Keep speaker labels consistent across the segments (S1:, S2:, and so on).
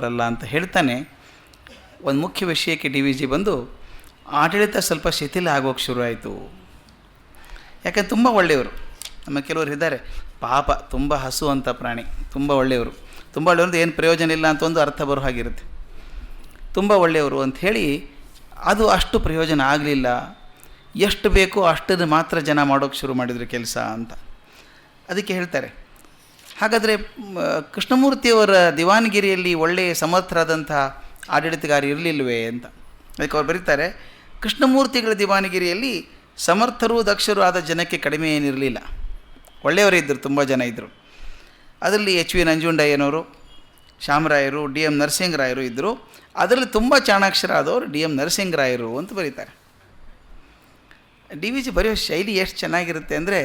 S1: ಬರಲ್ಲ ಅಂತ ಹೇಳ್ತಾನೆ. ಒಂದು ಮುಖ್ಯ ವಿಷಯಕ್ಕೆ ಡಿ ವಿ ಜಿ ಬಂದು ಆಡಳಿತ ಸ್ವಲ್ಪ ಶಿಥಿಲ ಆಗೋಕ್ಕೆ ಶುರು ಆಯಿತು. ಯಾಕಂದ್ರೆ ತುಂಬ ಒಳ್ಳೆಯವರು, ನಮ್ಮ ಕೆಲವರು ಇದ್ದಾರೆ ಪಾಪ ತುಂಬ ಹಸು ಅಂತ ಪ್ರಾಣಿ, ತುಂಬ ಒಳ್ಳೆಯವರು. ತುಂಬ ಒಳ್ಳೆಯವ್ರದ್ದು ಏನು ಪ್ರಯೋಜನ ಇಲ್ಲ ಅಂತ ಒಂದು ಅರ್ಥ ಬರೋ ಹಾಗಿರುತ್ತೆ. ತುಂಬ ಒಳ್ಳೆಯವರು ಅಂಥೇಳಿ ಅದು ಅಷ್ಟು ಪ್ರಯೋಜನ ಆಗಲಿಲ್ಲ, ಎಷ್ಟು ಬೇಕೋ ಅಷ್ಟನ್ನು ಮಾತ್ರ ಜನ ಮಾಡೋಕ್ಕೆ ಶುರು ಮಾಡಿದರು ಕೆಲಸ ಅಂತ. ಅದಕ್ಕೆ ಹೇಳ್ತಾರೆ, ಹಾಗಾದರೆ ಕೃಷ್ಣಮೂರ್ತಿಯವರ ದಿವಾನಗಿರಿಯಲ್ಲಿ ಒಳ್ಳೆಯ ಸಮರ್ಥರಾದಂಥ ಆಡಳಿತಗಾರ ಇರಲಿಲ್ವೇ ಅಂತ. ಅದಕ್ಕೆ ಅವ್ರು ಬರೀತಾರೆ, ಕೃಷ್ಣಮೂರ್ತಿಗಳ ದಿವಾನಗಿರಿಯಲ್ಲಿ ಸಮರ್ಥರು ದಕ್ಷರು ಆದ ಜನಕ್ಕೆ ಕಡಿಮೆ ಏನಿರಲಿಲ್ಲ, ಒಳ್ಳೆಯವರೇ ಇದ್ದರು, ತುಂಬ ಜನ ಇದ್ದರು. ಅದರಲ್ಲಿ ಎಚ್ ವಿ ನಂಜುಂಡಯ್ಯನವರು, ಶಾಮರಾಯರು, ಡಿ ಎಂ ನರಸಿಂಹರಾಯರು ಇದ್ದರು. ಅದರಲ್ಲಿ ತುಂಬ ಚಾಣಾಕ್ಷರ ಆದವರು ಡಿ ಎಂ ನರಸಿಂಹರಾಯರು ಅಂತ ಬರೀತಾರೆ. ಡಿ ವಿ ಜಿ ಬರೆಯೋ ಶೈಲಿ ಎಷ್ಟು ಚೆನ್ನಾಗಿರುತ್ತೆ ಅಂದರೆ,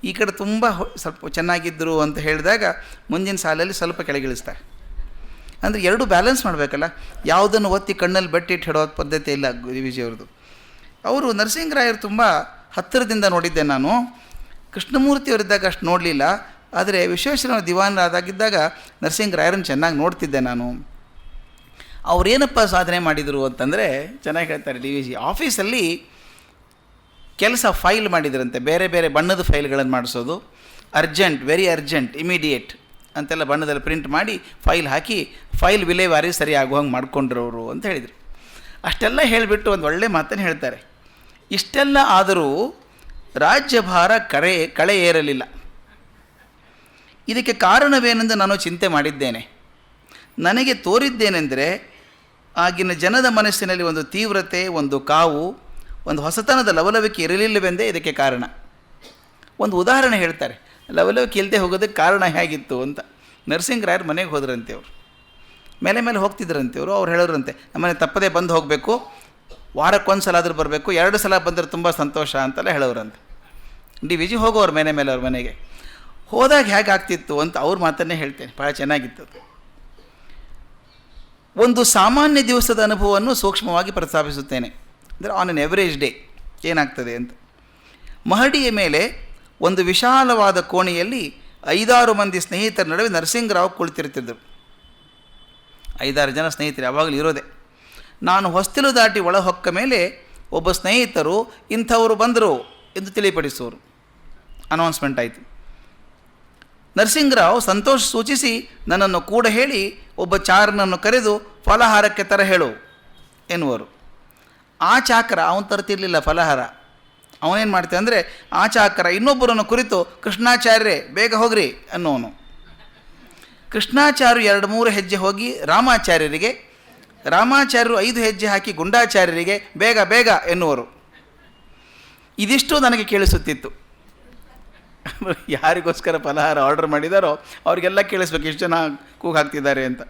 S1: ಈ ಕಡೆ ತುಂಬ ಸ್ವಲ್ಪ ಚೆನ್ನಾಗಿದ್ದರು ಅಂತ ಹೇಳಿದಾಗ ಮುಂದಿನ ಸಾಲಲ್ಲಿ ಸ್ವಲ್ಪ ಕೆಳಗಿಳಿಸ್ತಾರೆ. ಅಂದರೆ ಎರಡೂ ಬ್ಯಾಲೆನ್ಸ್ ಮಾಡಬೇಕಲ್ಲ, ಯಾವುದನ್ನು ಒತ್ತಿ ಕಣ್ಣಲ್ಲಿ ಬಟ್ಟಿಟ್ಟು ಹೇಳೋ ಪದ್ಧತಿ ಇಲ್ಲ ಡಿ ವಿ ಜಿ ಅವ್ರದ್ದು. ಅವರು ನರಸಿಂಹರಾಯರು ತುಂಬ ಹತ್ತಿರದಿಂದ ನೋಡಿದ್ದೆ ನಾನು, ಕೃಷ್ಣಮೂರ್ತಿಯವರಿದ್ದಾಗ ಅಷ್ಟು ನೋಡಲಿಲ್ಲ. ಆದರೆ ವಿಶ್ವೇಶ್ವರಯ್ಯ ದಿವಾನರಾದಾಗಿದ್ದಾಗ ನರಸಿಂಹರಾಯರನ್ನು ಚೆನ್ನಾಗಿ ನೋಡ್ತಿದ್ದೆ ನಾನು. ಅವರೇನಪ್ಪ ಸಾಧನೆ ಮಾಡಿದರು ಅಂತಂದರೆ ಚೆನ್ನಾಗಿ ಹೇಳ್ತಾರೆ ಡಿ ವಿ ಜಿ. ಆಫೀಸಲ್ಲಿ ಕೆಲಸ ಫೈಲ್ ಮಾಡಿದ್ರಂತೆ, ಬೇರೆ ಬೇರೆ ಬಣ್ಣದ ಫೈಲ್ಗಳನ್ನು ಮಾಡಿಸೋದು, ಅರ್ಜೆಂಟ್, ವೆರಿ ಅರ್ಜೆಂಟ್, ಇಮಿಡಿಯೇಟ್ ಅಂತೆಲ್ಲ ಬಣ್ಣದಲ್ಲಿ ಪ್ರಿಂಟ್ ಮಾಡಿ ಫೈಲ್ ಹಾಕಿ ಫೈಲ್ ವಿಲೇವಾರಿ ಸರಿ ಆಗುವಂಗೆ ಮಾಡಿಕೊಂಡ್ರವರು ಅಂತ ಹೇಳಿದರು. ಅಷ್ಟೆಲ್ಲ ಹೇಳಿಬಿಟ್ಟು ಒಂದು ಒಳ್ಳೆ ಮಾತನ್ನು ಹೇಳ್ತಾರೆ, ಇಷ್ಟೆಲ್ಲ ಆದರೂ ರಾಜ್ಯಭಾರ ಕಳೆ ಏರಲಿಲ್ಲ. ಇದಕ್ಕೆ ಕಾರಣವೇನೆಂದು ನಾನು ಚಿಂತೆ ಮಾಡಿದ್ದೇನೆ. ನನಗೆ ತೋರಿದ್ದೇನೆಂದರೆ ಆಗಿನ ಜನದ ಮನಸ್ಸಿನಲ್ಲಿ ಒಂದು ತೀವ್ರತೆ, ಒಂದು ಕಾವು, ಒಂದು ಹೊಸತನದ ಲವಲವಿಕೆ ಇರಲಿಲ್ಲವೆಂದೇ ಇದಕ್ಕೆ ಕಾರಣ. ಒಂದು ಉದಾಹರಣೆ ಹೇಳ್ತಾರೆ, ಲವಲವಿಕೆ ಇಲ್ಲದೆ ಹೋಗೋದಕ್ಕೆ ಕಾರಣ ಹೇಗಿತ್ತು ಅಂತ. ನರಸಿಂಹರಾಯರು ಮನೆಗೆ ಹೋದ್ರಂತೆ, ಅವರು ಮೇಲೆ ಮೇಲೆ ಹೋಗ್ತಿದ್ರಂತೆ. ಅವ್ರು ಹೇಳೋರಂತೆ, ನಮ್ಮನೆ ತಪ್ಪದೇ ಬಂದು ಹೋಗಬೇಕು, ವಾರಕ್ಕೊಂದು ಸಲ ಆದರೂ ಬರಬೇಕು, 2 ಸಲ ಬಂದರೆ ತುಂಬ ಸಂತೋಷ ಅಂತೆಲ್ಲ ಹೇಳೋರಂತೆ. ಡಿ ವಿ ಜಿ ಹೋಗೋರು ಮೇಲೆ ಮೇಲೆ ಅವ್ರ ಮನೆಗೆ ಹೋದಾಗ ಹೇಗೆ ಆಗ್ತಿತ್ತು ಅಂತ ಅವ್ರ ಮಾತನ್ನೇ ಹೇಳ್ತೇನೆ, ಭಾಳ ಚೆನ್ನಾಗಿತ್ತು. ಒಂದು ಸಾಮಾನ್ಯ ದಿವಸದ ಅನುಭವವನ್ನು ಸೂಕ್ಷ್ಮವಾಗಿ ಪ್ರಸ್ತಾಪಿಸುತ್ತೇನೆ. ಅಂದರೆ ಆನ್ ಎನ್ ಎವರೇಜ್ ಡೇ ಏನಾಗ್ತದೆ ಅಂತ. ಮಹಡಿಯ ಮೇಲೆ ಒಂದು ವಿಶಾಲವಾದ ಕೋಣೆಯಲ್ಲಿ 5-6 ಮಂದಿ ಸ್ನೇಹಿತರ ನಡುವೆ ನರಸಿಂಹರಾವ್ ಕುಳಿತಿರ್ತಿದ್ದರು. 5-6 ಜನ ಸ್ನೇಹಿತರು ಯಾವಾಗಲೂ ಇರೋದೆ. ನಾನು ಹೊಸ್ತಿಲು ದಾಟಿ ಒಳ ಹೊಕ್ಕ ಮೇಲೆ ಒಬ್ಬ ಸ್ನೇಹಿತರು ಇಂಥವರು ಬಂದರು ಎಂದು ತಿಳಿಪಡಿಸುವರು. ಅನೌನ್ಸ್ಮೆಂಟ್ ಆಯಿತು. ನರಸಿಂಹರಾವ್ ಸಂತೋಷ ಸೂಚಿಸಿ ನನ್ನನ್ನು ಕೂಡ ಹೇಳಿ ಒಬ್ಬ ಚಾರನನ್ನು ಕರೆದು ಫಲಹಾರಕ್ಕೆ ತರ ಹೇಳು ಎನ್ನುವರು. ಆ ಚಾಕರ ಅವನು ತರ್ತಿರ್ಲಿಲ್ಲ ಫಲಹಾರ. ಅವನೇನು ಮಾಡ್ತಾನೆ ಅಂದರೆ, ಆ ಚಾಕರ ಇನ್ನೊಬ್ಬರನ್ನು ಕುರಿತು ಕೃಷ್ಣಾಚಾರ್ಯರೇ ಬೇಗ ಹೋಗ್ರಿ ಅನ್ನೋನು. ಕೃಷ್ಣಾಚಾರ್ಯರು 2-3 ಹೆಜ್ಜೆ ಹೋಗಿ ರಾಮಾಚಾರ್ಯರಿಗೆ, ರಾಮಾಚಾರ್ಯರು 5 ಹೆಜ್ಜೆ ಹಾಕಿ ಗುಂಡಾಚಾರ್ಯರಿಗೆ ಬೇಗ ಬೇಗ ಎನ್ನುವರು. ಇದಿಷ್ಟು ನನಗೆ ಕೇಳಿಸುತ್ತಿತ್ತು. ಯಾರಿಗೋಸ್ಕರ ಫಲಹಾರ ಆರ್ಡರ್ ಮಾಡಿದಾರೋ ಅವ್ರಿಗೆಲ್ಲ ಕೇಳಿಸ್ಬೇಕು ಎಷ್ಟು ಜನ ಕೂಗು ಹಾಕ್ತಿದ್ದಾರೆ ಅಂತ.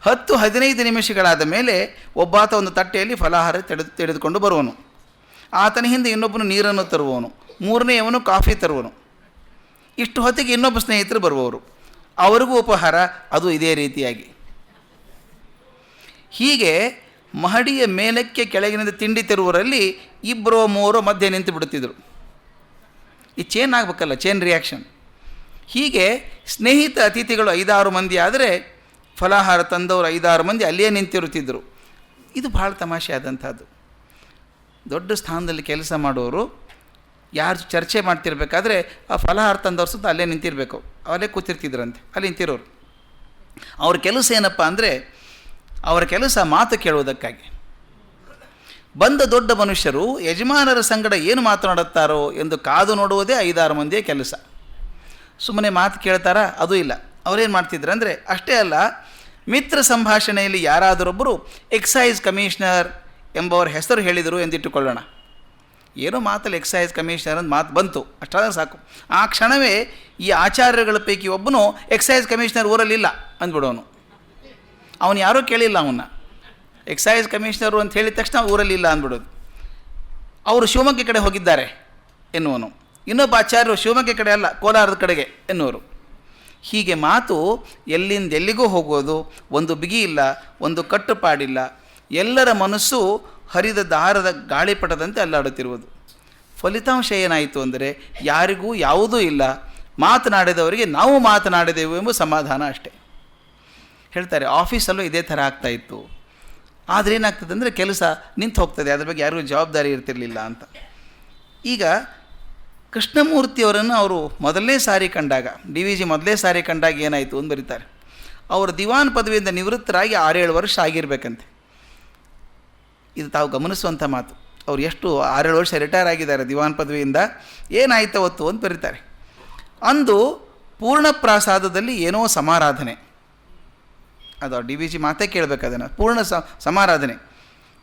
S1: 10-15 ನಿಮಿಷಗಳಾದ ಮೇಲೆ ಒಬ್ಬಾತ ಒಂದು ತಟ್ಟೆಯಲ್ಲಿ ಫಲಹಾರ ತೆಗೆದುಕೊಂಡು ಬರುವನು. ಆತನ ಹಿಂದೆ ಇನ್ನೊಬ್ಬನು ನೀರನ್ನು ತರುವವನು, 3ನೇಯವನು ಕಾಫಿ ತರುವನು. ಇಷ್ಟು ಹೊತ್ತಿಗೆ ಇನ್ನೊಬ್ಬ ಸ್ನೇಹಿತರು ಬರುವವರು, ಅವರಿಗೂ ಉಪಹಾರ, ಅದು ಇದೇ ರೀತಿಯಾಗಿ. ಹೀಗೆ ಮಹಡಿಯ ಮೇಲಕ್ಕೆ ಕೆಳಗಿನಿಂದ ತಿಂಡಿ ತರುವರಲ್ಲಿ 2-3 ಮಧ್ಯೆ ನಿಂತು ಬಿಡುತ್ತಿದ್ದರು. ಈ ಚೇನ್ ಆಗಬೇಕಲ್ಲ, ಚೇನ್ ರಿಯಾಕ್ಷನ್. ಹೀಗೆ ಸ್ನೇಹಿತ ಅತಿಥಿಗಳು 5-6 ಮಂದಿ ಆದರೆ ಫಲಾಹಾರ ತಂದವರು 5-6 ಮಂದಿ ಅಲ್ಲಿಯೇ ನಿಂತಿರುತ್ತಿದ್ದರು. ಇದು ಭಾಳ ತಮಾಷೆ ಆದಂಥದ್ದು. ದೊಡ್ಡ ಸ್ಥಾನದಲ್ಲಿ ಕೆಲಸ ಮಾಡೋರು ಯಾರು ಚರ್ಚೆ ಮಾಡ್ತಿರ್ಬೇಕಾದ್ರೆ ಆ ಫಲಹಾರ ತಂದವ್ರು ಸುತ್ತ ಅಲ್ಲೇ ನಿಂತಿರಬೇಕು, ಅವಲ್ಲೇ ಕೂತಿರ್ತಿದ್ರಂತೆ, ಅಲ್ಲಿ ನಿಂತಿರೋರು. ಅವ್ರ ಕೆಲಸ ಏನಪ್ಪ ಅಂದರೆ, ಅವರ ಕೆಲಸ ಮಾತು ಕೇಳುವುದಕ್ಕಾಗಿ. ಬಂದ ದೊಡ್ಡ ಮನುಷ್ಯರು ಯಜಮಾನರ ಸಂಗಡ ಏನು ಮಾತನಾಡುತ್ತಾರೋ ಎಂದು ಕಾದು ನೋಡುವುದೇ 5-6 ಮಂದಿಯ ಕೆಲಸ. ಸುಮ್ಮನೆ ಮಾತು ಕೇಳ್ತಾರಾ? ಅದೂ ಇಲ್ಲ. ಅವರೇನು ಮಾಡ್ತಿದ್ರು ಅಂದರೆ, ಅಷ್ಟೇ ಅಲ್ಲ, ಮಿತ್ರ ಸಂಭಾಷಣೆಯಲ್ಲಿ ಯಾರಾದರೊಬ್ಬರು ಎಕ್ಸೈಸ್ ಕಮಿಷನರ್ ಎಂಬವರ ಹೆಸರು ಹೇಳಿದರು ಎಂದಿಟ್ಟುಕೊಳ್ಳೋಣ. ಏನೋ ಮಾತಲ್ಲಿ ಎಕ್ಸೈಸ್ ಕಮಿಷನರ್ ಅಂತ ಮಾತು ಬಂತು, ಅಷ್ಟಾದ್ರೆ ಸಾಕು. ಆ ಕ್ಷಣವೇ ಈ ಆಚಾರ್ಯಗಳ ಪೈಕಿ ಒಬ್ಬನು ಎಕ್ಸೈಸ್ ಕಮಿಷನರ್ ಊರಲ್ಲಿಲ್ಲ ಅಂದ್ಬಿಡೋನು. ಅವನು ಯಾರೂ ಕೇಳಿಲ್ಲ ಅವನ್ನ, ಎಕ್ಸೈಸ್ ಕಮಿಷನರು ಅಂತ ಹೇಳಿದ ತಕ್ಷಣ ಊರಲ್ಲಿ ಇಲ್ಲ ಅಂದ್ಬಿಡೋದು. ಅವರು ಶಿವಮೊಗ್ಗ ಕಡೆ ಹೋಗಿದ್ದಾರೆ ಎನ್ನುವನು. ಇನ್ನೊಬ್ಬ ಆಚಾರ್ಯರು ಶಿವಮೊಗ್ಗ ಕಡೆ ಅಲ್ಲ, ಕೋಲಾರದ ಕಡೆಗೆ ಎನ್ನುವರು. ಹೀಗೆ ಮಾತು ಎಲ್ಲಿಂದ ಎಲ್ಲಿಗೂ ಹೋಗೋದು, ಒಂದು ಬಿಗಿ ಇಲ್ಲ, ಒಂದು ಕಟ್ಟುಪಾಡಿಲ್ಲ. ಎಲ್ಲರ ಮನಸ್ಸು ಹರಿದ ದಾರದ ಗಾಳಿಪಟದಂತೆ ಅಲ್ಲಾಡುತ್ತಿರುವುದು. ಫಲಿತಾಂಶ ಏನಾಯಿತು ಅಂದರೆ, ಯಾರಿಗೂ ಯಾವುದೂ ಇಲ್ಲ, ಮಾತನಾಡಿದವರಿಗೆ ನಾವು ಮಾತನಾಡಿದೆವು ಎಂಬ ಸಮಾಧಾನ ಅಷ್ಟೇ. ಹೇಳ್ತಾರೆ ಆಫೀಸಲ್ಲೂ ಇದೇ ಥರ ಆಗ್ತಾಯಿತ್ತು. ಆದರೆ ಏನಾಗ್ತದೆ ಅಂದರೆ ಕೆಲಸ ನಿಂತು ಹೋಗ್ತದೆ, ಅದ್ರ ಬಗ್ಗೆ ಯಾರಿಗೂ ಜವಾಬ್ದಾರಿ ಇರ್ತಿರಲಿಲ್ಲ ಅಂತ. ಈಗ ಕೃಷ್ಣಮೂರ್ತಿಯವರನ್ನು ಅವರು ಮೊದಲನೇ ಸಾರಿ ಕಂಡಾಗ, ಡಿ ವಿ ಜಿ ಮೊದಲನೇ ಸಾರಿ ಕಂಡಾಗ ಏನಾಯಿತು ಅಂತ ಬರೀತಾರೆ. ಅವರು ದಿವಾನ್ ಪದವಿಯಿಂದ ನಿವೃತ್ತರಾಗಿ 6-7 ವರ್ಷ ಆಗಿರಬೇಕಂತೆ. ಇದು ತಾವು ಗಮನಿಸುವಂಥ ಮಾತು. ಅವ್ರು ಎಷ್ಟು 6-7 ವರ್ಷ ರಿಟೈರ್ ಆಗಿದ್ದಾರೆ ದಿವಾನ್ ಪದವಿಯಿಂದ. ಏನಾಯ್ತು ಅವತ್ತು ಅಂತ ಬರೀತಾರೆ. ಅಂದು ಪೂರ್ಣಪ್ರಾಸಾದದಲ್ಲಿ ಏನೋ ಸಮಾರಾಧನೆ, ಅದು ಡಿ ವಿ ಜಿ ಮಾತೇ ಕೇಳಬೇಕು ಅದನ್ನು. ಪೂರ್ಣ ಸಮಾರಾಧನೆ.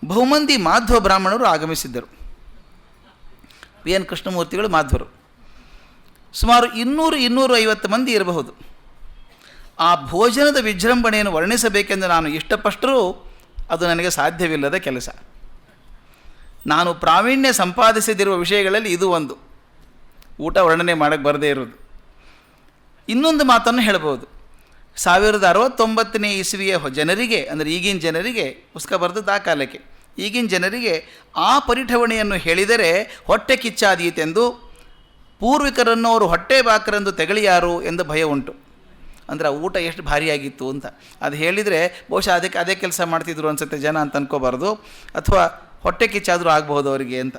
S1: ಬಹುಮಂದಿ ಮಾಧ್ವ ಬ್ರಾಹ್ಮಣರು ಆಗಮಿಸಿದ್ದರು. ವಿ ಎನ್ ಕೃಷ್ಣಮೂರ್ತಿಗಳು ಮಾಧ್ವರು. ಸುಮಾರು 200-250 ಮಂದಿ ಇರಬಹುದು. ಆ ಭೋಜನದ ವಿಜೃಂಭಣೆಯನ್ನು ವರ್ಣಿಸಬೇಕೆಂದು ನಾನು ಇಷ್ಟಪಟ್ಟರೂ ಅದು ನನಗೆ ಸಾಧ್ಯವಿಲ್ಲದ ಕೆಲಸ. ನಾನು ಪ್ರಾವೀಣ್ಯ ಸಂಪಾದಿಸದಿರುವ ವಿಷಯಗಳಲ್ಲಿ ಇದು ಒಂದು. ಊಟ ವರ್ಣನೆ ಮಾಡೋಕ್ಕೆ ಬರದೇ ಇರೋದು. ಇನ್ನೊಂದು ಮಾತನ್ನು ಹೇಳಬಹುದು. 1069ನೇ ಇಸವಿಯ ಜನರಿಗೆ, ಅಂದರೆ ಈಗಿನ ಜನರಿಗೆ, ಪುಸ್ತಕ ಬರೆದದ್ದು ಆ ಕಾಲಕ್ಕೆ, ಈಗಿನ ಜನರಿಗೆ ಆ ಪರಿಠವಣೆಯನ್ನು ಹೇಳಿದರೆ ಹೊಟ್ಟೆ ಕಿಚ್ಚಾದೀತೆಂದು, ಪೂರ್ವಿಕರನ್ನು ಅವರು ಹೊಟ್ಟೆ ಬಾಕರೆಂದು ತೆಗಳಿಯಾರು ಎಂದು ಭಯ ಉಂಟು. ಅಂದರೆ ಆ ಊಟ ಎಷ್ಟು ಭಾರಿಯಾಗಿತ್ತು ಅಂತ. ಅದು ಹೇಳಿದರೆ ಬಹುಶಃ ಅದೇ ಕೆಲಸ ಮಾಡ್ತಿದ್ರು ಅನ್ಸುತ್ತೆ ಜನ ಅಂತ ಅನ್ಕೋಬಾರ್ದು, ಅಥವಾ ಹೊಟ್ಟೆ ಕಿಚ್ಚಾದರೂ ಆಗಬಹುದು ಅವರಿಗೆ ಅಂತ.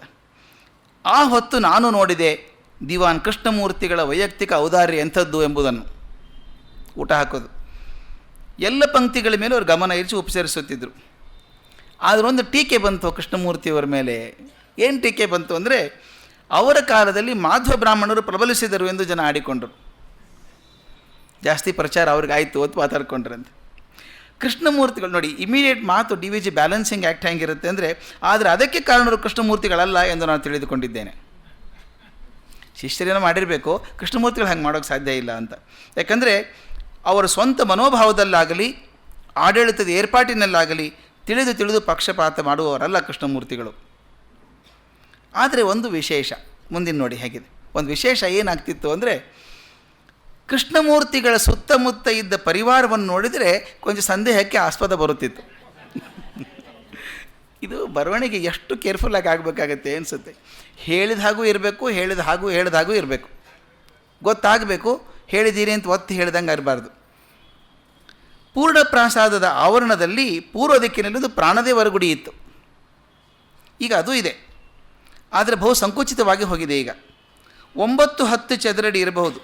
S1: ಆ ಹೊತ್ತು ನಾನು ನೋಡಿದೆ ದಿವಾನ್ ಕೃಷ್ಣಮೂರ್ತಿಗಳ ವೈಯಕ್ತಿಕ ಔದಾರ್ಯ ಎಂಥದ್ದು ಎಂಬುದನ್ನು. ಊಟ ಹಾಕೋದು ಎಲ್ಲ ಪಂಕ್ತಿಗಳ ಮೇಲೆ ಅವರು ಗಮನ ಇರಿಸಿ ಉಪಚರಿಸುತ್ತಿದ್ದರು. ಆದರೆ ಒಂದು ಟೀಕೆ ಬಂತು ಕೃಷ್ಣಮೂರ್ತಿಯವರ ಮೇಲೆ. ಏನು ಟೀಕೆ ಬಂತು ಅಂದರೆ, ಅವರ ಕಾಲದಲ್ಲಿ ಮಾಧ್ವ ಬ್ರಾಹ್ಮಣರು ಪ್ರಬಲಿಸಿದರು ಎಂದು ಜನ ಆಡಿಕೊಂಡರು. ಜಾಸ್ತಿ ಪ್ರಚಾರ ಅವ್ರಿಗೆ ಆಯಿತು ಅಂತ ಮಾತಾಡ್ಕೊಂಡ್ರಂತೆ. ಕೃಷ್ಣಮೂರ್ತಿಗಳು ನೋಡಿ, ಇಮಿಡಿಯೇಟ್ ಮಾತು D V G balancing act ಹೆಂಗಿರುತ್ತೆ ಅಂದರೆ, ಆದರೆ ಅದಕ್ಕೆ ಕಾರಣರು ಕೃಷ್ಣಮೂರ್ತಿಗಳಲ್ಲ ಎಂದು ನಾನು ತಿಳಿದುಕೊಂಡಿದ್ದೇನೆ. ಶಿಷ್ಯರೇನೋ ಮಾಡಿರಬೇಕು, ಕೃಷ್ಣಮೂರ್ತಿಗಳು ಹಂಗೆ ಮಾಡೋಕ್ಕೆ ಸಾಧ್ಯ ಇಲ್ಲ ಅಂತ. ಯಾಕಂದರೆ ಅವರ ಸ್ವಂತ ಮನೋಭಾವದಲ್ಲಾಗಲಿ ಆಡಳಿತದ ಏರ್ಪಾಟಿನಲ್ಲಾಗಲಿ ತಿಳಿದು ಪಕ್ಷಪಾತ ಮಾಡುವವರಲ್ಲ ಕೃಷ್ಣಮೂರ್ತಿಗಳು. ಆದರೆ ಒಂದು ವಿಶೇಷ, ಮುಂದಿನ ನೋಡಿ ಹೇಗಿದೆ. ಒಂದು ವಿಶೇಷ ಏನಾಗ್ತಿತ್ತು ಅಂದರೆ, ಕೃಷ್ಣಮೂರ್ತಿಗಳ ಸುತ್ತಮುತ್ತ ಇದ್ದ ಪರಿವಾರವನ್ನು ನೋಡಿದರೆ ಕೊಂಚ ಸಂದೇಹಕ್ಕೆ ಆಸ್ಪದ ಬರುತ್ತಿತ್ತು. ಇದು ಬರವಣಿಗೆ ಎಷ್ಟು ಕೇರ್ಫುಲ್ಲಾಗಿ ಆಗಬೇಕಾಗತ್ತೆ ಅನಿಸುತ್ತೆ. ಹೇಳಿದ ಹಾಗೂ ಇರಬೇಕು, ಹೇಳಿದ ಹಾಗೂ ಇರಬೇಕು, ಗೊತ್ತಾಗಬೇಕು. ಹೇಳಿದ್ದೀರಿ ಅಂತ ಒತ್ತಿ ಹೇಳಿದಂಗೆ ಇರಬಾರ್ದು. ಪೂರ್ಣಪ್ರಾಸಾದದ ಆವರಣದಲ್ಲಿ ಪೂರ್ವ ದಿಕ್ಕಿನಲ್ಲೊಂದು ಪ್ರಾಣದೇವರ ಗುಡಿ ಇತ್ತು. ಈಗ ಅದು ಇದೆ, ಆದರೆ ಬಹು ಸಂಕುಚಿತವಾಗಿ ಹೋಗಿದೆ. ಈಗ 9-10 ಚದರಡಿ ಇರಬಹುದು.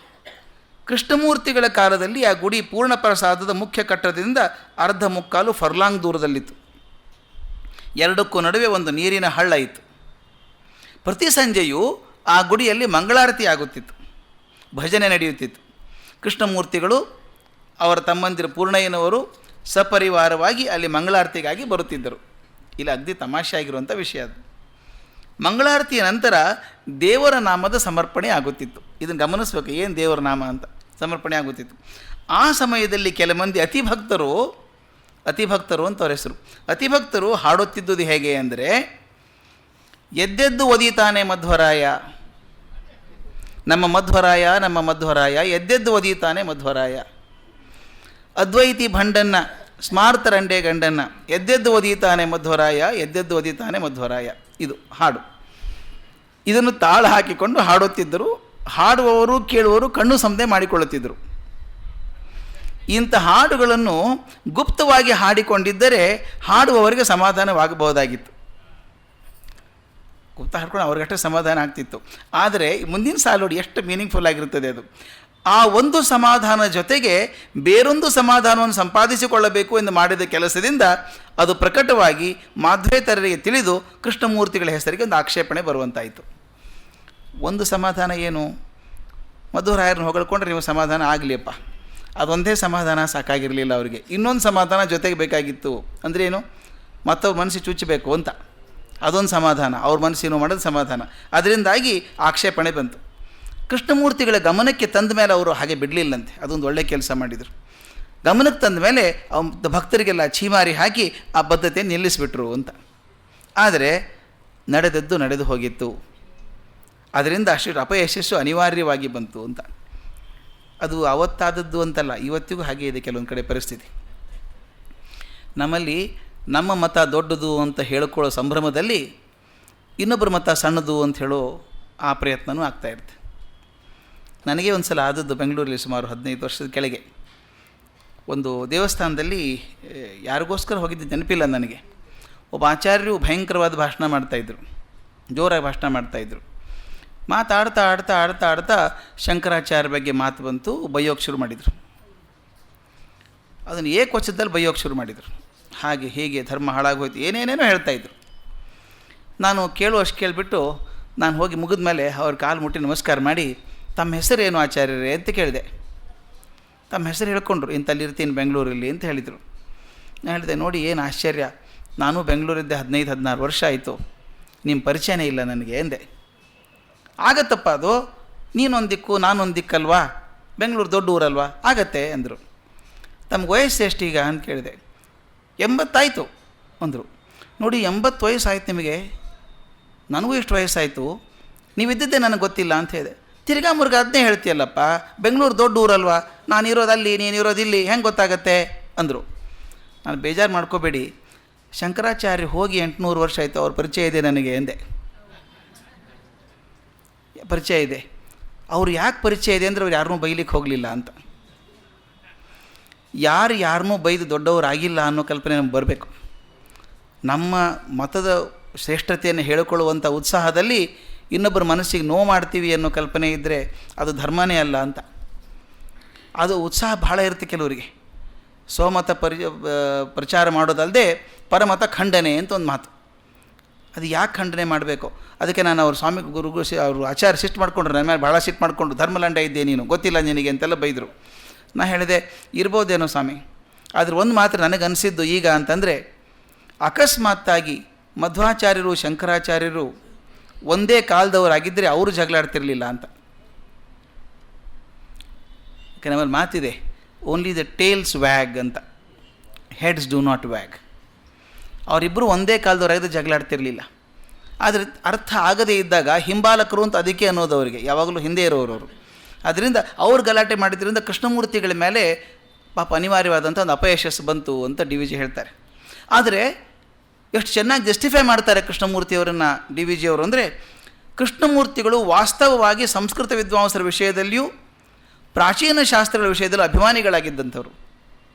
S1: ಕೃಷ್ಣಮೂರ್ತಿಗಳ ಕಾಲದಲ್ಲಿ ಆ ಗುಡಿ ಪೂರ್ಣಪ್ರಸಾದದ ಮುಖ್ಯ ಕಟ್ಟಡದಿಂದ 1/2 ಫರ್ಲಾಂಗ್ ದೂರದಲ್ಲಿತ್ತು. ಎರಡಕ್ಕೂ ನಡುವೆ ಒಂದು ನೀರಿನ ಹಳ್ಳ ಇತ್ತು. ಪ್ರತಿ ಸಂಜೆಯೂ ಆ ಗುಡಿಯಲ್ಲಿ ಮಂಗಳಾರತಿ ಆಗುತ್ತಿತ್ತು, ಭಜನೆ ನಡೆಯುತ್ತಿತ್ತು. ಕೃಷ್ಣಮೂರ್ತಿಗಳು ಅವರ ತಮ್ಮಂದಿರು ಪೂರ್ಣಯ್ಯನವರು ಸಪರಿವಾರವಾಗಿ ಅಲ್ಲಿ ಮಂಗಳಾರತಿಗಾಗಿ ಬರುತ್ತಿದ್ದರು. ಇಲ್ಲಿ ಅಗ್ದಿ ತಮಾಷೆ ಆಗಿರುವಂಥ ವಿಷಯ ಅದು. ಮಂಗಳಾರತಿಯ ನಂತರ ದೇವರ ನಾಮದ ಸಮರ್ಪಣೆ ಆಗುತ್ತಿತ್ತು. ಇದನ್ನು ಗಮನಿಸಬೇಕು, ಏನು ದೇವರ ನಾಮ ಅಂತ ಸಮರ್ಪಣೆ ಆಗುತ್ತಿತ್ತು. ಆ ಸಮಯದಲ್ಲಿ ಕೆಲ ಮಂದಿ ಅತಿಭಕ್ತರು ಅಂತ ಅವ್ರ ಹೆಸರು, ಅತಿಭಕ್ತರು ಹಾಡುತ್ತಿದ್ದುದು ಹೇಗೆ ಅಂದರೆ, ಎದ್ದೆದ್ದು ಒದೀತಾನೆ ಮಧ್ವರಾಯ, ನಮ್ಮ ಮಧ್ವರಾಯ ಎದ್ದೆದ್ದು ಒದೀತಾನೆ ಮಧ್ವರಾಯ, ಅದ್ವೈತಿ ಭಂಡನ್ನ ಸ್ಮಾರ್ತರಂಡೆ ಗಂಡನ್ನ ಎದ್ದೆದ್ದು ಒದೀತಾನೆ ಮಧ್ವರಾಯ, ಇದು ಹಾಡು. ಇದನ್ನು ತಾಳು ಹಾಕಿಕೊಂಡು ಹಾಡುತ್ತಿದ್ದರು. ಹಾಡುವವರು ಕೇಳುವವರು ಕಣ್ಣು ಸಂದೆ ಮಾಡಿಕೊಳ್ಳುತ್ತಿದ್ದರು. ಇಂಥ ಹಾಡುಗಳನ್ನು ಗುಪ್ತವಾಗಿ ಹಾಡಿಕೊಂಡಿದ್ದರೆ ಹಾಡುವವರಿಗೆ ಸಮಾಧಾನವಾಗಬಹುದಾಗಿತ್ತು. ಗುಪ್ತ ಹಾಡ್ಕೊಂಡು ಅವ್ರಿಗಷ್ಟೇ ಸಮಾಧಾನ ಆಗ್ತಿತ್ತು. ಆದರೆ ಮುಂದಿನ ಸಾಲು ನೋಡಿ ಎಷ್ಟು ಮೀನಿಂಗ್ಫುಲ್ ಆಗಿರುತ್ತದೆ ಅದು. ಆ ಒಂದು ಸಮಾಧಾನ ಜೊತೆಗೆ ಬೇರೊಂದು ಸಮಾಧಾನವನ್ನು ಸಂಪಾದಿಸಿಕೊಳ್ಳಬೇಕು ಎಂದು ಮಾಡಿದ ಕೆಲಸದಿಂದ ಅದು ಪ್ರಕಟವಾಗಿ ಮಾಧ್ವೇತರರಿಗೆ ತಿಳಿದು ಕೃಷ್ಣಮೂರ್ತಿಗಳ ಹೆಸರಿಗೆ ಒಂದು ಆಕ್ಷೇಪಣೆ ಬರುವಂತಾಯಿತು. ಒಂದು ಸಮಾಧಾನ ಏನು, ಮಧ್ವರಾಯರನ್ನು ಹೊಗಳ್ಕೊಂಡ್ರೆ ನೀವು ಸಮಾಧಾನ ಆಗಲಿಯಪ್ಪ, ಅದೊಂದೇ ಸಮಾಧಾನ ಸಾಕಾಗಿರಲಿಲ್ಲ ಅವರಿಗೆ. ಇನ್ನೊಂದು ಸಮಾಧಾನ ಜೊತೆಗೆ ಬೇಕಾಗಿತ್ತು. ಅಂದರೆ ಏನು, ಮತ್ತವ್ರ ಮನಸ್ಸಿಗೆ ಚುಚ್ಚಬೇಕು ಅಂತ, ಅದೊಂದು ಸಮಾಧಾನ, ಅವ್ರ ಮನಸ್ಸಿನೂ ಮಾಡೋದು ಸಮಾಧಾನ. ಅದರಿಂದಾಗಿ ಆಕ್ಷೇಪಣೆ ಬಂತು. ಕೃಷ್ಣಮೂರ್ತಿಗಳ ಗಮನಕ್ಕೆ ತಂದ ಮೇಲೆ ಅವರು ಹಾಗೆ ಬಿಡಲಿಲ್ಲಂತೆ. ಅದೊಂದು ಒಳ್ಳೆಯ ಕೆಲಸ ಮಾಡಿದರು. ಗಮನಕ್ಕೆ ತಂದ ಮೇಲೆ ಭಕ್ತರಿಗೆಲ್ಲ ಛೀಮಾರಿ ಹಾಕಿ ಆ ಬದ್ಧತೆಯನ್ನು ನಿಲ್ಲಿಸಿಬಿಟ್ರು ಅಂತ. ಆದರೆ ನಡೆದು ಹೋಗಿತ್ತು. ಅದರಿಂದ ಅಷ್ಟು ಅಪಯಶಸ್ಸು ಅನಿವಾರ್ಯವಾಗಿ ಬಂತು ಅಂತ. ಅದು ಅವತ್ತಾದದ್ದು ಅಂತಲ್ಲ, ಇವತ್ತಿಗೂ ಹಾಗೆ ಇದೆ ಕೆಲವೊಂದು ಕಡೆ ಪರಿಸ್ಥಿತಿ. ನಮ್ಮಲ್ಲಿ ನಮ್ಮ ಮತ ದೊಡ್ಡದು ಅಂತ ಹೇಳ್ಕೊಳ್ಳೋ ಸಂಭ್ರಮದಲ್ಲಿ ಇನ್ನೊಬ್ಬರ ಮತ ಸಣ್ಣದು ಅಂತ ಹೇಳೋ ಆ ಪ್ರಯತ್ನವೂ ಆಗ್ತಾಯಿರುತ್ತೆ. ನನಗೆ ಒಂದು ಸಲ ಆದದ್ದು ಬೆಂಗಳೂರಲ್ಲಿ ಸುಮಾರು 15 ವರ್ಷದ ಕೆಳಗೆ. ಒಂದು ದೇವಸ್ಥಾನದಲ್ಲಿ ಯಾರಿಗೋಸ್ಕರ ಹೋಗಿದ್ದು ನೆನಪಿಲ್ಲ ನನಗೆ. ಒಬ್ಬ ಆಚಾರ್ಯರು ಭಯಂಕರವಾದ ಭಾಷಣ ಮಾಡ್ತಾಯಿದ್ರು, ಜೋರಾಗಿ ಭಾಷಣ ಮಾಡ್ತಾಯಿದ್ರು. ಮಾತಾಡ್ತಾ ಆಡ್ತಾ ಆಡ್ತಾ ಆಡ್ತಾ ಶಂಕರಾಚಾರ್ಯ ಬಗ್ಗೆ ಮಾತು ಬಂತು, ಬೈಯೋಕ್ಕೆ ಶುರು ಮಾಡಿದರು. ಅದನ್ನು ಏಕವಚನದಲ್ಲಿ ಬೈಯೋಕ್ಕೆ ಶುರು ಮಾಡಿದರು. ಹಾಗೆ ಹೀಗೆ ಧರ್ಮ ಹಾಳಾಗೋಯ್ತು, ಏನೇನೇನೋ ಹೇಳ್ತಾಯಿದ್ರು. ನಾನು ಕೇಳುವಷ್ಟು ಕೇಳಿಬಿಟ್ಟು ನಾನು ಹೋಗಿ ಮುಗಿದ ಮೇಲೆ ಅವ್ರ ಕಾಲು ಮುಟ್ಟಿ ನಮಸ್ಕಾರ ಮಾಡಿ, ತಮ್ಮ ಹೆಸರೇನು ಆಚಾರ್ಯರೇ ಅಂತ ಕೇಳಿದೆ. ತಮ್ಮ ಹೆಸರು ಹೇಳ್ಕೊಂಡ್ರು, ಇಂಥಲ್ಲಿರ್ತೀನಿ ಬೆಂಗಳೂರಲ್ಲಿ ಅಂತ ಹೇಳಿದರು. ನಾನು ಹೇಳಿದೆ, ನೋಡಿ ಏನು ಆಶ್ಚರ್ಯ, ನಾನು ಬೆಂಗಳೂರಿದ್ದೆ 15-16 ವರ್ಷ ಆಯಿತು, ನಿಮ್ಮ ಪರಿಚಯನೇ ಇಲ್ಲ ನನಗೆ ಎಂದೆ. ಆಗತ್ತಪ್ಪ, ಅದು ನೀನೊಂದು ದಿಕ್ಕು ನಾನೊಂದು ದಿಕ್ಕಲ್ವಾ, ಬೆಂಗಳೂರು ದೊಡ್ಡ ಊರಲ್ವಾ, ಆಗತ್ತೆ ಅಂದರು. ತಮ್ಗೆ ವಯಸ್ಸು ಎಷ್ಟೀಗ ಅಂತ ಕೇಳಿದೆ. 80 ಆಯಿತು ಅಂದರು. ನೋಡಿ 80 ವಯಸ್ಸಾಯ್ತು ನಿಮಗೆ, ನನಗೂ ಎಷ್ಟು ವಯಸ್ಸಾಯಿತು, ನೀವಿದ್ದಿದ್ದೇ ನನಗೆ ಗೊತ್ತಿಲ್ಲ ಅಂತ ಹೇಳಿದೆ. ತಿರ್ಗಾ ಮುರ್ಗ ಅದನ್ನೇ ಹೇಳ್ತೀಯಲ್ಲಪ್ಪ, ಬೆಂಗಳೂರು ದೊಡ್ಡ ಊರಲ್ವಾ, ನಾನಿರೋದು ಅಲ್ಲಿ ನೀನಿರೋದು ಇಲ್ಲಿ, ಹೆಂಗೆ ಗೊತ್ತಾಗತ್ತೆ ಅಂದರು. ನಾನು ಬೇಜಾರು ಮಾಡ್ಕೋಬೇಡಿ, ಶಂಕರಾಚಾರ್ಯ ಹೋಗಿ 800 ವರ್ಷ ಆಯಿತು, ಅವ್ರ ಪರಿಚಯ ಇದೆ ನನಗೆ ಎಂದೆ. ಪರಿಚಯ ಇದೆ. ಅವ್ರು ಯಾಕೆ ಪರಿಚಯ ಇದೆ ಅಂದರೆ ಅವ್ರು ಯಾರನ್ನೂ ಬೈಲಿಕ್ಕೆ ಹೋಗಲಿಲ್ಲ ಅಂತ. ಯಾರನ್ನೂ ಬೈದು ದೊಡ್ಡವರಾಗಿಲ್ಲ ಅನ್ನೋ ಕಲ್ಪನೆ ನಮ್ಗೆ ಬರಬೇಕು. ನಮ್ಮ ಮತದ ಶ್ರೇಷ್ಠತೆಯನ್ನು ಹೇಳಿಕೊಳ್ಳುವಂಥ ಉತ್ಸಾಹದಲ್ಲಿ ಇನ್ನೊಬ್ಬರ ಮನಸ್ಸಿಗೆ ನೋವು ಮಾಡ್ತೀವಿ ಅನ್ನೋ ಕಲ್ಪನೆ ಇದ್ದರೆ ಅದು ಧರ್ಮನೇ ಅಲ್ಲ ಅಂತ. ಅದು ಉತ್ಸಾಹ ಭಾಳ ಇರುತ್ತೆ ಕೆಲವರಿಗೆ. ಸ್ವಮತ ಪ್ರಚಾರ ಮಾಡೋದಲ್ಲದೆ ಪರಮತ ಖಂಡನೆ ಅಂತ ಒಂದು ಮಾತು. ಅದು ಯಾಕೆ ಖಂಡನೆ ಮಾಡಬೇಕು? ಅದಕ್ಕೆ ನಾನು ಅವ್ರ ಸ್ವಾಮಿ ಗುರುಗಳು ಅವರು ಆಚಾರ್ಯ ಸಿಟ್ಟು ಮಾಡಿಕೊಂಡ್ರು, ನನ್ನ ಮೇಲೆ ಭಾಳ ಸಿಟ್ಟು ಮಾಡಿಕೊಂಡು, ಧರ್ಮಲಂಡ ಇದ್ದೆ ನೀನು, ಗೊತ್ತಿಲ್ಲ ನಿನಗೆ ಅಂತೆಲ್ಲ ಬೈದರು. ನಾ ಹೇಳಿದೆ, ಇರ್ಬೋದೇನೋ ಸ್ವಾಮಿ, ಆದರೆ ಒಂದು ಮಾತ್ರ ನನಗನ್ನಿಸಿದ್ದು ಈಗ ಅಂತಂದರೆ, ಅಕಸ್ಮಾತ್ತಾಗಿ ಮಧ್ವಾಚಾರ್ಯರು ಶಂಕರಾಚಾರ್ಯರು ಒಂದೇ ಕಾಲದವರಾಗಿದ್ದರೆ ಅವರು ಜಗಳಾಡ್ತಿರಲಿಲ್ಲ ಅಂತ. ಯಾಕೆ ನಮ್ಮಲ್ಲಿ ಮಾತಿದೆ, ಓನ್ಲಿ ದ ಟೇಲ್ಸ್ ವ್ಯಾಗ್ ಅಂತ, ಹೆಡ್ಸ್ ಡೂ ನಾಟ್ ವ್ಯಾಗ್. ಅವರಿಬ್ಬರು ಒಂದೇ ಕಾಲದವರಾಗಿದ್ದರೆ ಜಗಳಾಡ್ತಿರಲಿಲ್ಲ. ಆದರೆ ಅರ್ಥ ಆಗದೇ ಇದ್ದಾಗ ಹಿಂಬಾಲಕರು ಅಂತ ಅದಕ್ಕೆ ಅನ್ನೋದು ಅವರಿಗೆ, ಯಾವಾಗಲೂ ಹಿಂದೆ ಇರೋರವರು. ಅದರಿಂದ ಅವ್ರು ಗಲಾಟೆ ಮಾಡಿದ್ರಿಂದ ಕೃಷ್ಣಮೂರ್ತಿಗಳ ಮೇಲೆ ಪಾಪ ಅನಿವಾರ್ಯವಾದಂಥ ಒಂದು ಅಪಯಶಸ್ಸು ಬಂತು ಅಂತ ಡಿ ವಿ ಜಿ ಹೇಳ್ತಾರೆ. ಆದರೆ ಎಷ್ಟು ಚೆನ್ನಾಗಿ ಜಸ್ಟಿಫೈ ಮಾಡ್ತಾರೆ ಕೃಷ್ಣಮೂರ್ತಿಯವರನ್ನು ಡಿ ವಿ ಜಿಯವರು ಅಂದರೆ, ಕೃಷ್ಣಮೂರ್ತಿಗಳು ವಾಸ್ತವವಾಗಿ ಸಂಸ್ಕೃತ ವಿದ್ವಾಂಸರ ವಿಷಯದಲ್ಲಿಯೂ ಪ್ರಾಚೀನ ಶಾಸ್ತ್ರಗಳ ವಿಷಯದಲ್ಲೂ ಅಭಿಮಾನಿಗಳಾಗಿದ್ದಂಥವ್ರು.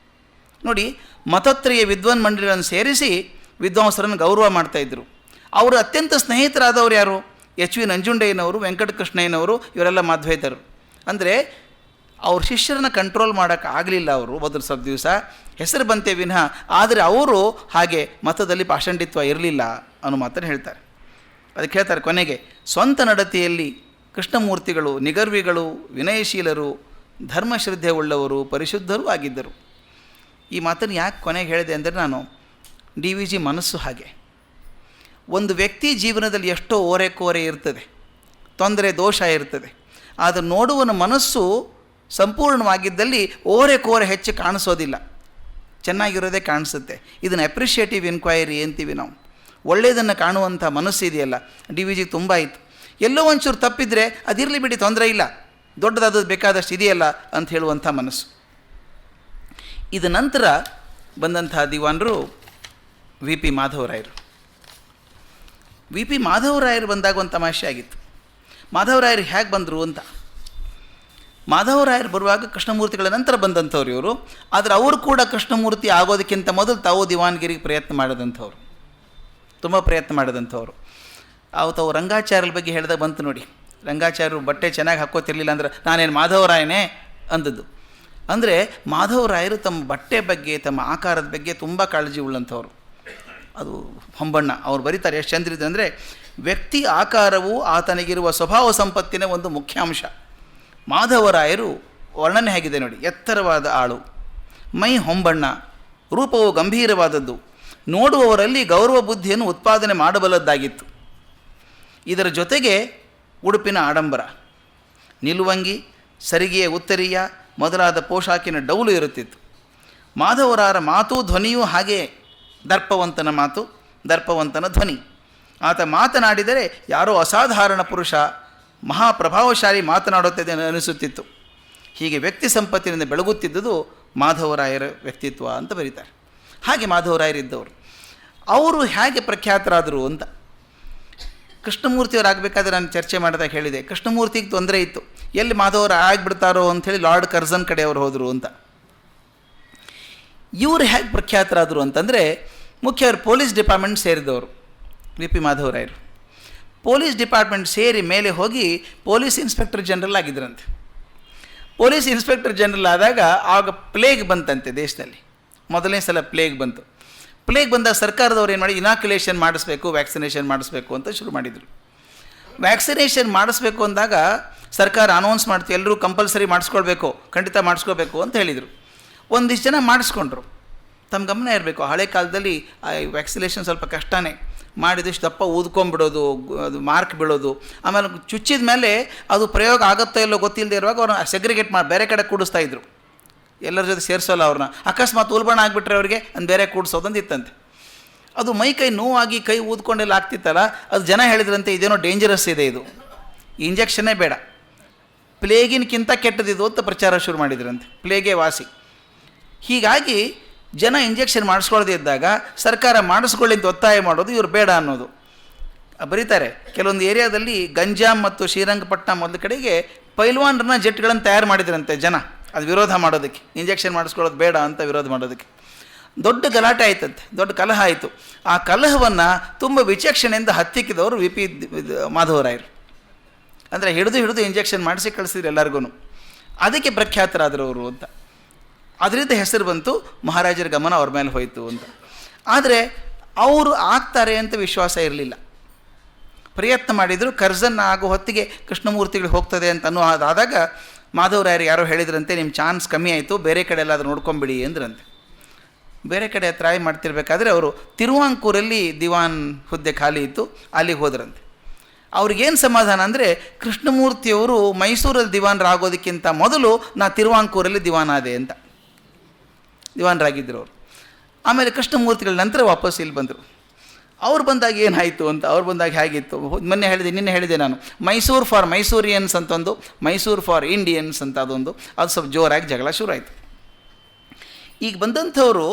S1: ನೋಡಿ, ಮತತ್ರಯ ವಿದ್ವಾನ್ ಮಂಡಳಿಗಳನ್ನು ಸೇರಿಸಿ ವಿದ್ವಾಂಸರನ್ನು ಗೌರವ ಮಾಡ್ತಾಯಿದ್ರು. ಅವರು ಅತ್ಯಂತ ಸ್ನೇಹಿತರಾದವರು ಯಾರು? ಎಚ್ ವಿ ನಂಜುಂಡಯ್ಯನವರು, ವೆಂಕಟಕೃಷ್ಣಯ್ಯನವರು, ಇವರೆಲ್ಲ ಮಾಧ್ವೇತರು. ಅಂದರೆ ಅವ್ರ ಶಿಷ್ಯರನ್ನು ಕಂಟ್ರೋಲ್ ಮಾಡೋಕ್ಕೆ ಆಗಲಿಲ್ಲ. ಅವರು ಮೊದಲು ಸ್ವಲ್ಪ ದಿವಸ ಹೆಸರು ಬಂತೆ ವಿನಃ, ಆದರೆ ಅವರು ಹಾಗೆ ಮತದಲ್ಲಿ ಪಾಷಂಡಿತ್ವ ಇರಲಿಲ್ಲ ಅನ್ನೋ ಮಾತನ್ನು ಹೇಳ್ತಾರೆ. ಅದಕ್ಕೆ ಹೇಳ್ತಾರೆ ಕೊನೆಗೆ, ಸ್ವಂತ ನಡತೆಯಲ್ಲಿ ಕೃಷ್ಣಮೂರ್ತಿಗಳು ನಿಗರ್ವಿಗಳು, ವಿನಯಶೀಲರು, ಧರ್ಮಶ್ರದ್ಧೆ ಉಳ್ಳವರು, ಪರಿಶುದ್ಧರೂ ಆಗಿದ್ದರು. ಈ ಮಾತನ್ನು ಯಾಕೆ ಕೊನೆಗೆ ಹೇಳಿದೆ ಅಂದರೆ, ನಾನು ಡಿ ವಿ ಜಿ ಮನಸ್ಸು ಹಾಗೆ. ಒಂದು ವ್ಯಕ್ತಿ ಜೀವನದಲ್ಲಿ ಎಷ್ಟೋ ಓರೆಕೋರೆ ಇರ್ತದೆ, ತೊಂದರೆ ದೋಷ ಇರ್ತದೆ, ಆದರೆ ನೋಡುವನ ಮನಸ್ಸು ಸಂಪೂರ್ಣವಾಗಿದ್ದಲ್ಲಿ ಓರೆಕೋರೆ ಹೆಚ್ಚು ಕಾಣಿಸೋದಿಲ್ಲ, ಚೆನ್ನಾಗಿರೋದೇ ಕಾಣಿಸುತ್ತೆ. ಇದನ್ನು ಅಪ್ರಿಷಿಯೇಟಿವ್ ಎನ್ಕ್ವೈರಿ ಅಂತೀವಿ ನಾವು. ಒಳ್ಳೆಯದನ್ನು ಕಾಣುವಂಥ ಮನಸ್ಸು ಇದೆಯಲ್ಲ, ಡಿ ವಿ ಜಿಗೆ ತುಂಬ ಇತ್ತು. ಎಲ್ಲೋ ಒಂಚೂರು ತಪ್ಪಿದರೆ ಅದಿರಲಿ ಬಿಡಿ, ತೊಂದರೆ ಇಲ್ಲ, ದೊಡ್ಡದಾದದ್ದು ಬೇಕಾದಷ್ಟು ಇದೆಯಲ್ಲ ಅಂತ ಹೇಳುವಂಥ ಮನಸ್ಸು. ಇದು ನಂತರ ಬಂದಂಥ ದಿವಾನರು ವಿ ಪಿ ಮಾಧವರಾಯರು. ವಿ ಪಿ ಮಾಧವರಾಯರು ಬಂದಾಗ ಒಂದು ತಮಾಷೆ ಆಗಿತ್ತು. ಮಾಧವರಾಯರು ಹೇಗೆ ಬಂದರು ಅಂತ. ಮಾಧವರಾಯರು ಬರುವಾಗ ಕೃಷ್ಣಮೂರ್ತಿಗಳ ನಂತರ ಬಂದಂಥವ್ರು ಇವರು. ಆದರೆ ಅವರು ಕೂಡ ಕೃಷ್ಣಮೂರ್ತಿ ಆಗೋದಕ್ಕಿಂತ ಮೊದಲು ತಾವು ದಿವಾನಗಿರಿಗೆ ಪ್ರಯತ್ನ ಮಾಡಿದಂಥವ್ರು, ತುಂಬ ಪ್ರಯತ್ನ ಮಾಡಿದಂಥವ್ರು. ಅವತ್ತು ಅವ್ರು ರಂಗಾಚಾರ್ಯರ ಬಗ್ಗೆ ಹೇಳಿದಾಗ ಬಂತು ನೋಡಿ. ರಂಗಾಚಾರ್ಯರು ಬಟ್ಟೆ ಚೆನ್ನಾಗಿ ಹಾಕ್ಕೋತಿರ್ಲಿಲ್ಲ ಅಂದ್ರೆ ನಾನೇನು ಮಾಧವರಾಯನೇ ಅಂದದ್ದು. ಅಂದರೆ ಮಾಧವರಾಯರು ತಮ್ಮ ಬಟ್ಟೆ ಬಗ್ಗೆ, ತಮ್ಮ ಆಕಾರದ ಬಗ್ಗೆ ತುಂಬ ಕಾಳಜಿ ಉಳ್ಳಂಥವ್ರು. ಅದು ಹೊಂಬಣ್ಣ ಅವ್ರು ಬರೀತಾರೆ, ಎಷ್ಟು ಚಂದ್ರಿದೆ ಅಂದರೆ, ವ್ಯಕ್ತಿ ಆಕಾರವು ಆತನಿಗಿರುವ ಸ್ವಭಾವ ಸಂಪತ್ತಿನ ಒಂದು ಮುಖ್ಯಾಂಶ. ಮಾಧವರಾಯರು ವರ್ಣನೆ ಹೇಗಿದೆ ನೋಡಿ. ಎತ್ತರವಾದ ಆಳು, ಮೈ ಹೊಂಬಣ್ಣ, ರೂಪವು ಗಂಭೀರವಾದದ್ದು, ನೋಡುವವರಲ್ಲಿ ಗೌರವ ಬುದ್ಧಿಯನ್ನು ಉತ್ಪಾದನೆ ಮಾಡಬಲ್ಲದ್ದಾಗಿತ್ತು. ಇದರ ಜೊತೆಗೆ ಉಡುಪಿನ ಆಡಂಬರ, ನಿಲುವಂಗಿ, ಸರಿಗೆಯ ಉತ್ತರೀಯ ಮೊದಲಾದ ಪೋಷಾಕಿನ ಡೌಲು ಇರುತ್ತಿತ್ತು. ಮಾಧವರಾಯರ ಮಾತು ಧ್ವನಿಯೂ ಹಾಗೆ ದರ್ಪವಂತನ ಮಾತು, ದರ್ಪವಂತನ ಧ್ವನಿ. ಆತ ಮಾತನಾಡಿದರೆ ಯಾರೋ ಅಸಾಧಾರಣ ಪುರುಷ, ಮಹಾಪ್ರಭಾವಶಾಲಿ ಮಾತನಾಡುತ್ತದೆ ಅನಿಸುತ್ತಿತ್ತು. ಹೀಗೆ ವ್ಯಕ್ತಿ ಸಂಪತ್ತಿನಿಂದ ಬೆಳಗುತ್ತಿದ್ದುದು ಮಾಧವರಾಯರ ವ್ಯಕ್ತಿತ್ವ ಅಂತ ಬರೀತಾರೆ. ಹಾಗೆ ಮಾಧವರಾಯರಿದ್ದವರು. ಅವರು ಹೇಗೆ ಪ್ರಖ್ಯಾತರಾದರು ಅಂತ ಕೃಷ್ಣಮೂರ್ತಿಯವರು ಆಗಬೇಕಾದ್ರೆ ನಾನು ಚರ್ಚೆ ಮಾಡಿದಾಗ ಹೇಳಿದೆ, ಕೃಷ್ಣಮೂರ್ತಿಗೆ ತೊಂದರೆ ಇತ್ತು, ಎಲ್ಲಿ ಮಾಧವರ ಆಗಿಬಿಡ್ತಾರೋ ಅಂಥೇಳಿ ಲಾರ್ಡ್ ಕರ್ಜನ್ ಕಡೆ ಅವರು ಹೋದರು ಅಂತ. ಇವರು ಹೇಗೆ ಪ್ರಖ್ಯಾತರಾದರು ಅಂತಂದರೆ, ಮುಖ್ಯ ಅವರು ಪೊಲೀಸ್ ಡಿಪಾರ್ಟ್ಮೆಂಟ್ ಸೇರಿದವರು. ವಿ ಪಿ ಮಾಧವರಾಯರು ಪೊಲೀಸ್ ಡಿಪಾರ್ಟ್ಮೆಂಟ್ ಸೇರಿ ಮೇಲೆ ಹೋಗಿ ಪೊಲೀಸ್ ಇನ್ಸ್ಪೆಕ್ಟರ್ ಜನರಲ್ ಆಗಿದ್ದರಂತೆ. ಪೊಲೀಸ್ ಇನ್ಸ್ಪೆಕ್ಟರ್ ಜನರಲ್ ಆದಾಗ ಆವಾಗ ಪ್ಲೇಗ್ ಬಂತಂತೆ ದೇಶದಲ್ಲಿ. ಮೊದಲನೇ ಸಲ ಪ್ಲೇಗ್ ಬಂತು. ಪ್ಲೇಗ್ ಬಂದಾಗ ಸರ್ಕಾರದವ್ರು ಏನು ಮಾಡಿ, ಇನಾಕ್ಯುಲೇಷನ್ ಮಾಡಿಸ್ಬೇಕು, ವ್ಯಾಕ್ಸಿನೇಷನ್ ಮಾಡಿಸ್ಬೇಕು ಅಂತ ಶುರು ಮಾಡಿದರು. ವ್ಯಾಕ್ಸಿನೇಷನ್ ಮಾಡಿಸ್ಬೇಕು ಅಂದಾಗ ಸರ್ಕಾರ ಅನೌನ್ಸ್ ಮಾಡ್ತು, ಎಲ್ಲರೂ ಕಂಪಲ್ಸರಿ ಮಾಡಿಸ್ಕೊಳ್ಬೇಕು, ಖಂಡಿತ ಮಾಡಿಸ್ಕೋಬೇಕು ಅಂತ ಹೇಳಿದರು. ಒಂದಿಷ್ಟು ಜನ ಮಾಡಿಸ್ಕೊಂಡ್ರು. ತಮ್ಮ ಗಮನ ಇರಬೇಕು, ಹಳೆ ಕಾಲದಲ್ಲಿ ಆ ವ್ಯಾಕ್ಸಿನೇಷನ್ ಸ್ವಲ್ಪ ಕಷ್ಟನೇ. ಮಾಡಿದಷ್ಟು ದಪ್ಪ ಊದ್ಕೊಂಡ್ಬಿಡೋದು, ಅದು ಮಾರ್ಕ್ ಬೀಳೋದು, ಆಮೇಲೆ ಚುಚ್ಚಿದ ಮೇಲೆ ಅದು ಪ್ರಯೋಗ ಆಗುತ್ತೋ ಇಲ್ಲೋ ಗೊತ್ತಿಲ್ಲದೆ ಇರುವಾಗ ಅವ್ರನ್ನ ಸೆಗ್ರಿಗೇಟ್ ಮಾಡಿ ಬೇರೆ ಕಡೆ ಕೂಡಿಸ್ತಾಯಿದ್ರು. ಎಲ್ಲರ ಜೊತೆ ಸೇರಿಸೋಲ್ಲ ಅವ್ರನ್ನ. ಅಕಸ್ಮಾತ್ ಉಲ್ಬಣ ಆಗಿಬಿಟ್ರೆ ಅವ್ರಿಗೆ ಅದು ಬೇರೆ ಕೂಡಿಸೋದಂದು ಇತ್ತಂತೆ. ಅದು ಮೈ ಕೈ ನೋವಾಗಿ ಕೈ ಊದ್ಕೊಂಡೆಲ್ಲ ಆಗ್ತಿತ್ತಲ್ಲ, ಅದು ಜನ ಹೇಳಿದ್ರಂತೆ ಇದೇನೋ ಡೇಂಜರಸ್ ಇದೆ, ಇದು ಇಂಜೆಕ್ಷನ್ನೇ ಬೇಡ, ಪ್ಲೇಗಿನಕ್ಕಿಂತ ಕೆಟ್ಟದಿದು ಅಂತ ಪ್ರಚಾರ ಶುರು ಮಾಡಿದ್ರಂತೆ. ಪ್ಲೇಗೇ ವಾಸಿ. ಹೀಗಾಗಿ ಜನ ಇಂಜೆಕ್ಷನ್ ಮಾಡಿಸ್ಕೊಳ್ಳದೇ ಇದ್ದಾಗ ಸರ್ಕಾರ ಮಾಡಿಸ್ಕೊಳ್ಳಿ ಅಂತ ಒತ್ತಾಯ ಮಾಡೋದು, ಇವ್ರು ಬೇಡ ಅನ್ನೋದು. ಬರೀತಾರೆ, ಕೆಲವೊಂದು ಏರಿಯಾದಲ್ಲಿ ಗಂಜಾಂ ಮತ್ತು ಶ್ರೀರಂಗಪಟ್ಟಣ ಮೊದಲ ಕಡೆಗೆ ಪೈಲ್ವಾನ್ರನ್ನ ಜೆಟ್ಗಳನ್ನು ತಯಾರು ಮಾಡಿದ್ರಂತೆ ಜನ, ಅದು ವಿರೋಧ ಮಾಡೋದಕ್ಕೆ, ಇಂಜೆಕ್ಷನ್ ಮಾಡಿಸ್ಕೊಳ್ಳೋದು ಬೇಡ ಅಂತ ವಿರೋಧ ಮಾಡೋದಕ್ಕೆ. ದೊಡ್ಡ ಗಲಾಟೆ ಆಯ್ತಂತೆ, ದೊಡ್ಡ ಕಲಹ ಆಯಿತು. ಆ ಕಲಹವನ್ನು ತುಂಬ ವಿಚಕ್ಷಣೆಯಿಂದ ಹತ್ತಿಕ್ಕಿದವರು ವಿ ಪಿ ಮಾಧವರಾಯರು. ಅಂದರೆ ಹಿಡಿದು ಇಂಜೆಕ್ಷನ್ ಮಾಡಿಸಿ ಕಳಿಸಿದ್ರು ಎಲ್ಲರಿಗೂ. ಅದಕ್ಕೆ ಪ್ರಖ್ಯಾತರಾದರು ಅವರು ಅಂತ. ಅದರಿಂದ ಹೆಸರು ಬಂತು, ಮಹಾರಾಜರ ಗಮನ ಅವ್ರ ಮೇಲೆ ಹೋಯಿತು ಅಂತ. ಆದರೆ ಅವರು ಆಗ್ತಾರೆ ಅಂತ ವಿಶ್ವಾಸ ಇರಲಿಲ್ಲ. ಪ್ರಯತ್ನ ಮಾಡಿದರು. ಕರ್ಜನ್ ಆಗೋ ಹೊತ್ತಿಗೆ ಕೃಷ್ಣಮೂರ್ತಿಗಳಿಗೆ ಹೋಗ್ತದೆ ಅಂತ ಅನ್ನೋ ಅದಾದಾಗ ಮಾಧವರಾಯರು ಯಾರೋ ಹೇಳಿದ್ರಂತೆ, ನಿಮ್ಮ ಚಾನ್ಸ್ ಕಮ್ಮಿ ಆಯಿತು, ಬೇರೆ ಕಡೆ ಎಲ್ಲಾದರೂ ನೋಡ್ಕೊಂಬಿಡಿ ಅಂದ್ರಂತೆ. ಬೇರೆ ಕಡೆ ಟ್ರೈ ಮಾಡ್ತಿರ್ಬೇಕಾದ್ರೆ ಅವರು ತಿರುವಾಂಕೂರಲ್ಲಿ ದಿವಾನ್ ಹುದ್ದೆ ಖಾಲಿ ಇತ್ತು, ಅಲ್ಲಿಗೆ ಹೋದ್ರಂತೆ. ಅವ್ರಿಗೇನು ಸಮಾಧಾನ ಅಂದರೆ, ಕೃಷ್ಣಮೂರ್ತಿಯವರು ಮೈಸೂರಲ್ಲಿ ದಿವಾನರಾಗೋದಕ್ಕಿಂತ ಮೊದಲು ನಾ ತಿರುವಾಂಕೂರಲ್ಲಿ ದಿವಾನಾದೆ ಅಂತ ದಿವಾನರಾಗಿದ್ದರು ಅವರು. ಆಮೇಲೆ ಕೃಷ್ಣಮೂರ್ತಿಗಳ ನಂತರ ವಾಪಸ್ ಇಲ್ಲಿ ಬಂದರು. ಅವ್ರು ಬಂದಾಗ ಏನಾಯಿತು ಅಂತ, ಅವ್ರು ಬಂದಾಗ ಹೇಗಿತ್ತು ನಿನ್ನೆ ಹೇಳಿದೆ ನಾನು, ಮೈಸೂರು ಫಾರ್ ಮೈಸೂರಿಯನ್ಸ್ ಅಂತೊಂದು, ಮೈಸೂರು ಫಾರ್ ಇಂಡಿಯನ್ಸ್ ಅಂತ ಅದೊಂದು, ಅದು ಸ್ವಲ್ಪ ಜೋರಾಗಿ ಜಗಳ ಶುರು ಆಯಿತು. ಈಗ ಬಂದಂಥವರು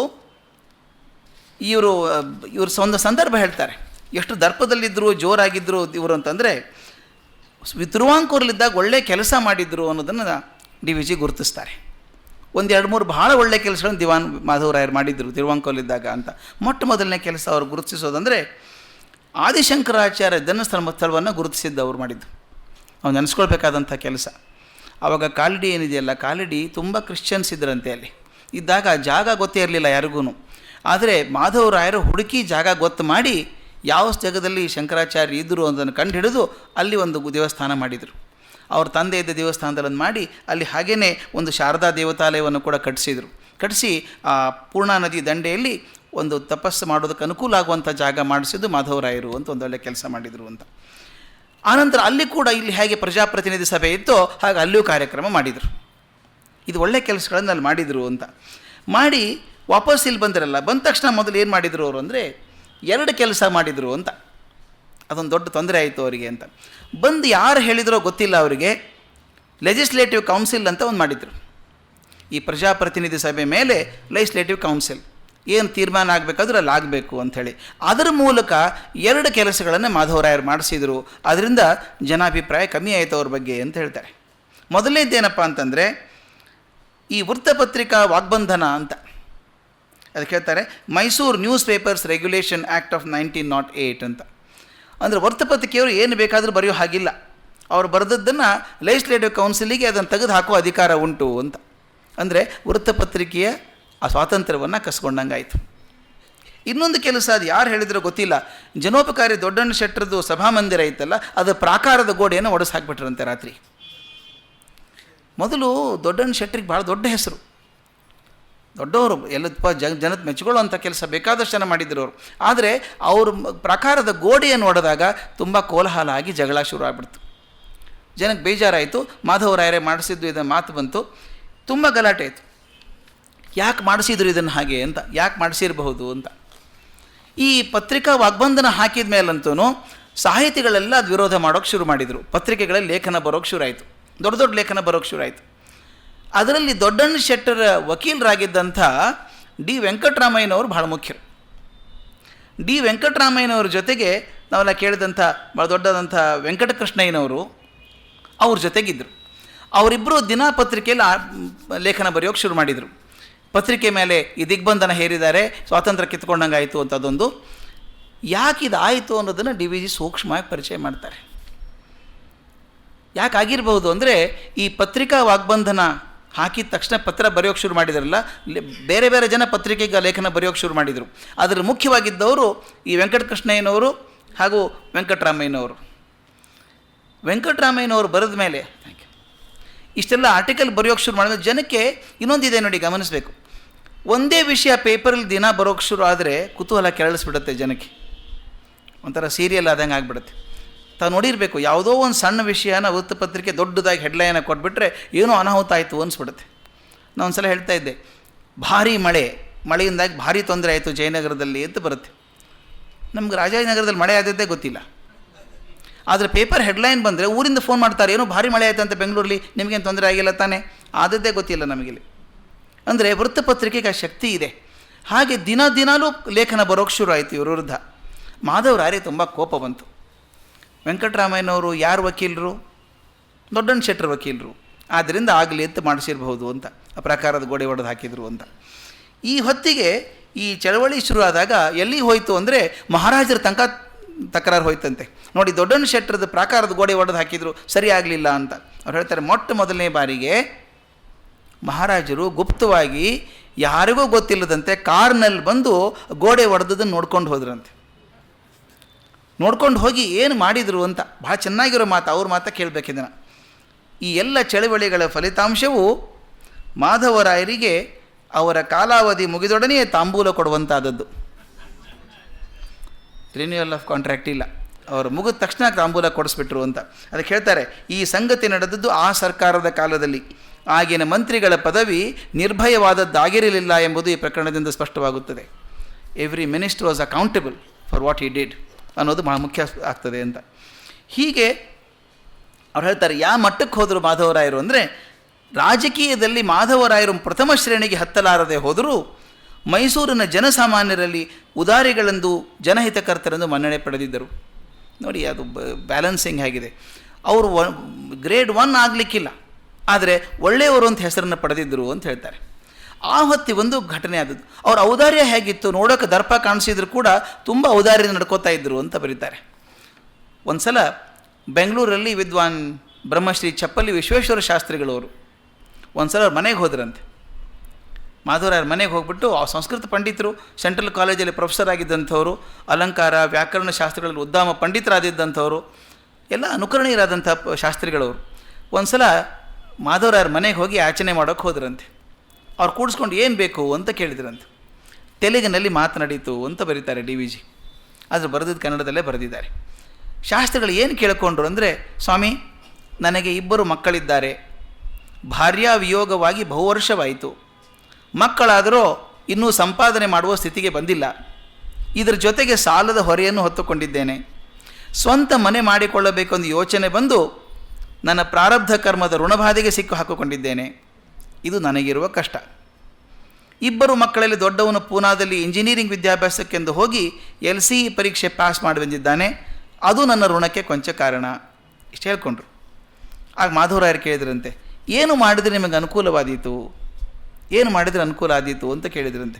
S1: ಇವರು ಒಂದು ಸಂದರ್ಭ ಹೇಳ್ತಾರೆ, ಎಷ್ಟು ದರ್ಪದಲ್ಲಿದ್ದರು, ಜೋರಾಗಿದ್ದರು ಇವರು ಅಂತಂದರೆ, ತಿರುವಾಂಕೂರಲ್ಲಿದ್ದಾಗ ಒಳ್ಳೆ ಕೆಲಸ ಮಾಡಿದ್ರು ಅನ್ನೋದನ್ನು ಡಿ ವಿ ಜಿ ಗುರುತಿಸ್ತಾರೆ. ಒಂದು 2-3 ಭಾಳ ಒಳ್ಳೆ ಕೆಲಸಗಳನ್ನು ದಿವಾನ್ ಮಾಧವರಾಯರು ಮಾಡಿದ್ರು ತಿರುವಾಂಕೂರಲ್ಲಿದ್ದಾಗ ಅಂತ. ಮೊಟ್ಟ ಮೊದಲನೇ ಕೆಲಸ ಅವರು ಗುರುತಿಸೋದಂದರೆ, ಆದಿಶಂಕರಾಚಾರ್ಯ ಜನ್ಮಸ್ಥಳವನ್ನು ಗುರುತಿಸಿದ್ದು ಅವ್ರು ಮಾಡಿದ್ದು. ಅವ್ನು ನೆನೆಸ್ಕೊಳ್ಬೇಕಾದಂಥ ಕೆಲಸ. ಆವಾಗ ಕಾಲಡಿ ಏನಿದೆಯಲ್ಲ, ಕಾಲಡಿ ತುಂಬ ಕ್ರಿಶ್ಚಿಯನ್ಸ್ ಇದ್ದರಂತೆ. ಅಲ್ಲಿ ಇದ್ದಾಗ ಜಾಗ ಗೊತ್ತೇ ಇರಲಿಲ್ಲ ಯಾರಿಗೂ. ಆದರೆ ಮಾಧವರಾಯರು ಹುಡುಕಿ ಜಾಗ ಗೊತ್ತು ಮಾಡಿ ಯಾವ ಜಾಗದಲ್ಲಿ ಶಂಕರಾಚಾರ್ಯ ಇದ್ದರು ಅದನ್ನು ಕಂಡು ಹಿಡಿದು ಅಲ್ಲಿ ಒಂದು ದೇವಸ್ಥಾನ ಮಾಡಿದರು. ಅವ್ರ ತಂದೆ ಇದ್ದ ದೇವಸ್ಥಾನದಲ್ಲಿ ಮಾಡಿ ಅಲ್ಲಿ ಹಾಗೇ ಒಂದು ಶಾರದಾ ದೇವತಾಲಯವನ್ನು ಕೂಡ ಕಟ್ಟಿಸಿ ಆ ಪೂರ್ಣಾ ನದಿ ದಂಡೆಯಲ್ಲಿ ಒಂದು ತಪಸ್ಸು ಮಾಡೋದಕ್ಕೆ ಅನುಕೂಲ ಆಗುವಂಥ ಜಾಗ ಮಾಡಿಸಿದ್ದು ಮಾಧವರಾಯರು ಅಂತ ಒಂದು ಒಳ್ಳೆಯ ಕೆಲಸ ಮಾಡಿದರು ಅಂತ. ಆನಂತರ ಅಲ್ಲಿ ಕೂಡ ಇಲ್ಲಿ ಹೇಗೆ ಪ್ರಜಾಪ್ರತಿನಿಧಿ ಸಭೆ ಇತ್ತೋ ಹಾಗೆ ಅಲ್ಲಿಯೂ ಕಾರ್ಯಕ್ರಮ ಮಾಡಿದರು. ಇದು ಒಳ್ಳೆಯ ಕೆಲಸಗಳನ್ನು ಅಲ್ಲಿ ಮಾಡಿದರು ಅಂತ ಮಾಡಿ ವಾಪಸ್ ಇಲ್ಲಿ ಬಂದಿರಲ್ಲ. ಬಂದ ತಕ್ಷಣ ಮೊದಲು ಏನು ಮಾಡಿದರು ಅವರು ಅಂದರೆ, 2 ಕೆಲಸ ಮಾಡಿದರು ಅಂತ. ಅದೊಂದು ದೊಡ್ಡ ತೊಂದರೆ ಆಯಿತು ಅವರಿಗೆ ಅಂತ. ಬಂದು ಯಾರು ಹೇಳಿದರೋ ಗೊತ್ತಿಲ್ಲ ಅವರಿಗೆ, ಲೆಜಿಸ್ಲೇಟಿವ್ ಕೌನ್ಸಿಲ್ ಅಂತ ಒಂದು ಮಾಡಿದರು. ಈ ಪ್ರಜಾಪ್ರತಿನಿಧಿ ಸಭೆ ಮೇಲೆ ಲೆಜಿಸ್ಲೇಟಿವ್ ಕೌನ್ಸಿಲ್ ಏನು ತೀರ್ಮಾನ ಆಗಬೇಕಾದ್ರೂ ಅಲ್ಲಿ ಆಗಬೇಕು ಅಂಥೇಳಿ, ಅದರ ಮೂಲಕ 2 ಕೆಲಸಗಳನ್ನು ಮಾಧವರಾಯರು ಮಾಡಿಸಿದರು. ಅದರಿಂದ ಜನಾಭಿಪ್ರಾಯ ಕಮ್ಮಿ ಆಯಿತು ಅವ್ರ ಬಗ್ಗೆ ಅಂತ ಹೇಳ್ತಾರೆ. ಮೊದಲನೇದ್ದೇನಪ್ಪ ಅಂತಂದರೆ, ಈ ವೃತ್ತಪತ್ರಿಕಾ ವಾಗ್ಬಂಧನ ಅಂತ ಅದಕ್ಕೆ ಹೇಳ್ತಾರೆ, Mysuru news papers regulation act of 1908 ಅಂತ. ಅಂದರೆ ವೃತ್ತಪತ್ರಿಕೆಯವರು ಏನು ಬೇಕಾದರೂ ಬರೆಯೋ ಹಾಗಿಲ್ಲ, ಅವರು ಬರೆದದ್ದನ್ನು ಲೆಜಿಸ್ಲೇಟಿವ್ ಕೌನ್ಸಿಲಿಗೆ ಅದನ್ನು ತೆಗೆದು ಹಾಕುವ ಅಧಿಕಾರ ಉಂಟು ಅಂತ. ಅಂದರೆ ವೃತ್ತಪತ್ರಿಕೆಯ ಆ ಸ್ವಾತಂತ್ರ್ಯವನ್ನು ಕಸ್ಕೊಂಡಂಗಾಯಿತು. ಇನ್ನೊಂದು ಕೆಲಸ, ಅದು ಯಾರು ಹೇಳಿದ್ರೋ ಗೊತ್ತಿಲ್ಲ, ಜನೋಪಕಾರಿ ದೊಡ್ಡಣ್ಣ ಶೆಟ್ಟರದು ಸಭಾಮಂದಿರ ಇತ್ತಲ್ಲ, ಅದು ಪ್ರಾಕಾರದ ಗೋಡೆಯನ್ನು ಒಡೆಸಿ ಹಾಕ್ಬಿಟ್ರಂತೆ ರಾತ್ರಿ. ಮೊದಲು ದೊಡ್ಡಣ್ಣ ಶೆಟ್ಟರಿಗೆ ಭಾಳ ದೊಡ್ಡ ಹೆಸರು, ದೊಡ್ಡವರು, ಎಲ್ಲದಪ್ಪ ಜನದ ಮೆಚ್ಚಿಕೊಳ್ಳುವಂಥ ಕೆಲಸ ಬೇಕಾದಷ್ಟು ಜನ ಮಾಡಿದ್ರು ಅವರು. ಆದರೆ ಅವರು ಪ್ರಾಕಾರದ ಗೋಡೆಯನ್ನು ಒಡೆದಾಗ ತುಂಬ ಕೋಲಾಹಲ ಆಗಿ ಜಗಳ ಶುರು ಆಗ್ಬಿಡ್ತು. ಜನಕ್ಕೆ ಬೇಜಾರಾಯಿತು. ಮಾಧವರಾಯರೇ ಮಾಡಿಸಿದ್ದು ಇದನ್ನು ಮಾತು ಬಂತು, ತುಂಬ ಗಲಾಟೆ ಆಯಿತು. ಯಾಕೆ ಮಾಡಿಸಿದ್ರು ಇದನ್ನು ಹಾಗೆ ಅಂತ, ಯಾಕೆ ಮಾಡಿಸಿರಬಹುದು ಅಂತ. ಈ ಪತ್ರಿಕಾ ವಾಗ್ಬಂಧನ ಹಾಕಿದ ಮೇಲಂತೂ ಸಾಹಿತಿಗಳೆಲ್ಲ ಅದು ವಿರೋಧ ಮಾಡೋಕ್ಕೆ ಶುರು ಮಾಡಿದರು. ಪತ್ರಿಕೆಗಳಲ್ಲಿ ಲೇಖನ ಬರೋಕ್ಕೆ ಶುರು ಆಯಿತು, ದೊಡ್ಡ ದೊಡ್ಡ ಲೇಖನ ಬರೋಕ್ಕೆ ಶುರು ಆಯಿತು. ಅದರಲ್ಲಿ ದೊಡ್ಡಣ್ಣ ಶೆಟ್ಟರ ವಕೀಲರಾಗಿದ್ದಂಥ ಡಿ ವೆಂಕಟರಾಮಯ್ಯನವರು ಭಾಳ ಮುಖ್ಯರು. ಡಿ ವೆಂಕಟರಾಮಯ್ಯನವ್ರ ಜೊತೆಗೆ ನಾವೆಲ್ಲ ಕೇಳಿದಂಥ ಭಾಳ ದೊಡ್ಡದಂಥ ವೆಂಕಟಕೃಷ್ಣಯ್ಯನವರು ಅವ್ರ ಜೊತೆಗಿದ್ದರು. ಅವರಿಬ್ಬರು ದಿನಪತ್ರಿಕೆಯಲ್ಲಿ ಲೇಖನ ಬರೆಯೋಕ್ಕೆ ಶುರು ಮಾಡಿದರು. ಪತ್ರಿಕೆ ಮೇಲೆ ಈ ದಿಗ್ಬಂಧನ ಹೇರಿದ್ದಾರೆ, ಸ್ವಾತಂತ್ರ್ಯ ಕಿತ್ಕೊಂಡಂಗಾಯಿತು ಅಂತದೊಂದು. ಯಾಕಿದಾಯಿತು ಅನ್ನೋದನ್ನು ಡಿ ವಿ ಜಿ ಸೂಕ್ಷ್ಮವಾಗಿ ಪರಿಚಯ ಮಾಡ್ತಾರೆ. ಯಾಕಾಗಿರ್ಬೋದು ಅಂದರೆ, ಈ ಪತ್ರಿಕಾ ವಾಗ್ಬಂಧನ ಹಾಕಿದ ತಕ್ಷಣ ಪತ್ರ ಬರೆಯೋಕ್ಕೆ ಶುರು ಮಾಡಿದಾರಲ್ಲ, ಬೇರೆ ಬೇರೆ ಜನ ಪತ್ರಿಕೆಗೆ ಲೇಖನ ಬರೆಯೋಕ್ಕೆ ಶುರು ಮಾಡಿದರು. ಅದರಲ್ಲಿ ಮುಖ್ಯವಾಗಿದ್ದವರು ಈ ವೆಂಕಟಕೃಷ್ಣಯ್ಯನವರು ಹಾಗೂ ವೆಂಕಟರಾಮಯ್ಯನವರು. ವೆಂಕಟರಾಮಯ್ಯನವರು ಬರೆದ ಮೇಲೆ ಇಷ್ಟೆಲ್ಲ ಆರ್ಟಿಕಲ್ ಬರೆಯೋಕ್ಕೆ ಶುರು ಮಾಡಿದ್ರೆ ಜನಕ್ಕೆ ಇನ್ನೊಂದಿದೆ ನೋಡಿ, ಗಮನಿಸಬೇಕು. ಒಂದೇ ವಿಷಯ ಪೇಪರಲ್ಲಿ ದಿನ ಬರೋಕ್ಕೆ ಶುರು ಆದರೆ ಕುತೂಹಲ ಕೆರಳಿಸ್ಬಿಡುತ್ತೆ ಜನಕ್ಕೆ, ಒಂಥರ ಸೀರಿಯಲ್ ಆದಂಗೆ ಆಗಿಬಿಡುತ್ತೆ. ತಾವು ನೋಡಿರಬೇಕು, ಯಾವುದೋ ಒಂದು ಸಣ್ಣ ವಿಷಯನ ವೃತ್ತಪತ್ರಿಕೆ ದೊಡ್ಡದಾಗಿ ಹೆಡ್ಲೈನ ಕೊಟ್ಬಿಟ್ರೆ ಏನೋ ಅನಾಹುತ ಆಯಿತು ಅನಿಸ್ಬಿಡುತ್ತೆ. ನಾನು ಒಂದು ಸಲ ಹೇಳ್ತಾ ಇದ್ದೆ, ಭಾರೀ ಮಳೆಯಿಂದಾಗಿ ಭಾರೀ ತೊಂದರೆ ಆಯಿತು ಜಯನಗರದಲ್ಲಿ ಅಂತ ಬರುತ್ತೆ. ನಮ್ಗೆ ರಾಜಾಜಿನಗರದಲ್ಲಿ ಮಳೆ ಆದದ್ದೇ ಗೊತ್ತಿಲ್ಲ, ಆದರೆ ಪೇಪರ್ ಹೆಡ್ಲೈನ್ ಬಂದರೆ ಊರಿಂದ ಫೋನ್ ಮಾಡ್ತಾರೆ, ಏನೋ ಭಾರಿ ಮಳೆ ಆಯಿತು ಅಂತ ಬೆಂಗಳೂರಲ್ಲಿ, ನಿಮಗೇನು ತೊಂದರೆ ಆಗಿಲ್ಲ ತಾನೇ, ಆದದ್ದೇ ಗೊತ್ತಿಲ್ಲ ನಮಗಿಲ್ಲಿ. ಅಂದರೆ ವೃತ್ತಪತ್ರಿಕೆಗೆ ಆ ಶಕ್ತಿ ಇದೆ. ಹಾಗೆ ದಿನಾಲೂ ಲೇಖನ ಬರೋಕ್ಕೆ ಶುರು ಆಯಿತು ಇವ್ರ ವಿರುದ್ಧ. ಮಾಧವ ರಾಯರಿಗೆ ತುಂಬ ಕೋಪ ಬಂತು. ವೆಂಕಟರಾಮಯ್ಯನವರು ಯಾರು ವಕೀಲರು? ದೊಡ್ಡಣ್ಣ ಶೆಟ್ಟರ್ ವಕೀಲರು, ಆದ್ದರಿಂದ ಆಗಲಿ ಅಂತ ಮಾಡಿಸಿರ್ಬಹುದು ಅಂತ, ಆ ಪ್ರಕಾರದ ಗೋಡೆ ಹೊಡೆದು ಹಾಕಿದರು ಅಂತ. ಈ ಹೊತ್ತಿಗೆ ಈ ಚಳವಳಿ ಶುರು ಆದಾಗ ಎಲ್ಲಿ ಹೋಯಿತು ಅಂದರೆ ಮಹಾರಾಜರ ತನಕ ತಕರಾರು ಹೋಯ್ತಂತೆ. ನೋಡಿ, ದೊಡ್ಡಣ್ಣ ಶೆಟ್ಟರದ ಪ್ರಾಕಾರದ ಗೋಡೆ ಹೊಡೆದು ಹಾಕಿದರು, ಸರಿ ಆಗಲಿಲ್ಲ ಅಂತ. ಅವ್ರು ಹೇಳ್ತಾರೆ, ಮೊದಲನೇ ಬಾರಿಗೆ ಮಹಾರಾಜರು ಗುಪ್ತವಾಗಿ ಯಾರಿಗೂ ಗೊತ್ತಿಲ್ಲದಂತೆ ಕಾರ್ನಲ್ಲಿ ಬಂದು ಗೋಡೆ ಹೊಡೆದದನ್ನು ನೋಡ್ಕೊಂಡು ಹೋದ್ರಂತೆ. ನೋಡ್ಕೊಂಡು ಹೋಗಿ ಏನು ಮಾಡಿದರು ಅಂತ ಭಾಳ ಚೆನ್ನಾಗಿರೋ ಮಾತು, ಅವ್ರ ಮಾತು ಕೇಳಬೇಕಿದೆ. ಈ ಎಲ್ಲ ಚಳವಳಿಗಳ ಫಲಿತಾಂಶವು ಮಾಧವರಾಯರಿಗೆ ಅವರ ಕಾಲಾವಧಿ ಮುಗಿದೊಡನೆಯೇ ತಾಂಬೂಲ ಕೊಡುವಂತಾದದ್ದು. ರಿನ್ಯೂವಲ್ ಆಫ್ ಕಾಂಟ್ರಾಕ್ಟ್ ಇಲ್ಲ, ಅವರು ಮುಗಿದ ತಕ್ಷಣ ತಾಂಬೂಲ ಕೊಡಿಸ್ಬಿಟ್ರು ಅಂತ. ಅದಕ್ಕೆ ಹೇಳ್ತಾರೆ, ಈ ಸಂಗತಿ ನಡೆದದ್ದು ಆ ಸರ್ಕಾರದ ಕಾಲದಲ್ಲಿ. ಆಗಿನ ಮಂತ್ರಿಗಳ ಪದವಿ ನಿರ್ಭಯವಾದದ್ದಾಗಿರಲಿಲ್ಲ ಎಂಬುದು ಈ ಪ್ರಕರಣದಿಂದ ಸ್ಪಷ್ಟವಾಗುತ್ತದೆ. Every minister was accountable for what he did ಅನ್ನೋದು ಬಹಳ ಮುಖ್ಯ ಆಗ್ತದೆ ಅಂತ. ಹೀಗೆ ಅವ್ರು ಹೇಳ್ತಾರೆ, ಯಾವ ಮಟ್ಟಕ್ಕೆ ಹೋದರು ಮಾಧವರಾಯರು ಅಂದರೆ, ರಾಜಕೀಯದಲ್ಲಿ ಮಾಧವರಾಯರು ಪ್ರಥಮ ಶ್ರೇಣಿಗೆ ಹತ್ತಲಾರದೆ ಹೋದರೂ ಮೈಸೂರಿನ ಜನಸಾಮಾನ್ಯರಲ್ಲಿ ಉದಾರಿಗಳೆಂದು ಜನಹಿತಕರ್ತರೆಂದು ಮನ್ನಣೆ ಪಡೆದಿದ್ದರು. ನೋಡಿ, ಅದು ಬ್ಯಾಲೆನ್ಸಿಂಗ್ ಆಗಿದೆ. ಅವರು ಗ್ರೇಡ್ 1 ಆಗಲಿಕ್ಕಿಲ್ಲ, ಆದರೆ ಒಳ್ಳೆಯವರು ಅಂತ ಹೆಸರನ್ನು ಪಡೆದಿದ್ದರು ಅಂತ ಹೇಳ್ತಾರೆ. ಆ ಹೊತ್ತಿಗೊಂದು ಘಟನೆ ಆದದ್ದು. ಅವ್ರ ಔದಾರ್ಯ ಹೇಗಿತ್ತು ನೋಡೋಕೆ ದರ್ಪ ಕಾಣಿಸಿದ್ರು ಕೂಡ ತುಂಬ ಔದಾರ್ಯ ನಡ್ಕೋತಾ ಇದ್ದರು ಅಂತ ಬರೀತಾರೆ. ಒಂದು ಸಲ ಬೆಂಗಳೂರಲ್ಲಿ ವಿದ್ವಾನ್ ಬ್ರಹ್ಮಶ್ರೀ ಚಪ್ಪಲಿ ವಿಶ್ವೇಶ್ವರ ಶಾಸ್ತ್ರಿಗಳವರು ಒಂದು ಸಲ ಅವ್ರ ಮನೆಗೆ ಹೋದ್ರಂತೆ. ಮಾಧವರಾಯರ ಮನೆಗೆ ಹೋಗ್ಬಿಟ್ಟು, ಆ ಸಂಸ್ಕೃತ ಪಂಡಿತರು, ಸೆಂಟ್ರಲ್ ಕಾಲೇಜಲ್ಲಿ ಪ್ರೊಫೆಸರ್ ಆಗಿದ್ದಂಥವ್ರು, ಅಲಂಕಾರ ವ್ಯಾಕರಣ ಶಾಸ್ತ್ರಗಳಲ್ಲಿ ಉದ್ದಾಮ ಪಂಡಿತರಾದಿದ್ದಂಥವ್ರು, ಎಲ್ಲ ಅನುಕರಣೀಯರಾದಂಥ ಶಾಸ್ತ್ರಿಗಳವರು ಒಂದು ಸಲ ಮಾಧವರಾಯರ ಮನೆಗೆ ಹೋಗಿ ಯಾಚನೆ ಮಾಡೋಕ್ಕೆ ಹೋದ್ರಂತೆ. ಅವ್ರು ಕೂಡಿಸ್ಕೊಂಡು ಏನು ಬೇಕು ಅಂತ ಕೇಳಿದ್ರಂತೆ. ತೆಲುಗಿನಲ್ಲಿ ಮಾತನಾಡಿತು ಅಂತ ಬರೀತಾರೆ ಡಿ ವಿ ಜಿ, ಆದರೆ ಬರೆದಿದ್ದು ಕನ್ನಡದಲ್ಲೇ ಬರೆದಿದ್ದಾರೆ. ಶಾಸ್ತ್ರಿಗಳು ಏನು ಕೇಳಿಕೊಂಡ್ರು ಅಂದರೆ, ಸ್ವಾಮಿ, ನನಗೆ 2 ಮಕ್ಕಳಿದ್ದಾರೆ, ಭಾರ್ಯಾ ವಿಯೋಗವಾಗಿ ಬಹುವರ್ಷವಾಯಿತು, ಮಕ್ಕಳಾದರೂ ಇನ್ನೂ ಸಂಪಾದನೆ ಮಾಡುವ ಸ್ಥಿತಿಗೆ ಬಂದಿಲ್ಲ, ಇದರ ಜೊತೆಗೆ ಸಾಲದ ಹೊರೆಯನ್ನು ಹೊತ್ತುಕೊಂಡಿದ್ದೇನೆ, ಸ್ವಂತ ಮನೆ ಮಾಡಿಕೊಳ್ಳಬೇಕೆಂದು ಯೋಚನೆ ಬಂದು ನನ್ನ ಪ್ರಾರಬ್ಧ ಕರ್ಮದ ಋಣಬಾಧೆಗೆ ಸಿಕ್ಕು ಹಾಕಿಕೊಂಡಿದ್ದೇನೆ. ಇದು ನನಗಿರುವ ಕಷ್ಟ. 2 ಮಕ್ಕಳಲ್ಲಿ ದೊಡ್ಡವನು ಪೂನಾದಲ್ಲಿ ಇಂಜಿನಿಯರಿಂಗ್ ವಿದ್ಯಾಭ್ಯಾಸಕ್ಕೆಂದು ಹೋಗಿ LC ಪರೀಕ್ಷೆ ಪಾಸ್ ಮಾಡಿ ಬಂದಿದ್ದಾನೆ, ಅದು ನನ್ನ ಋಣಕ್ಕೆ ಕೊಂಚ ಕಾರಣ. ಇಷ್ಟು ಹೇಳ್ಕೊಂಡ್ರು. ಆಗ ಮಾಧವರಾಯರು ಕೇಳಿದ್ರಂತೆ, ಏನು ಮಾಡಿದರೆ ನಿಮಗೆ ಅನುಕೂಲವಾದೀತು, ಏನು ಮಾಡಿದರೆ ಅನುಕೂಲ ಆದೀತು ಅಂತ ಕೇಳಿದ್ರಂತೆ.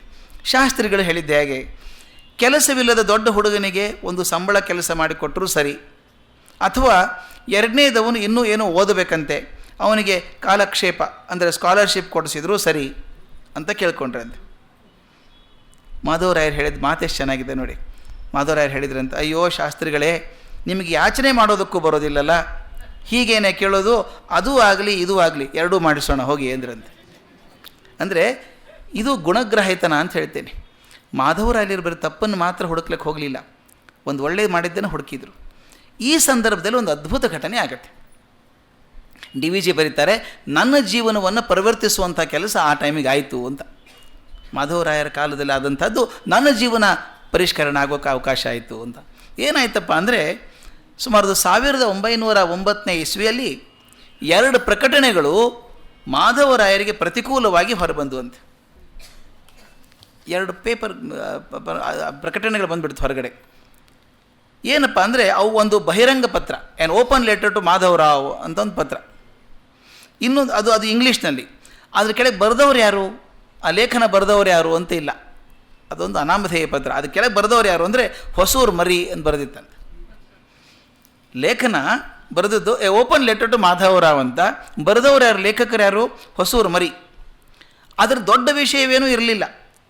S1: ಶಾಸ್ತ್ರಿಗಳು ಹೇಳಿದ್ದೆ ಹೇಗೆ, ಕೆಲಸವಿಲ್ಲದ ದೊಡ್ಡ ಹುಡುಗನಿಗೆ ಒಂದು ಸಂಬಳ ಕೆಲಸ ಮಾಡಿಕೊಟ್ಟರೂ ಸರಿ, ಅಥವಾ 2ನೇದವನು ಇನ್ನೂ ಏನೋ ಓದಬೇಕಂತೆ, ಅವನಿಗೆ ಕಾಲಕ್ಷೇಪ ಅಂದರೆ ಸ್ಕಾಲರ್ಶಿಪ್ ಕೊಡಿಸಿದ್ರು ಸರಿ ಅಂತ ಕೇಳ್ಕೊಂಡ್ರಂತೆ. ಮಾಧವರಾಯರು ಹೇಳಿದ ಮಾತೆಷ್ಟು ಚೆನ್ನಾಗಿದೆ ನೋಡಿ. ಮಾಧವರಾಯರು ಹೇಳಿದ್ರಂತೆ, ಅಯ್ಯೋ ಶಾಸ್ತ್ರಿಗಳೇ, ನಿಮಗೆ ಯಾಚನೆ ಮಾಡೋದಕ್ಕೂ ಬರೋದಿಲ್ಲಲ್ಲ, ಹೀಗೇನೆ ಕೇಳೋದು, ಅದೂ ಆಗಲಿ ಇದೂ ಆಗಲಿ ಎರಡೂ ಮಾಡಿಸೋಣ ಹೋಗಿ ಅಂದ್ರಂತೆ. ಅಂದರೆ ಇದು ಗುಣಗ್ರಹಿತನ ಅಂತ ಹೇಳ್ತೇನೆ. ಮಾಧವರಾಯರು ಬರೀ ತಪ್ಪನ್ನು ಮಾತ್ರ ಹುಡುಕ್ಲಿಕ್ಕೆ ಹೋಗಲಿಲ್ಲ, ಒಂದು ಒಳ್ಳೇದು ಮಾಡಿದ್ದನ್ನು ಹುಡುಕಿದ್ರು. ಈ ಸಂದರ್ಭದಲ್ಲಿ ಒಂದು ಅದ್ಭುತ ಘಟನೆ ಆಗುತ್ತೆ. ಡಿ ವಿ ಜಿ ಬರೀತಾರೆ, ನನ್ನ ಜೀವನವನ್ನು ಪರಿವರ್ತಿಸುವಂಥ ಕೆಲಸ ಆ ಟೈಮಿಗೆ ಆಯಿತು ಅಂತ. ಮಾಧವರಾಯರ ಕಾಲದಲ್ಲಿ ಆದಂಥದ್ದು ನನ್ನ ಜೀವನ ಪರಿಷ್ಕರಣೆ ಆಗೋಕ್ಕೆ ಅವಕಾಶ ಆಯಿತು ಅಂತ. ಏನಾಯ್ತಪ್ಪ ಅಂದರೆ, ಸುಮಾರು 1909 ಇಸ್ವಿಯಲ್ಲಿ 2 ಪ್ರಕಟಣೆಗಳು ಮಾಧವರಾಯರಿಗೆ ಪ್ರತಿಕೂಲವಾಗಿ ಹೊರಬಂದುವಂತೆ. 2 ಪೇಪರ್ ಪ್ರಕಟಣೆಗಳು ಬಂದುಬಿಡ್ತು ಹೊರಗಡೆ. ಏನಪ್ಪ ಅಂದರೆ, ಅವು ಒಂದು ಬಹಿರಂಗ ಪತ್ರ, an open letter to Madhavrao ಅಂತ ಒಂದು ಪತ್ರ. ಇನ್ನೊಂದು ಅದು ಇಂಗ್ಲೀಷ್ನಲ್ಲಿ. ಅದ್ರ ಕೆಳಗೆ ಬರೆದವ್ರು ಯಾರು? ಆ ಲೇಖನ ಬರೆದವರು ಯಾರು ಅಂತ ಇಲ್ಲ, ಅದೊಂದು ಅನಾಮಧೇಯ ಪತ್ರ. ಅದು ಕೆಳಗೆ ಬರೆದವರು ಯಾರು ಅಂದರೆ ಹೊಸೂರು ಮರಿ ಅಂತ ಬರೆದಿತ್ತಂತೆ. ಲೇಖನ ಬರೆದದ್ದು a open letter to Madhavrao ಅಂತ. ಬರೆದವರು ಯಾರು, ಲೇಖಕರು ಯಾರು? ಹೊಸೂರು ಮರಿ. ಅದರ ದೊಡ್ಡ ವಿಷಯವೇನೂ ಇರಲಿಲ್ಲ,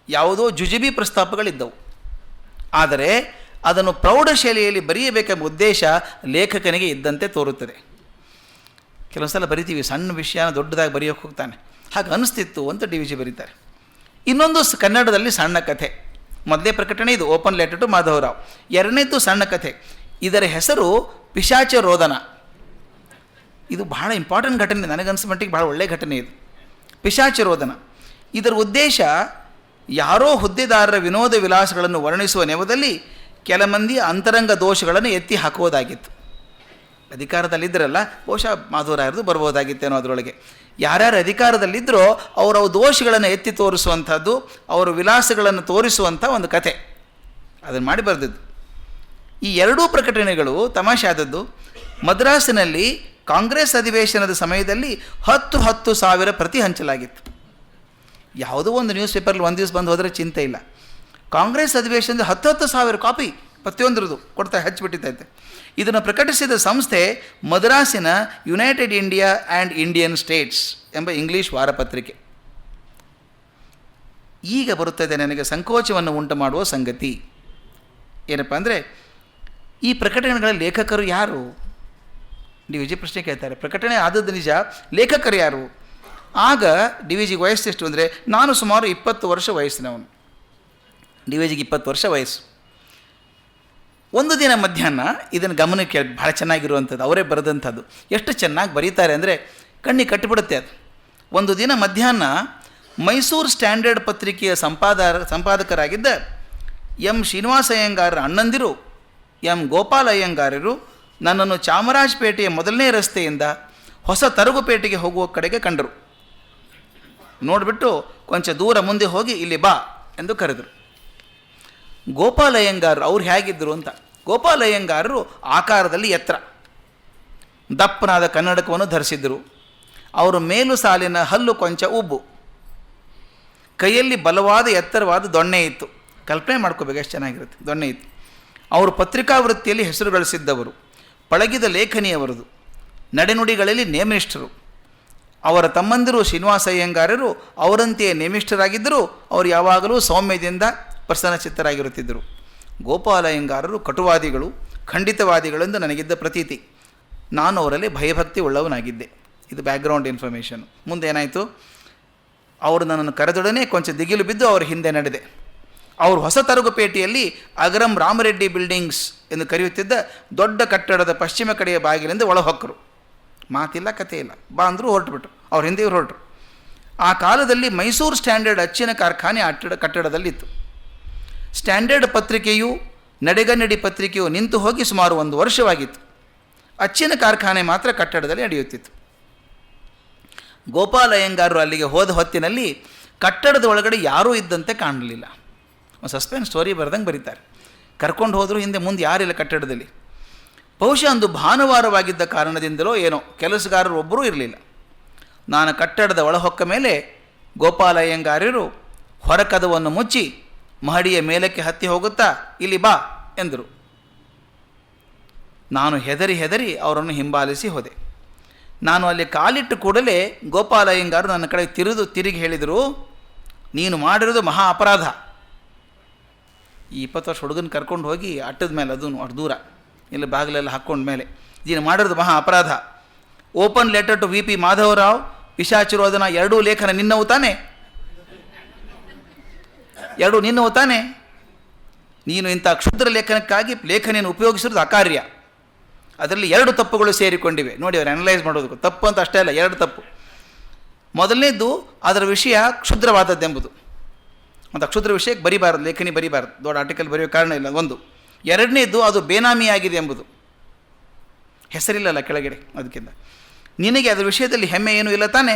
S1: ಯಾವುದೋ ಜುಜುಬಿ ಪ್ರಸ್ತಾಪಗಳಿದ್ದವು. ಆದರೆ ಅದನ್ನು ಪ್ರೌಢಶೈಲಿಯಲ್ಲಿ ಬರೆಯಬೇಕೆಂಬ ಉದ್ದೇಶ ಲೇಖಕನಿಗೆ ಇದ್ದಂತೆ ತೋರುತ್ತದೆ. ಕೆಲವು ಸಲ ಬರಿತೀವಿ, ಸಣ್ಣ ವಿಷಯನ ದೊಡ್ಡದಾಗಿ ಬರೆಯೋಕ್ಕೆ ಹೋಗ್ತಾನೆ, ಹಾಗೆ ಅನಿಸ್ತಿತ್ತು ಅಂತ ಡಿ ವಿ ಜಿ ಬರೀತಾರೆ. ಇನ್ನೊಂದು ಕನ್ನಡದಲ್ಲಿ ಸಣ್ಣ ಕಥೆ. ಮೊದಲೇ ಪ್ರಕಟಣೆ ಇದು, ಓಪನ್ ಲೆಟರ್ ಟು ಮಾಧವರಾವ್. ಎರಡನೇದ್ದು ಸಣ್ಣ ಕಥೆ. ಇದರ ಹೆಸರು ಪಿಶಾಚ ರೋದನ. ಇದು ಬಹಳ ಇಂಪಾರ್ಟೆಂಟ್ ಘಟನೆ, ನನಗನ್ಸ ಮಟ್ಟಿಗೆ ಬಹಳ ಒಳ್ಳೆಯ ಘಟನೆ ಇದು. ಪಿಶಾಚ ರೋದನ. ಇದರ ಉದ್ದೇಶ ಯಾರೋ ಹುದ್ದೆದಾರರ ವಿನೋದ ವಿಲಾಸಗಳನ್ನು ವರ್ಣಿಸುವ ನೆವದಲ್ಲಿ ಕೆಲ ಮಂದಿ ಅಂತರಂಗ ದೋಷಗಳನ್ನು ಎತ್ತಿ ಹಾಕುವುದಾಗಿತ್ತು. ಅಧಿಕಾರದಲ್ಲಿದ್ದರಲ್ಲ, ಬಹುಶಃ ಮಾಧವರಾಯರದು ಬರ್ಬೋದಾಗಿತ್ತೇನೋ ಅದರೊಳಗೆ. ಯಾರ್ಯಾರು ಅಧಿಕಾರದಲ್ಲಿದ್ದರೋ ಅವರ ದೋಷಗಳನ್ನು ಎತ್ತಿ ತೋರಿಸುವಂಥದ್ದು, ಅವರ ವಿಲಾಸಗಳನ್ನು ತೋರಿಸುವಂಥ ಒಂದು ಕಥೆ, ಅದನ್ನು ಮಾಡಿ ಬರೆದಿದ್ದು. ಈ ಎರಡೂ ಪ್ರಕಟಣೆಗಳು ತಮಾಷೆ ಆದದ್ದು. ಮದ್ರಾಸಿನಲ್ಲಿ ಕಾಂಗ್ರೆಸ್ ಅಧಿವೇಶನದ ಸಮಯದಲ್ಲಿ 10,000 ಪ್ರತಿ ಹಂಚಲಾಗಿತ್ತು. ಯಾವುದೋ ಒಂದು ನ್ಯೂಸ್ ಪೇಪರ್ಲಿ ಒಂದು ದಿವಸ ಬಂದು ಹೋದರೆ ಚಿಂತೆ ಇಲ್ಲ. ಕಾಂಗ್ರೆಸ್ ಅಧಿವೇಶನದ 10,000 ಕಾಪಿ ಪ್ರತಿಯೊಂದರದು ಕೊಡ್ತಾ ಹಚ್ಚಿಬಿಟ್ಟಿದ್ದೈತೆ. ಇದನ್ನು ಪ್ರಕಟಿಸಿದ ಸಂಸ್ಥೆ ಮದ್ರಾಸಿನ United India and Indian States ಎಂಬ ಇಂಗ್ಲೀಷ್ ವಾರಪತ್ರಿಕೆ. ಈಗ ಬರುತ್ತದೆ ನನಗೆ ಸಂಕೋಚವನ್ನು ಉಂಟು ಮಾಡುವ ಸಂಗತಿ ಏನಪ್ಪ ಅಂದರೆ, ಈ ಪ್ರಕಟಣೆಗಳ ಲೇಖಕರು ಯಾರು? ಡಿ ವಿ ಜಿ ಪ್ರಶ್ನೆ ಕೇಳ್ತಾರೆ. ಪ್ರಕಟಣೆ ಆದದ್ದು ನಿಜ, ಲೇಖಕರು ಯಾರು? ಆಗ ಡಿ ವಿ ಜಿಗೆ ವಯಸ್ಸು ಎಷ್ಟು ಅಂದರೆ, ನಾನು ಸುಮಾರು 20 ವರ್ಷ ವಯಸ್ಸಿನವನು. ಡಿ ವಿ ಜಿಗೆ 20 ವರ್ಷ ವಯಸ್ಸು. ಒಂದು ದಿನ ಮಧ್ಯಾಹ್ನ ಇದನ್ನು ಗಮನಕ್ಕೆ ಕೇಳಿ, ಭಾಳ ಚೆನ್ನಾಗಿರುವಂಥದ್ದು, ಅವರೇ ಬರೆದಂಥದ್ದು. ಎಷ್ಟು ಚೆನ್ನಾಗಿ ಬರೀತಾರೆ ಅಂದರೆ ಕಣ್ಣಿಗೆ ಕಟ್ಟಿಬಿಡುತ್ತೆ ಅದು. ಒಂದು ದಿನ ಮಧ್ಯಾಹ್ನ ಮೈಸೂರು ಸ್ಟ್ಯಾಂಡರ್ಡ್ ಪತ್ರಿಕೆಯ ಸಂಪಾದಕರಾಗಿದ್ದ ಎಂ ಶ್ರೀನಿವಾಸಯ್ಯಂಗಾರರ ಅಣ್ಣಂದಿರು ಎಂ ಗೋಪಾಲ ಅಯ್ಯಂಗಾರರು ನನ್ನನ್ನು ಚಾಮರಾಜಪೇಟೆಯ ಮೊದಲನೇ ರಸ್ತೆಯಿಂದ ಹೊಸ ತರಗುಪೇಟೆಗೆ ಹೋಗುವ ಕಡೆಗೆ ಕಂಡರು. ನೋಡಿಬಿಟ್ಟು ಕೊಂಚ ದೂರ ಮುಂದೆ ಹೋಗಿ ಇಲ್ಲಿ ಬಾ ಎಂದು ಕರೆದರು. ಗೋಪಾಲ ಅಯ್ಯಂಗಾರರು ಅವ್ರು ಹೇಗಿದ್ದರು ಅಂತ. ಗೋಪಾಲ ಅಯ್ಯಂಗಾರರು ಆಕಾರದಲ್ಲಿ ಎತ್ತರ, ದಪ್ಪನಾದ ಕನ್ನಡಕವನ್ನು ಧರಿಸಿದ್ದರು. ಅವರ ಮೇಲು ಸಾಲಿನ ಹಲ್ಲು ಕೊಂಚ ಉಬ್ಬು, ಕೈಯಲ್ಲಿ ಬಲವಾದ ಎತ್ತರವಾದ ದೊಣ್ಣೆ ಇತ್ತು. ಕಲ್ಪನೆ ಮಾಡ್ಕೋಬೇಕು ಎಷ್ಟು ಚೆನ್ನಾಗಿರುತ್ತೆ, ದೊಣ್ಣೆ ಇತ್ತು. ಅವರು ಪತ್ರಿಕಾ ವೃತ್ತಿಯಲ್ಲಿ ಹೆಸರು ಗಳಿಸಿದ್ದವರು, ಪಳಗಿದ ಲೇಖನಿಯವರದು, ನಡೆನುಡಿಗಳಲ್ಲಿ ನೇಮಿಷ್ಠರು. ಅವರ ತಮ್ಮಂದಿರು ಶ್ರೀನಿವಾಸಯ್ಯಂಗಾರರು ಅವರಂತೆಯೇ ನೇಮಿಷ್ಠರಾಗಿದ್ದರೂ ಅವರು ಯಾವಾಗಲೂ ಸೌಮ್ಯದಿಂದ ಪ್ರಸನ್ನಚಿತ್ತರಾಗಿರುತ್ತಿದ್ದರು. ಗೋಪಾಲಯ್ಯಂಗಾರರು ಕಟುವಾದಿಗಳು, ಖಂಡಿತವಾದಿಗಳೆಂದು ನನಗಿದ್ದ ಪ್ರತೀತಿ. ನಾನು ಅವರಲ್ಲಿ ಭಯಭಕ್ತಿ ಉಳ್ಳವನಾಗಿದ್ದೆ. ಇದು ಬ್ಯಾಕ್ಗ್ರೌಂಡ್ ಇನ್ಫಾರ್ಮೇಷನ್. ಮುಂದೇನಾಯಿತು, ಅವರು ನನ್ನನ್ನು ಕರೆದೊಡನೆ ಕೊಂಚ ದಿಗಿಲು ಬಿದ್ದು ಅವರ ಹಿಂದೆ ನಡೆದೆ. ಅವರು ಹೊಸ ತರಗುಪೇಟೆಯಲ್ಲಿ ಅಗರಂ ರಾಮರೆಡ್ಡಿ ಬಿಲ್ಡಿಂಗ್ಸ್ ಎಂದು ಕರೆಯುತ್ತಿದ್ದ ದೊಡ್ಡ ಕಟ್ಟಡದ ಪಶ್ಚಿಮ ಕಡೆಯ ಬಾಗಿಲಿಂದ ಒಳಹೊಕ್ಕರು. ಮಾತಿಲ್ಲ, ಕಥೆ ಇಲ್ಲ, ಬಾ ಅಂದರೂ ಹೊರಟುಬಿಟ್ರು. ಅವ್ರ ಹಿಂದೆ ಇವ್ರು ಹೊರಟರು. ಆ ಕಾಲದಲ್ಲಿ ಮೈಸೂರು ಸ್ಟ್ಯಾಂಡರ್ಡ್ ಅಚ್ಚಿನ ಕಾರ್ಖಾನೆ ಕಟ್ಟಡದಲ್ಲಿತ್ತು. ಸ್ಟ್ಯಾಂಡರ್ಡ್ ಪತ್ರಿಕೆಯು ನಡೆಗನ್ನಡಿ ಪತ್ರಿಕೆಯು ನಿಂತು ಹೋಗಿ ಸುಮಾರು 1 ವರ್ಷವಾಗಿತ್ತು. ಅಚ್ಚಿನ ಕಾರ್ಖಾನೆ ಮಾತ್ರ ಕಟ್ಟಡದಲ್ಲಿ ನಡೆಯುತ್ತಿತ್ತು. ಗೋಪಾಲ ಅಯ್ಯಂಗಾರರು ಅಲ್ಲಿಗೆ ಹೋದ ಹೊತ್ತಿನಲ್ಲಿ ಕಟ್ಟಡದ ಒಳಗಡೆ ಯಾರೂ ಇದ್ದಂತೆ ಕಾಣಲಿಲ್ಲ. ಒಂದು ಸಸ್ಪೆನ್ಸ್ ಸ್ಟೋರಿ ಬರೆದಂಗೆ ಬರೀತಾರೆ. ಕರ್ಕೊಂಡು ಹೋದರೂ ಹಿಂದೆ ಮುಂದೆ ಯಾರಿಲ್ಲ ಕಟ್ಟಡದಲ್ಲಿ. ಬಹುಶಃ ಒಂದು ಭಾನುವಾರವಾಗಿದ್ದ ಕಾರಣದಿಂದಲೋ ಏನೋ ಕೆಲಸಗಾರರು ಒಬ್ಬರೂ ಇರಲಿಲ್ಲ. ನಾನು ಕಟ್ಟಡದ ಒಳಹೊಕ್ಕ ಮೇಲೆ ಗೋಪಾಲ ಅಯ್ಯಂಗಾರ್ಯರು ಹೊರಕದವನ್ನು ಮುಚ್ಚಿ ಮಹಡಿಯ ಮೇಲಕ್ಕೆ ಹತ್ತಿ ಹೋಗುತ್ತಾ ಇಲ್ಲಿ ಬಾ ಎಂದರು. ನಾನು ಹೆದರಿ ಅವರನ್ನು ಹಿಂಬಾಲಿಸಿ ಹೋದೆ. ನಾನು ಅಲ್ಲಿ ಕಾಲಿಟ್ಟು ಕೂಡಲೇ ಗೋಪಾಲ ಅಯ್ಯಂಗಾರರು ನನ್ನ ಕಡೆ ತಿರುಗಿ ಹೇಳಿದರು, ನೀನು ಮಾಡಿರೋದು ಮಹಾ ಅಪರಾಧ. ಈ 20 ವರ್ಷ ಹುಡುಗನ ಕರ್ಕೊಂಡು ಹೋಗಿ ಅಟ್ಟದ ಮೇಲೆ, ಅದು ಅಷ್ಟು ದೂರ ಇಲ್ಲ ಬಾಗಿಲೆಲ್ಲ ಹಾಕ್ಕೊಂಡ ಮೇಲೆ, ನೀನು ಮಾಡಿರೋದು ಮಹಾ ಅಪರಾಧ. Open letter to V P Madhavrao, ಪಿಶಾಚಿರೋದನ, ಎರಡೂ ಲೇಖನ ನಿನ್ನವು ತಾನೆ, ಎರಡೂ ನಿನ್ನವು ತಾನೆ. ನೀನು ಇಂಥ ಕ್ಷುದ್ರ ಲೇಖನಿಯನ್ನು ಉಪಯೋಗಿಸಿರೋದು ಅಕಾರ್ಯ. ಅದರಲ್ಲಿ 2 ತಪ್ಪುಗಳು ಸೇರಿಕೊಂಡಿವೆ. ನೋಡಿ, ಅವರು ಅನಲೈಸ್ ಮಾಡೋದಕ್ಕೂ ತಪ್ಪು ಅಂತ ಅಷ್ಟೇ ಅಲ್ಲ, 2 ತಪ್ಪು. ಮೊದಲನೇದು, ಅದರ ವಿಷಯ ಕ್ಷುದ್ರವಾದದ್ದೆಂಬುದು. ಮತ್ತು ಅಕ್ಷುದ್ರ ವಿಷಯಕ್ಕೆ ಬರಿಬಾರದು, ಲೇಖನಿ ಬರಿಬಾರದು, ದೊಡ್ಡ ಆರ್ಟಿಕಲ್ ಬರೆಯೋ ಕಾರಣ ಇಲ್ಲ ಒಂದು. ಎರಡನೇದು, ಅದು ಬೇನಾಮಿಯಾಗಿದೆ ಎಂಬುದು. ಹೆಸರಿಲ್ಲಲ್ಲ ಕೆಳಗಡೆ, ಅದಕ್ಕಿಂತ ನಿನಗೆ ಅದರ ವಿಷಯದಲ್ಲಿ ಹೆಮ್ಮೆ ಏನೂ ಇಲ್ಲ ತಾನೇ.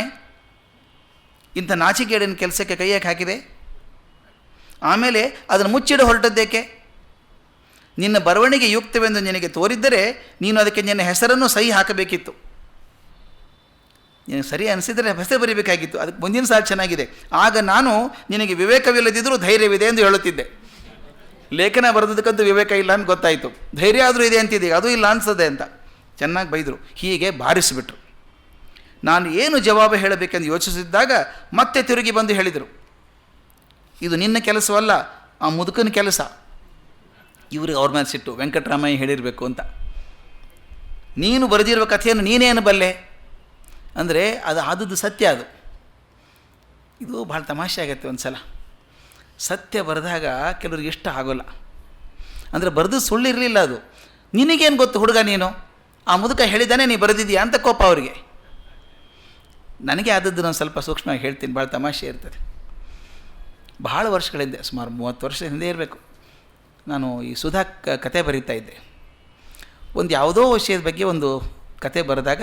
S1: ಇಂಥ ನಾಚಿಕೆಗೇಡಿನ ಕೆಲಸಕ್ಕೆ ಕೈಯಾಕೆ ಹಾಕಿದೆ. ಆಮೇಲೆ ಅದನ್ನು ಮುಚ್ಚಿಡ ಹೊರಟದ್ದೇಕೆ. ನಿನ್ನ ಬರವಣಿಗೆ ಯುಕ್ತವೆಂದು ನಿನಗೆ ತೋರಿದ್ದರೆ ನೀನು ಅದಕ್ಕೆ ನಿನ್ನ ಹೆಸರನ್ನು ಸಹಿ ಹಾಕಬೇಕಿತ್ತು. ನಿನಗೆ ಸರಿ ಅನಿಸಿದರೆ ಹೆಸರು ಬರೀಬೇಕಾಗಿತ್ತು, ಅದಕ್ಕೆ ಮುಂದಿನ ಸಾಲು ಚೆನ್ನಾಗಿದೆ. ಆಗ ನಾನು ನಿನಗೆ ವಿವೇಕವಿಲ್ಲದಿದ್ದರೂ ಧೈರ್ಯವಿದೆ ಎಂದು ಹೇಳುತ್ತಿದ್ದೆ. ಲೇಖನ ಬರೆದಕ್ಕಂತೂ ವಿವೇಕ ಇಲ್ಲ ಅಂತ ಗೊತ್ತಾಯಿತು, ಧೈರ್ಯ ಆದರೂ ಇದೆ ಅಂತಿದೆ, ಅದು ಇಲ್ಲ ಅನಿಸ್ತದೆ ಅಂತ ಚೆನ್ನಾಗಿ ಬೈದರು. ಹೀಗೆ ಬಾರಿಸಿಬಿಟ್ರು. ನಾನು ಏನು ಜವಾಬು ಹೇಳಬೇಕೆಂದು ಯೋಚಿಸಿದ್ದಾಗ ಮತ್ತೆ ತಿರುಗಿ ಬಂದು ಹೇಳಿದರು, ಇದು ನಿನ್ನ ಕೆಲಸವಲ್ಲ, ಆ ಮುದುಕನ ಕೆಲಸ. ಇವ್ರಿಗೆ ಅವ್ರ ಮೇಲೆ ಸಿಟ್ಟು, ವೆಂಕಟರಾಮಯ್ಯ ಹೇಳಿರಬೇಕು ಅಂತ. ನೀನು ಬರೆದಿರುವ ಕಥೆಯನ್ನು ನೀನೇನು ಬಲ್ಲೆ ಅಂದರೆ ಅದು ಆದದ್ದು ಸತ್ಯ. ಅದು ಇದು ಭಾಳ ತಮಾಷೆ ಆಗುತ್ತೆ ಒಂದು ಸಲ. ಸತ್ಯ ಬರೆದಾಗ ಕೆಲವ್ರಿಗೆ ಇಷ್ಟ ಆಗೋಲ್ಲ. ಅಂದರೆ ಬರೆದು ಸುಳ್ಳಿರಲಿಲ್ಲ ಅದು. ನಿನಗೇನು ಗೊತ್ತು ಹುಡುಗ, ನೀನು ಆ ಮುದುಕ ಹೇಳಿದ್ದಾನೆ ನೀ ಬರೆದಿದ್ದೀಯಾ ಅಂತ ಕೋಪ ಅವರಿಗೆ. ನನಗೆ ಆದದ್ದು ನಾನು ಸ್ವಲ್ಪ ಸೂಕ್ಷ್ಮವಾಗಿ ಹೇಳ್ತೀನಿ, ಭಾಳ ತಮಾಷೆ ಇರ್ತದೆ. ಭಾಳ ವರ್ಷಗಳಿಂದ, ಸುಮಾರು 30 ವರ್ಷ ಹಿಂದೆ ಇರಬೇಕು, ನಾನು ಈ ಸುಧಾ ಕತೆ ಬರೀತಾ ಇದ್ದೆ. ಒಂದು ಯಾವುದೋ ವಿಷಯದ ಬಗ್ಗೆ ಒಂದು ಕತೆ ಬರೆದಾಗ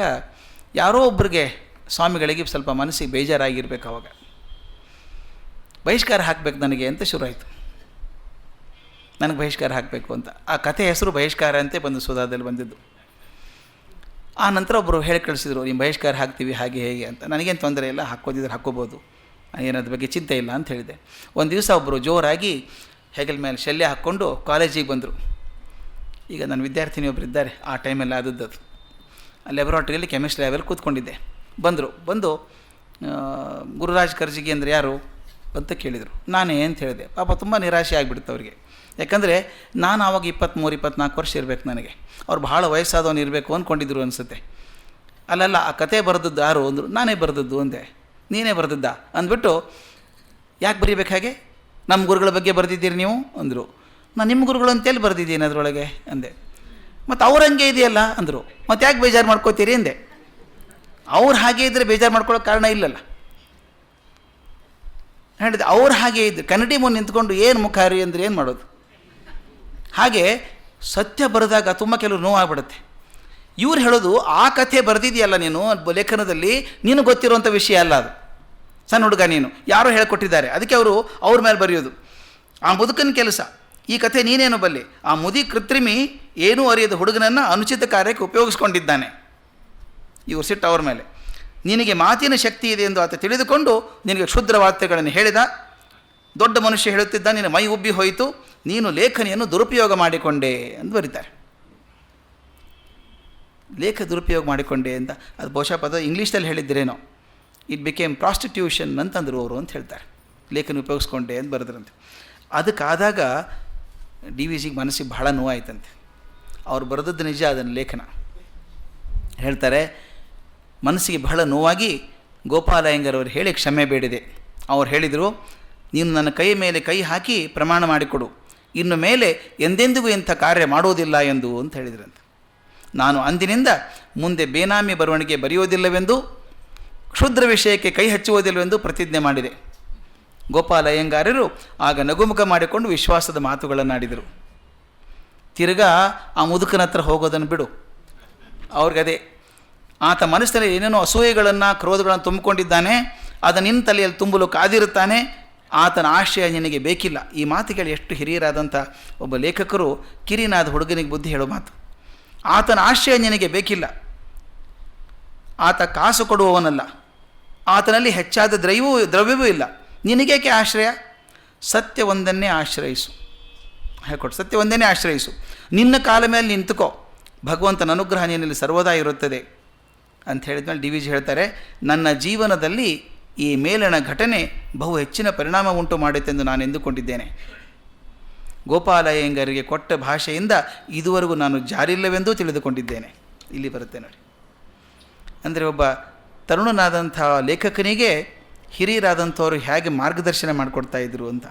S1: ಯಾರೋ ಒಬ್ಬರಿಗೆ ಸ್ವಾಮಿಗಳಿಗೆ ಸ್ವಲ್ಪ ಮನಸ್ಸಿಗೆ ಬೇಜಾರಾಗಿರ್ಬೇಕು. ಅವಾಗ ಬಹಿಷ್ಕಾರ ಹಾಕಬೇಕು ನನಗೆ ಅಂತ ಶುರುವಾಯಿತು. ನನಗೆ ಬಹಿಷ್ಕಾರ ಹಾಕಬೇಕು ಅಂತ. ಆ ಕಥೆ ಹೆಸರು ಬಹಿಷ್ಕಾರ ಅಂತೆ ಬಂದು ಸುಧಾದಲ್ಲಿ ಬಂದಿದ್ದು. ಆ ನಂತರ ಒಬ್ಬರು ಹೇಳಿ ಕಳಿಸಿದ್ರು, ನೀವು ಬಹಿಷ್ಕಾರ ಹಾಕ್ತೀವಿ ಹಾಗೆ ಹೇಗೆ ಅಂತ. ನನಗೇನು ತೊಂದರೆ ಇಲ್ಲ, ಹಾಕ್ಕೋದಿದ್ರೆ ಹಾಕ್ಕೋಬೋದು, ಏನದ್ರ ಬಗ್ಗೆ ಚಿಂತೆ ಇಲ್ಲ ಅಂತ ಹೇಳಿದೆ. ಒಂದು ದಿವಸ ಒಬ್ಬರು ಜೋರಾಗಿ ಹೆಗಲ ಮೇಲೆ ಶಲ್ಯ ಹಾಕ್ಕೊಂಡು ಕಾಲೇಜಿಗೆ ಬಂದರು. ಈಗ ನನ್ನ ವಿದ್ಯಾರ್ಥಿನಿ ಒಬ್ಬರು ಇದ್ದಾರೆ, ಆ ಟೈಮೆಲ್ಲ ಆದದ್ದು. ಲ್ಯಾಬೊರೇಟ್ರಿಯಲ್ಲಿ ಕೆಮಿಸ್ಟ್ರಿ ಲ್ಯಾಬಲ್ಲಿ ಕೂತ್ಕೊಂಡಿದ್ದೆ. ಬಂದು ಗುರುರಾಜ್ ಕರ್ಜಿಗಿ ಅಂದರೆ ಯಾರು ಅಂತ ಕೇಳಿದರು. ನಾನೇ ಅಂತ ಹೇಳಿದೆ. ಪಾಪ ತುಂಬ ನಿರಾಶೆ ಆಗಿಬಿಡ್ತು ಅವರಿಗೆ. ಯಾಕಂದರೆ ನಾನು ಆವಾಗ 23-24 ವರ್ಷ ಇರಬೇಕು ನನಗೆ. ಅವ್ರು ಭಾಳ ವಯಸ್ಸಾದವನು ಇರಬೇಕು ಅಂದ್ಕೊಂಡಿದ್ರು ಅನಿಸುತ್ತೆ. ಅಲ್ಲಲ್ಲ, ಆ ಕತೆ ಬರೆದದ್ದು ಯಾರು ಅಂದರು. ನಾನೇ ಬರೆದದ್ದು ಅಂದೆ. ನೀನೇ ಬರೆದದ್ದ ಅಂದ್ಬಿಟ್ಟು, ಯಾಕೆ ಬರೀಬೇಕು ಹಾಗೆ, ನಮ್ಮ ಗುರುಗಳ ಬಗ್ಗೆ ಬರೆದಿದ್ದೀರಿ ನೀವು ಅಂದರು. ನಾನು ನಿಮ್ಮ ಗುರುಗಳು ಅಂತೇಳಿ ಬರೆದಿದ್ದೀನಿ ಅದರೊಳಗೆ ಅಂದೆ. ಮತ್ತು ಅವ್ರು ಹಂಗೆ ಇದೆಯಲ್ಲ ಅಂದರು. ಮತ್ತು ಯಾಕೆ ಬೇಜಾರು ಮಾಡ್ಕೋತೀರಿ ಅಂದೆ. ಅವ್ರು ಹಾಗೆ ಇದ್ದರೆ ಬೇಜಾರು ಮಾಡ್ಕೊಳ್ಳೋಕೆ ಕಾರಣ ಇಲ್ಲಲ್ಲ. ಹೇಳಿದೆ, ಅವ್ರು ಹಾಗೆ ಇದ್ದು ಕನ್ನಡಿ ಮುಂದೆ ನಿಂತ್ಕೊಂಡು ಏನು ಮುಖಾರಿ ಅಂದರೆ ಏನು ಮಾಡೋದು. ಹಾಗೆ ಸತ್ಯ ಬರೆದಾಗ ತುಂಬ ಕೆಲವರು ನೋವಾಗ್ಬಿಡುತ್ತೆ. ಇವ್ರು ಹೇಳೋದು, ಆ ಕಥೆ ಬರೆದಿದೆಯಲ್ಲ ನೀನು ಲೇಖನದಲ್ಲಿ, ನೀನು ಗೊತ್ತಿರುವಂಥ ವಿಷಯ ಅಲ್ಲ ಅದು. ಸಣ್ಣ ಹುಡುಗ ನೀನು, ಯಾರೋ ಹೇಳ್ಕೊಟ್ಟಿದ್ದಾರೆ, ಅದಕ್ಕೆ ಅವ್ರ ಮೇಲೆ ಬರೆಯೋದು. ಆ ಮುದುಕನ ಕೆಲಸ, ಈ ಕಥೆ ನೀನೇನು ಬಲ್ಲೆ. ಆ ಮುದಿ ಕೃತ್ರಿಮಿ ಏನೂ ಅರಿಯದ ಹುಡುಗನನ್ನು ಅನುಚಿತ ಕಾರ್ಯಕ್ಕೆ ಉಪಯೋಗಿಸ್ಕೊಂಡಿದ್ದಾನೆ. ಇವರು ಸಿಟ್ಟು ಅವ್ರ ಮೇಲೆ. ನಿನಗೆ ಮಾತಿನ ಶಕ್ತಿ ಇದೆ ಎಂದು ಆತ ತಿಳಿದುಕೊಂಡು ನಿನಗೆ ಕ್ಷುದ್ರ ವಾರ್ತೆಗಳನ್ನು ಹೇಳಿದ. ದೊಡ್ಡ ಮನುಷ್ಯ ಹೇಳುತ್ತಿದ್ದ, ನಿನ್ನ ಮೈ ಉಬ್ಬಿ ಹೋಯಿತು, ನೀನು ಲೇಖನಿಯನ್ನು ದುರುಪಯೋಗ ಮಾಡಿಕೊಂಡೆ ಎಂದು ಬರೀತಾರೆ. ಲೇಖ ದುರುಪಯೋಗ ಮಾಡಿಕೊಂಡೆ ಅಂತ ಅದು ಬಹುಶಃ ಪದ ಇಂಗ್ಲೀಷ್ನಲ್ಲಿ ಹೇಳಿದ್ದರೇನೋ. ಇಟ್ ಬಿಕೇಮ್ ಪ್ರಾಸ್ಟಿಟ್ಯೂಷನ್ ಅಂತಂದರು ಅವರು ಅಂತ ಹೇಳ್ತಾರೆ. ಲೇಖನ ಉಪಯೋಗಿಸ್ಕೊಂಡೆ ಅಂತ ಬರೆದ್ರಂತೆ. ಅದಕ್ಕಾದಾಗ DVGಗೆ ಮನಸ್ಸಿಗೆ ಬಹಳ ನೋವಾಯ್ತಂತೆ. ಅವ್ರು ಬರೆದದ್ದು ನಿಜ, ಅದನ್ನು ಲೇಖನ ಹೇಳ್ತಾರೆ. ಮನಸ್ಸಿಗೆ ಬಹಳ ನೋವಾಗಿ ಗೋಪಾಲ ಅಯ್ಯಂಗಾರ್ ಅವರು ಹೇಳಿ ಕ್ಷಮೆ ಬೇಡಿದೆ. ಅವ್ರು ಹೇಳಿದರು, ನೀನು ನನ್ನ ಕೈ ಮೇಲೆ ಕೈ ಹಾಕಿ ಪ್ರಮಾಣ ಮಾಡಿಕೊಡು, ಇನ್ನು ಮೇಲೆ ಎಂದೆಂದಿಗೂ ಇಂಥ ಕಾರ್ಯ ಮಾಡೋದಿಲ್ಲ ಎಂದು ಅಂತ ಹೇಳಿದ್ರಂತೆ. ನಾನು ಅಂದಿನಿಂದ ಮುಂದೆ ಬೇನಾಮಿ ಬರವಣಿಗೆ ಬರೆಯೋದಿಲ್ಲವೆಂದು, ಕ್ಷುದ್ರ ವಿಷಯಕ್ಕೆ ಕೈ ಹಚ್ಚುವುದಿಲ್ಲವೆಂದು ಪ್ರತಿಜ್ಞೆ ಮಾಡಿದೆ. ಗೋಪಾಲ ಅಯ್ಯಂಗಾರರು ಆಗ ನಗುಮುಖ ಮಾಡಿಕೊಂಡು ವಿಶ್ವಾಸದ ಮಾತುಗಳನ್ನಾಡಿದರು. ತಿರ್ಗಾ ಆ ಮುದುಕನ ಹತ್ರ ಹೋಗೋದನ್ನು ಬಿಡು, ಅವ್ರಿಗದೇ. ಆತ ಮನಸ್ಸಿನಲ್ಲಿ ಏನೇನೋ ಅಸೂಯೆಗಳನ್ನು ಕ್ರೋಧಗಳನ್ನು ತುಂಬಿಕೊಂಡಿದ್ದಾನೆ, ಅದನ್ನು ನಿನ್ನ ತಲೆಯಲ್ಲಿ ತುಂಬಲು ಕಾದಿರುತ್ತಾನೆ. ಆತನ ಆಶ್ರಯ ನಿನಗೆ ಬೇಕಿಲ್ಲ. ಈ ಮಾತುಗಳು ಎಷ್ಟು ಹಿರಿಯರಾದಂಥ ಒಬ್ಬ ಲೇಖಕರು ಕಿರಿನಾದ ಹುಡುಗನಿಗೆ ಬುದ್ಧಿ ಹೇಳೋ ಮಾತು. ಆತನ ಆಶ್ರಯ ನಿನಗೆ ಬೇಕಿಲ್ಲ. ಆತ ಕಾಸು ಕೊಡುವವನಲ್ಲ, ಆತನಲ್ಲಿ ಹೆಚ್ಚಾದ ದ್ರವ್ಯವೂ ಇಲ್ಲ. ನಿನಗೇಕೆ ಆಶ್ರಯ? ಸತ್ಯವೊಂದನ್ನೇ ಆಶ್ರಯಿಸು. ಹೇಳ್ಕೊಟ್ಟು, ಸತ್ಯವೊಂದನ್ನೇ ಆಶ್ರಯಿಸು. ನಿನ್ನ ಕಾಲ ಮೇಲೆ ನಿಂತುಕೋ, ಭಗವಂತನ ಅನುಗ್ರಹ ನಿನ್ನಲ್ಲಿ ಸರ್ವದಾ ಇರುತ್ತದೆ ಅಂತ ಹೇಳಿದ್ಮೇಲೆ DVG ಹೇಳ್ತಾರೆ, ನನ್ನ ಜೀವನದಲ್ಲಿ ಈ ಮೇಲಣ ಘಟನೆ ಬಹು ಹೆಚ್ಚಿನ ಪರಿಣಾಮ ಉಂಟು ಮಾಡಿತೆಂದು ನಾನು ಎಂದುಕೊಂಡಿದ್ದೇನೆ. ಗೋಪಾಲ ಅಯ್ಯಂಗಾರಿಗೆ ಕೊಟ್ಟ ಭಾಷೆಯಿಂದ ಇದುವರೆಗೂ ನಾನು ಜಾರಿಲ್ಲವೆಂದೂ ತಿಳಿದುಕೊಂಡಿದ್ದೇನೆ. ಇಲ್ಲಿ ಬರುತ್ತೆ ನೋಡಿ. ಅಂದರೆ ಒಬ್ಬ ತರುಣನಾದಂಥ ಲೇಖಕನಿಗೆ ಹಿರಿಯರಾದಂಥವರು ಹೇಗೆ ಮಾರ್ಗದರ್ಶನ ಮಾಡಿಕೊಡ್ತಾ ಇದ್ರು ಅಂತ.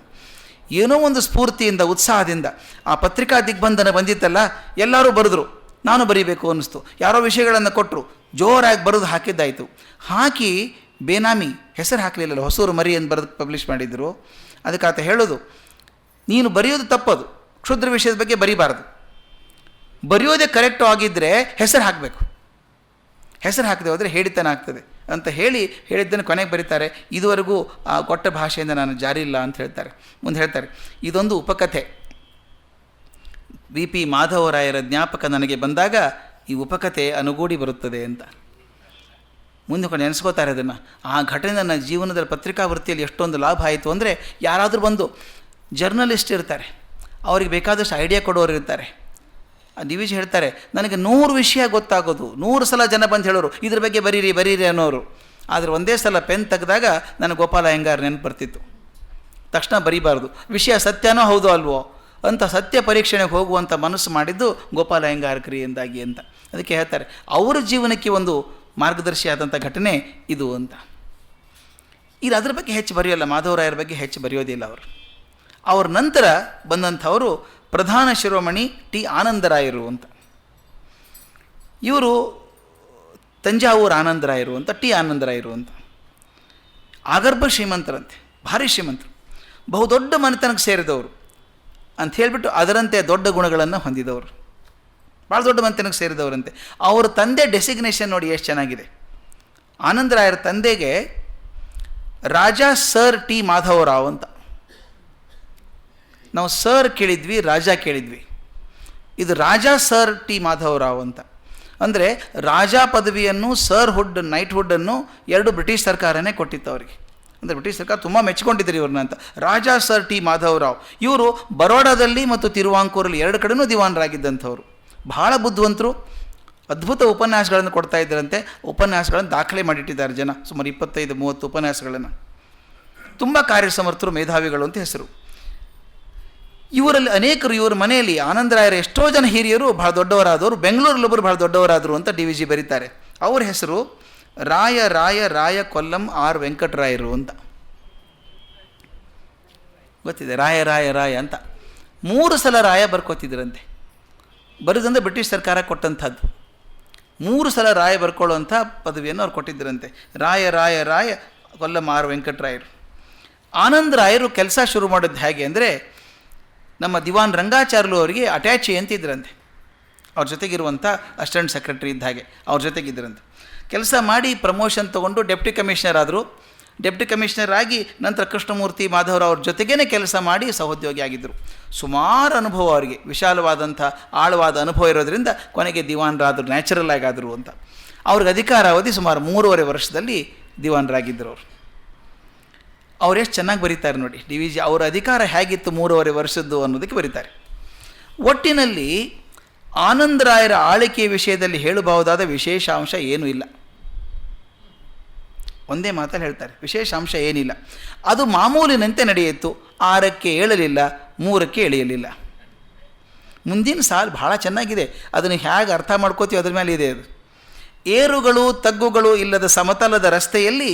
S1: ಏನೋ ಒಂದು ಸ್ಫೂರ್ತಿಯಿಂದ, ಉತ್ಸಾಹದಿಂದ. ಆ ಪತ್ರಿಕಾ ದಿಗ್ಬಂಧನ ಬಂದಿತ್ತಲ್ಲ, ಎಲ್ಲರೂ ಬರೆದ್ರು, ನಾನು ಬರೀಬೇಕು ಅನ್ನಿಸ್ತು. ಯಾರೋ ವಿಷಯಗಳನ್ನು ಕೊಟ್ಟರು, ಜೋರಾಗಿ ಬರೆದು ಹಾಕಿದ್ದಾಯಿತು. ಹಾಕಿ ಬೇನಾಮಿ ಹೆಸರು ಹಾಕಲಿಲ್ಲಲ್ಲ, ಹೊಸೂರು ಮರಿ ಅಂತ ಬರೆದು ಪಬ್ಲಿಷ್ ಮಾಡಿದರು. ಅದಕ್ಕೆ ಆತ ಹೇಳೋದು, ನೀನು ಬರೆಯೋದು ತಪ್ಪದು, ಕ್ಷುದ್ರ ವಿಷಯದ ಬಗ್ಗೆ ಬರೀಬಾರ್ದು. ಬರೆಯೋದೇ ಕರೆಕ್ಟು ಆಗಿದ್ದರೆ ಹೆಸರು ಹಾಕಬೇಕು. ಹೆಸರು ಹಾಕದೆ ಹೋದರೆ ಹೇಳಿತನ ಆಗ್ತದೆ ಅಂತ ಹೇಳಿದ್ದನ್ನು ಕೊನೆಗೆ ಬರೀತಾರೆ. ಇದುವರೆಗೂ ಆ ಕೊಟ್ಟ ಭಾಷೆಯಿಂದ ನಾನು ಜಾರಿ ಇಲ್ಲ ಅಂತ ಹೇಳ್ತಾರೆ. ಮುಂದೆ ಹೇಳ್ತಾರೆ, ಇದೊಂದು ಉಪಕಥೆ. VP ಮಾಧವರಾಯರ ಜ್ಞಾಪಕ ನನಗೆ ಬಂದಾಗ ಈ ಉಪಕಥೆ ಅನುಗೂಡಿ ಬರುತ್ತದೆ ಅಂತ. ಮುಂದೆ ನೆನೆಸ್ಕೋತಾರೆ ಅದನ್ನು. ಆ ಘಟನೆ ನನ್ನ ಜೀವನದ ಪತ್ರಿಕಾ ವೃತ್ತಿಯಲ್ಲಿ ಎಷ್ಟೊಂದು ಲಾಭ ಆಯಿತು ಅಂದರೆ, ಯಾರಾದರೂ ಬಂದು ಜರ್ನಲಿಸ್ಟ್ ಇರ್ತಾರೆ, ಅವ್ರಿಗೆ ಬೇಕಾದಷ್ಟು ಐಡಿಯಾ ಕೊಡೋರು ಇರ್ತಾರೆ. ಡಿ ವಿ ಜಿ ಹೇಳ್ತಾರೆ, ನನಗೆ 100 ವಿಷಯ ಗೊತ್ತಾಗೋದು, 100 ಸಲ ಜನ ಬಂದು ಹೇಳೋರು ಇದ್ರ ಬಗ್ಗೆ ಬರೀರಿ ಅನ್ನೋರು. ಆದರೆ ಒಂದೇ ಸಲ ಪೆನ್ ತೆಗೆದಾಗ ನನಗೆ ಗೋಪಾಲ ಅಯ್ಯಂಗಾರ್ ನೆನಪು ಬರ್ತಿತ್ತು. ತಕ್ಷಣ ಬರೀಬಾರ್ದು, ವಿಷಯ ಸತ್ಯನೋ ಹೌದೋ ಅಲ್ವೋ ಅಂತ ಸತ್ಯ ಪರೀಕ್ಷಣೆಗೆ ಹೋಗುವಂಥ ಮನಸ್ಸು ಮಾಡಿದ್ದು ಗೋಪಾಲ ಅಯ್ಯಂಗಾರ್ ಕ್ರಿಯೆಯಿಂದಾಗಿ ಅಂತ. ಅದಕ್ಕೆ ಹೇಳ್ತಾರೆ, ಅವರ ಜೀವನಕ್ಕೆ ಒಂದು ಮಾರ್ಗದರ್ಶಿ ಆದಂಥ ಘಟನೆ ಇದು ಅಂತ. ಇದು ಅದ್ರ ಬಗ್ಗೆ ಹೆಚ್ಚು ಬರೆಯೋಲ್ಲ, ಮಾಧವರಾಯರ ಬಗ್ಗೆ ಹೆಚ್ಚು ಬರೆಯೋದಿಲ್ಲ ಅವರು. ಅವ್ರ ನಂತರ ಬಂದಂಥವರು ಪ್ರಧಾನ ಶಿರೋಮಣಿ ಟಿ ಆನಂದರಾಯರು ಅಂತ. ಇವರು ತಂಜಾವೂರು ಆನಂದರಾಯರು ಅಂತ, ಟಿ ಆನಂದರಾಯರು ಅಂತ. ಆಗರ್ಭ ಶ್ರೀಮಂತರಂತೆ, ಭಾರಿ ಶ್ರೀಮಂತರು, ಬಹುದೊಡ್ಡ ಮನೆತನಕ್ಕೆ ಸೇರಿದವರು ಅಂತ ಹೇಳಿಬಿಟ್ಟು ಅದರಂತೆ ದೊಡ್ಡ ಗುಣಗಳನ್ನು ಹೊಂದಿದವರು, ಭಾಳ ದೊಡ್ಡ ಮನೆತನಕ್ಕೆ ಸೇರಿದವರಂತೆ. ಅವರ ತಂದೆ ಡೆಸಿಗ್ನೇಷನ್ ನೋಡಿ ಎಷ್ಟು ಚೆನ್ನಾಗಿದೆ. ಆನಂದರಾಯರ ತಂದೆಗೆ ರಾಜಾ ಸರ್ ಟಿ ಮಾಧವರಾವ್ ಅಂತ. ನಾವು ಸರ್ ಕೇಳಿದ್ವಿ, ರಾಜ ಕೇಳಿದ್ವಿ. ಇದು ರಾಜಾ ಸರ್ ಟಿ ಮಾಧವರಾವ್ ಅಂತ. ಅಂದರೆ ರಾಜ ಪದವಿಯನ್ನು, ಸರ್ ಹುಡ್, ನೈಟ್ ಹುಡ್ಡನ್ನು ಎರಡು ಬ್ರಿಟಿಷ್ ಸರ್ಕಾರನೇ ಕೊಟ್ಟಿತ್ತು ಅವರಿಗೆ. ಅಂದರೆ ಬ್ರಿಟಿಷ್ ಸರ್ಕಾರ ತುಂಬ ಮೆಚ್ಚಿಕೊಂಡಿದ್ರು ಇವ್ರನ್ನ ಅಂತ. ರಾಜಾ ಸರ್ ಟಿ ಮಾಧವರಾವ್ ಇವರು ಬರೋಡಾದಲ್ಲಿ ಮತ್ತು ತಿರುವಾಂಕೂರಲ್ಲಿ ಎರಡು ಕಡೆನೂ ದಿವಾನರಾಗಿದ್ದಂಥವ್ರು. ಬಹಳ ಬುದ್ಧಿವಂತರು, ಅದ್ಭುತ ಉಪನ್ಯಾಸಗಳನ್ನು ಕೊಡ್ತಾ ಇದ್ದರಂತೆ. ಉಪನ್ಯಾಸಗಳನ್ನು ದಾಖಲೆ ಮಾಡಿಟ್ಟಿದ್ದಾರೆ ಜನ, ಸುಮಾರು 25-30 ಉಪನ್ಯಾಸಗಳನ್ನು. ತುಂಬ ಕಾರ್ಯಸಮರ್ಥರು, ಮೇಧಾವಿಗಳು ಅಂತ ಹೆಸರು. ಇವರಲ್ಲಿ ಅನೇಕರು, ಇವರ ಮನೆಯಲ್ಲಿ ಆನಂದರಾಯರ ಎಷ್ಟೋ ಜನ ಹಿರಿಯರು ಭಾಳ ದೊಡ್ಡವರಾದವರು, ಬೆಂಗಳೂರಲ್ಲೊಬ್ಬರು ಭಾಳ ದೊಡ್ಡವರಾದರು ಅಂತ ಡಿ ವಿ ಜಿ ಬರೀತಾರೆ. ಅವ್ರ ಹೆಸರು ರಾಯ ಕೊಲ್ಲಂ ಆರ್ ವೆಂಕಟರಾಯರು ಅಂತ. ಗೊತ್ತಿದೆ, ರಾಯ ಅಂತ 3 ಸಲ ರಾಯ ಬರ್ಕೋತಿದ್ರಂತೆ. ಬರೋದಂದ್ರೆ ಬ್ರಿಟಿಷ್ ಸರ್ಕಾರ ಕೊಟ್ಟಂಥದ್ದು. 3 ಸಲ ರಾಯ ಬರ್ಕೊಳ್ಳುವಂಥ ಪದವಿಯನ್ನು ಅವ್ರು ಕೊಟ್ಟಿದ್ದರಂತೆ. ರಾಯ ಕೊಲ್ಲಂ ಆರ್ ವೆಂಕಟರಾಯರು. ಆನಂದರಾಯರು ಕೆಲಸ ಶುರು ಮಾಡಿದ್ದು ಹೇಗೆ ಅಂದರೆ, ನಮ್ಮ ದಿವಾನ್ ರಂಗಾಚಾರ್ಲು ಅವರಿಗೆ ಅಟ್ಯಾಚಿ ಅಂತಿದ್ರಂತೆ. ಅವ್ರ ಜೊತೆಗಿರುವಂಥ ಅಸಿಸ್ಟೆಂಟ್ ಸೆಕ್ರೆಟರಿ ಇದ್ದ ಹಾಗೆ ಅವ್ರ ಜೊತೆಗಿದ್ದರಂತೆ. ಕೆಲಸ ಮಾಡಿ ಪ್ರಮೋಷನ್ ತೊಗೊಂಡು ಡೆಪ್ಟಿ ಕಮಿಷನರ್ ಆದರು. ಡೆಪ್ಟಿ ಕಮಿಷನರ್ ಆಗಿ ನಂತರ ಕೃಷ್ಣಮೂರ್ತಿ ಮಾಧವರಾವ್ ಅವ್ರ ಜೊತೆಗೇ ಕೆಲಸ ಮಾಡಿ ಸಹೋದ್ಯೋಗಿ ಆಗಿದ್ದರು. ಸುಮಾರು ಅನುಭವ ಅವರಿಗೆ, ವಿಶಾಲವಾದಂಥ ಆಳವಾದ ಅನುಭವ ಇರೋದರಿಂದ ಕೊನೆಗೆ ದಿವಾನರಾದರು, ನ್ಯಾಚುರಲ್ ಆಗಾದರು ಅಂತ. ಅವ್ರಿಗೆ ಅಧಿಕಾರಾವಧಿ ಸುಮಾರು 3.5 ವರ್ಷದಲ್ಲಿ ದಿವಾನರಾಗಿದ್ದರು ಅವರು. ಅವ್ರು ಎಷ್ಟು ಚೆನ್ನಾಗಿ ಬರೀತಾರೆ ನೋಡಿ ಡಿ ವಿ ಜಿ. ಅವರ ಅಧಿಕಾರ ಹೇಗಿತ್ತು 3.5 ವರ್ಷದ್ದು ಅನ್ನೋದಕ್ಕೆ ಬರೀತಾರೆ. ಒಟ್ಟಿನಲ್ಲಿ ಆನಂದರಾಯರ ಆಳ್ವಿಕೆಯ ವಿಷಯದಲ್ಲಿ ಹೇಳಬಹುದಾದ ವಿಶೇಷಾಂಶ ಏನೂ ಇಲ್ಲ. ಒಂದೇ ಮಾತಲ್ಲಿ ಹೇಳ್ತಾರೆ, ವಿಶೇಷಾಂಶ ಏನಿಲ್ಲ. ಅದು ಮಾಮೂಲಿನಂತೆ ನಡೆಯಿತು. 6ಕ್ಕೆ ಏಳಲಿಲ್ಲ, 3ಕ್ಕೆ ಇಳಿಯಲಿಲ್ಲ. ಮುಂದಿನ ಸಾಲು ಭಾಳ ಚೆನ್ನಾಗಿದೆ, ಅದನ್ನು ಹೇಗೆ ಅರ್ಥ ಮಾಡ್ಕೋತೀವಿ ಅದ್ರ ಮೇಲೆ ಇದೆ ಅದು. ಏರುಗಳು ತಗ್ಗುಗಳು ಇಲ್ಲದ ಸಮತಲದ ರಸ್ತೆಯಲ್ಲಿ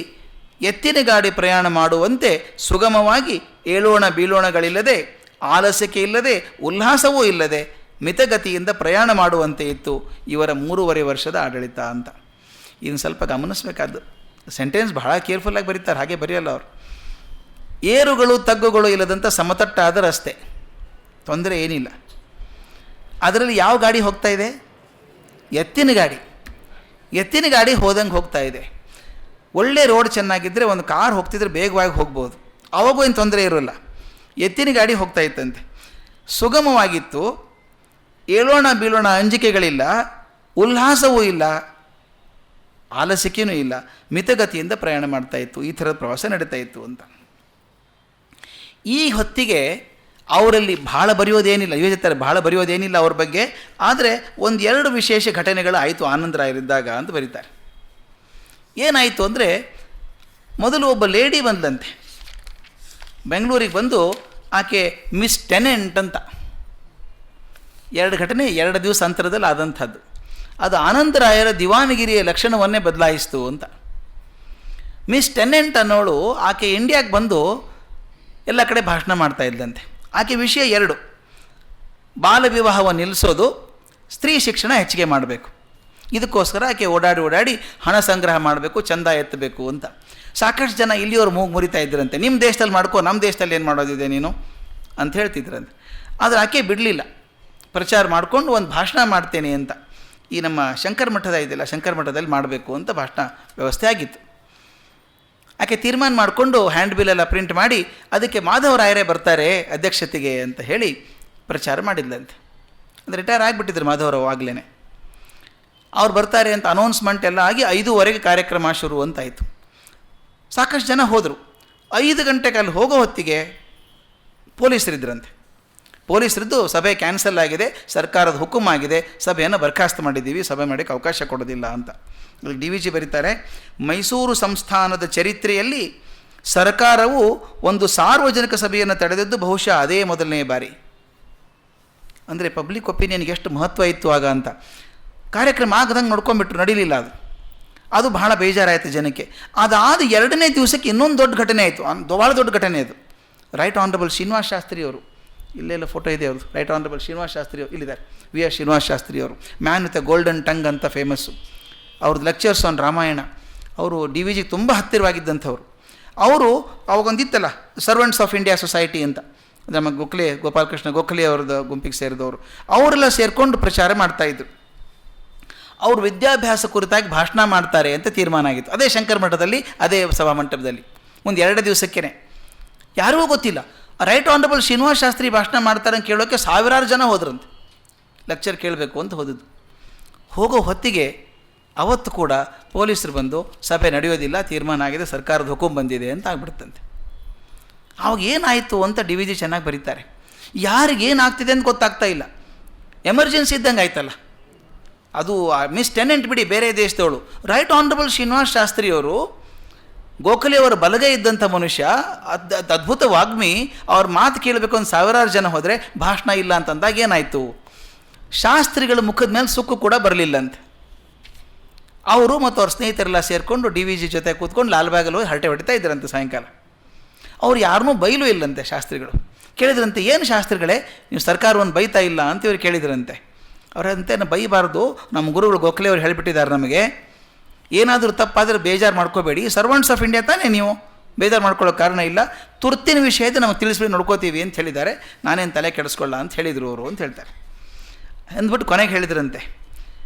S1: ಎತ್ತಿನ ಗಾಡಿ ಪ್ರಯಾಣ ಮಾಡುವಂತೆ ಸುಗಮವಾಗಿ ಏಳೋಣ ಬೀಳೋಣಗಳಿಲ್ಲದೆ, ಆಲಸ್ಯಕ್ಕೆ ಇಲ್ಲದೆ, ಉಲ್ಲಾಸವೂ ಇಲ್ಲದೆ ಮಿತಗತಿಯಿಂದ ಪ್ರಯಾಣ ಮಾಡುವಂತೆ ಇತ್ತು ಇವರ 3.5 ವರ್ಷದ ಆಡಳಿತ ಅಂತ. ಇದನ್ನು ಸ್ವಲ್ಪ ಗಮನಿಸಬೇಕಾದ್ದು. ಸೆಂಟೆನ್ಸ್ ಬಹಳ ಕೇರ್ಫುಲ್ಲಾಗಿ ಬರೀತಾರೆ, ಹಾಗೆ ಬರೆಯಲ್ಲ ಅವರು. ಏರುಗಳು ತಗ್ಗುಗಳು ಇಲ್ಲದಂಥ ಸಮತಟ್ಟಾದ ರಸ್ತೆ, ತೊಂದರೆ ಏನಿಲ್ಲ. ಅದರಲ್ಲಿ ಯಾವ ಗಾಡಿ ಹೋಗ್ತಾ ಇದೆ? ಎತ್ತಿನ ಗಾಡಿ ಹೋದಂಗೆ ಹೋಗ್ತಾ ಇದೆ. ಒಳ್ಳೆ ರೋಡ್ ಚೆನ್ನಾಗಿದ್ದರೆ ಒಂದು ಕಾರ್ ಹೋಗ್ತಿದ್ರೆ ಬೇಗವಾಗಿ ಹೋಗ್ಬೋದು, ಅವಾಗೂ ಏನು ತೊಂದರೆ ಇರೋಲ್ಲ. ಎತ್ತಿನ ಗಾಡಿ ಹೋಗ್ತಾ ಇತ್ತಂತೆ, ಸುಗಮವಾಗಿತ್ತು, ಏಳೋಣ ಬೀಳೋಣ ಅಂಜಿಕೆಗಳಿಲ್ಲ, ಉಲ್ಲಾಸವೂ ಇಲ್ಲ, ಆಲಸ್ಯಕ್ಕೇನೂ ಇಲ್ಲ, ಮಿತಗತಿಯಿಂದ ಪ್ರಯಾಣ ಮಾಡ್ತಾ ಇತ್ತು. ಈ ಥರದ ಪ್ರವಾಸ ನಡೀತಾ ಇತ್ತು ಅಂತ. ಈ ಹೊತ್ತಿಗೆ ಅವರಲ್ಲಿ ಭಾಳ ಬರೆಯೋದೇನಿಲ್ಲ, ಯೋಚಿಸ್ತಾರೆ ಭಾಳ ಬರೆಯೋದೇನಿಲ್ಲ ಅವ್ರ ಬಗ್ಗೆ. ಆದರೆ 1-2 ವಿಶೇಷ ಘಟನೆಗಳು ಆಯಿತು ಆನಂದರಾಯರಿದ್ದಾಗ ಅಂತ ಬರೀತಾರೆ. ಏನಾಯಿತು ಅಂದರೆ, ಮೊದಲು ಒಬ್ಬ ಲೇಡಿ ಬಂದಂತೆ ಬೆಂಗಳೂರಿಗೆ ಬಂದು, ಆಕೆ ಮಿಸ್ ಟೆನೆಂಟ್ ಅಂತ. 2 ಘಟನೆ 2 ದಿವಸ ಅಂತರದಲ್ಲಿ ಆದಂಥದ್ದು. ಅದು ಆನಂದರಾಯರ ದಿವಾನಗಿರಿಯ ಲಕ್ಷಣವನ್ನೇ ಬದಲಾಯಿಸ್ತು ಅಂತ. ಮಿಸ್ ಟೆನೆಂಟ್ ಅನ್ನೋಳು ಆಕೆ ಇಂಡಿಯಾಗೆ ಬಂದು ಎಲ್ಲ ಕಡೆ ಭಾಷಣ ಮಾಡ್ತಾ ಇದ್ದಂತೆ. ಆಕೆ ವಿಷಯ 2: ಬಾಲ ವಿವಾಹವನ್ನು ನಿಲ್ಲಿಸೋದು, ಸ್ತ್ರೀ ಶಿಕ್ಷಣ ಹೆಚ್ಚಿಗೆ ಮಾಡಬೇಕು. ಇದಕ್ಕೋಸ್ಕರ ಆಕೆ ಓಡಾಡಿ ಹಣ ಸಂಗ್ರಹ ಮಾಡಬೇಕು, ಚಂದ ಎತ್ತಬೇಕು ಅಂತ. ಸಾಕಷ್ಟು ಜನ ಇಲ್ಲಿಯವರು ಮೂಗು ಮುರಿತಾ ಇದ್ದರಂತೆ, ನಿಮ್ಮ ದೇಶದಲ್ಲಿ ಮಾಡ್ಕೋ, ನಮ್ಮ ದೇಶದಲ್ಲಿ ಏನು ಮಾಡೋದಿದೆ ನೀನು ಅಂತ ಹೇಳ್ತಿದ್ರಂತೆ. ಆದರೆ ಆಕೆ ಬಿಡಲಿಲ್ಲ, ಪ್ರಚಾರ ಮಾಡಿಕೊಂಡು ಒಂದು ಭಾಷಣ ಮಾಡ್ತೇನೆ ಅಂತ. ಈ ನಮ್ಮ ಶಂಕರ ಮಠದ ಇದೆಯಲ್ಲ, ಶಂಕರ ಮಠದಲ್ಲಿ ಮಾಡಬೇಕು ಅಂತ ಭಾಷಣ ವ್ಯವಸ್ಥೆ ಆಗಿತ್ತು. ಆಕೆ ತೀರ್ಮಾನ ಮಾಡಿಕೊಂಡು ಹ್ಯಾಂಡ್ ಬಿಲ್ಲೆಲ್ಲ ಪ್ರಿಂಟ್ ಮಾಡಿ ಅದಕ್ಕೆ ಮಾಧವರಾಯರೇ ಬರ್ತಾರೆ ಅಧ್ಯಕ್ಷತೆಗೆ ಅಂತ ಹೇಳಿ ಪ್ರಚಾರ ಮಾಡಿದ್ಲಂತೆ. ಅಂದರೆ ರಿಟೈರ್ ಆಗಿಬಿಟ್ಟಿದ್ರು ಮಾಧವರಾವ್ ಆಗಲೇ. ಅವ್ರು ಬರ್ತಾರೆ ಅಂತ ಅನೌನ್ಸ್ಮೆಂಟ್ ಎಲ್ಲ ಆಗಿ 5:15 ಕಾರ್ಯಕ್ರಮ ಶುರು ಅಂತಾಯಿತು. ಸಾಕಷ್ಟು ಜನ ಹೋದರು. 5 ಗಂಟೆಗೆ ಅಲ್ಲಿ ಹೋಗೋ ಹೊತ್ತಿಗೆ ಪೊಲೀಸರಿದ್ರಂತೆ. ಪೊಲೀಸರದ್ದು ಸಭೆ ಕ್ಯಾನ್ಸಲ್ ಆಗಿದೆ, ಸರ್ಕಾರದ ಹುಕುಮ್ ಆಗಿದೆ, ಸಭೆಯನ್ನು ಬರ್ಖಾಸ್ತು ಮಾಡಿದ್ದೀವಿ, ಸಭೆ ಮಾಡೋಕ್ಕೆ ಅವಕಾಶ ಕೊಡೋದಿಲ್ಲ ಅಂತ. ಇಲ್ಲಿ ಡಿ ವಿ ಜಿ ಬರೀತಾರೆ, ಮೈಸೂರು ಸಂಸ್ಥಾನದ ಚರಿತ್ರೆಯಲ್ಲಿ ಸರ್ಕಾರವು ಒಂದು ಸಾರ್ವಜನಿಕ ಸಭೆಯನ್ನು ತಡೆದದ್ದು ಬಹುಶಃ ಅದೇ ಮೊದಲನೇ ಬಾರಿ. ಅಂದರೆ ಪಬ್ಲಿಕ್ ಒಪಿನಿಯನ್ಗೆ ಎಷ್ಟು ಮಹತ್ವ ಇತ್ತು ಆಗ ಅಂತ. ಕಾರ್ಯಕ್ರಮ ಆಗದಂಗೆ ನೋಡ್ಕೊಂಡ್ಬಿಟ್ರು, ನಡೀಲಿಲ್ಲ ಅದು ಬಹಳ ಬೇಜಾರಾಯಿತು ಜನಕ್ಕೆ. ಅದಾದ 2ನೇ ದಿವಸಕ್ಕೆ ಇನ್ನೊಂದು ದೊಡ್ಡ ಘಟನೆ ಆಯಿತು, ಭಾಳ ದೊಡ್ಡ ಘಟನೆ ಅದು. ರೈಟ್ ಆನರಬಲ್ ಶ್ರೀನಿವಾಸ ಶಾಸ್ತ್ರಿಯವರು, ಇಲ್ಲೆಲ್ಲ ಫೋಟೋ ಇದೆ ಅವ್ರದ್ದು, ರೈಟ್ ಆನರಬಲ್ ಶ್ರೀನಿವಾಸ ಶಾಸ್ತ್ರಿ ಇಲ್ಲಿದ್ದಾರೆ, ವಿ ಆರ್ ಶ್ರೀನಿವಾಸ ಶಾಸ್ತ್ರಿಯವರು, man with a golden tongue ಅಂತ ಫೇಮಸ್ಸು. ಅವ್ರದ್ದು ಲೆಕ್ಚರ್ಸ್ ಆನ್ ರಾಮಾಯಣ. ಅವರು ಡಿ ವಿ ಜಿಗೆ ತುಂಬ ಹತ್ತಿರವಾಗಿದ್ದಂಥವ್ರು. ಅವರು ಅವಾಗೊಂದಿತ್ತಲ್ಲ ಸರ್ವೆಂಟ್ಸ್ ಆಫ್ ಇಂಡಿಯಾ ಸೊಸೈಟಿ ಅಂತ, ನಮ್ಮ ಗೋಪಾಲಕೃಷ್ಣ ಗೋಖಲೆ ಅವ್ರದ್ದು ಗುಂಪಿಗೆ ಸೇರಿದವರು, ಅವರೆಲ್ಲ ಸೇರಿಕೊಂಡು ಪ್ರಚಾರ ಮಾಡ್ತಾಯಿದ್ರು. ಅವರು ವಿದ್ಯಾಭ್ಯಾಸ ಕುರಿತಾಗಿ ಭಾಷಣ ಮಾಡ್ತಾರೆ ಅಂತ ತೀರ್ಮಾನ ಆಗಿತ್ತು. ಅದೇ ಶಂಕರ ಮಠದಲ್ಲಿ, ಅದೇ ಸಭಾಮಂಟಪದಲ್ಲಿ. ಒಂದು 2 ದಿವಸಕ್ಕೇ ಯಾರಿಗೂ ಗೊತ್ತಿಲ್ಲ. ರೈಟ್ ಆನರಬಲ್ ಶ್ರೀನಿವಾಸ ಶಾಸ್ತ್ರಿ ಭಾಷಣ ಮಾಡ್ತಾರೆ ಅಂತ ಕೇಳೋಕ್ಕೆ ಸಾವಿರಾರು ಜನ ಹೋದ್ರಂತೆ, ಲೆಕ್ಚರ್ ಕೇಳಬೇಕು ಅಂತ ಹೋದದ್ದು. ಹೋಗೋ ಹೊತ್ತಿಗೆ ಅವತ್ತು ಕೂಡ ಪೊಲೀಸರು ಬಂದು ಸಭೆ ನಡೆಯೋದಿಲ್ಲ, ತೀರ್ಮಾನ ಆಗಿದೆ, ಸರ್ಕಾರದ ಹುಕುಂ ಬಂದಿದೆ ಅಂತ ಆಗ್ಬಿಡ್ತಂತೆ. ಆವಾಗ ಏನಾಯಿತು ಅಂತ ಡಿ ವಿ ಜಿ ಚೆನ್ನಾಗಿ ಬರೀತಾರೆ. ಯಾರಿಗೇನಾಗ್ತಿದೆ ಅಂತ ಗೊತ್ತಾಗ್ತಾ ಇಲ್ಲ, ಎಮರ್ಜೆನ್ಸಿ ಇದ್ದಂಗೆ ಆಯ್ತಲ್ಲ. ಅದು ಮಿಸ್ ಟೆನೆಂಟ್ ಬಿಡಿ, ಬೇರೆ ದೇಶದವಳು. ರೈಟ್ ಆನರಬಲ್ ಶ್ರೀನಿವಾಸ ಶಾಸ್ತ್ರಿಯವರು ಗೋಖಲೆಯವರ ಬಲಗೈ ಇದ್ದಂಥ ಮನುಷ್ಯ, ಅದ್ಭುತ ವಾಗ್ಮಿ, ಅವ್ರ ಮಾತು ಕೇಳಬೇಕು ಒಂದು ಸಾವಿರಾರು ಜನ ಹೋದರೆ ಭಾಷಣ ಇಲ್ಲ ಅಂತಂದಾಗ ಏನಾಯಿತು, ಶಾಸ್ತ್ರಿಗಳ ಮುಖದ ಮೇಲೆ ಸುಕ್ಕು ಕೂಡ ಬರಲಿಲ್ಲಂತೆ. ಅವರು ಮತ್ತು ಅವ್ರ ಸ್ನೇಹಿತರೆಲ್ಲ ಸೇರಿಕೊಂಡು ಡಿ ವಿ ಜಿ ಜೊತೆ ಕೂತ್ಕೊಂಡು ಲಾಲ್ಬಾಗಲ್ಲಿ ಹೋಗಿ ಹರಟೆ ಹೊಡಿತಾ ಇದ್ದರಂತೆ ಸಾಯಂಕಾಲ. ಅವ್ರು ಯಾರನ್ನೂ ಬೈಲೂ ಇಲ್ಲಂತೆ ಶಾಸ್ತ್ರಿಗಳು. ಕೇಳಿದ್ರಂತೆ, ಏನು ಶಾಸ್ತ್ರಿಗಳೇ ನೀವು ಸರ್ಕಾರವನ್ನು ಬೈತಾ ಇಲ್ಲ ಅಂತ ಇವ್ರು ಕೇಳಿದ್ರಂತೆ. ಅವರಂತೆ ಬೈಬಾರ್ದು, ನಮ್ಮ ಗುರುಗಳು ಗೋಖಲೆಯವರು ಹೇಳಿಬಿಟ್ಟಿದ್ದಾರೆ ನಮಗೆ, ಏನಾದರೂ ತಪ್ಪಾದರೆ ಬೇಜಾರು ಮಾಡ್ಕೋಬೇಡಿ, ಸರ್ವೆಂಟ್ಸ್ ಆಫ್ ಇಂಡಿಯಾ ತಾನೇ ನೀವು, ಬೇಜಾರು ಮಾಡ್ಕೊಳ್ಳೋ ಕಾರಣ ಇಲ್ಲ, ತುರ್ತಿನ ವಿಷಯದ ನಮಗೆ ತಿಳಿಸ್ಬಿಟ್ಟು ನೋಡ್ಕೋತೀವಿ ಅಂತ ಹೇಳಿದ್ದಾರೆ, ನಾನೇನು ತಲೆ ಕೆಡಿಸ್ಕೊಳ್ಳ ಅಂತ ಹೇಳಿದರು ಅವರು ಅಂತ ಹೇಳ್ತಾರೆ. ಅಂದ್ಬಿಟ್ಟು ಕೊನೆಗೆ ಹೇಳಿದ್ರಂತೆ,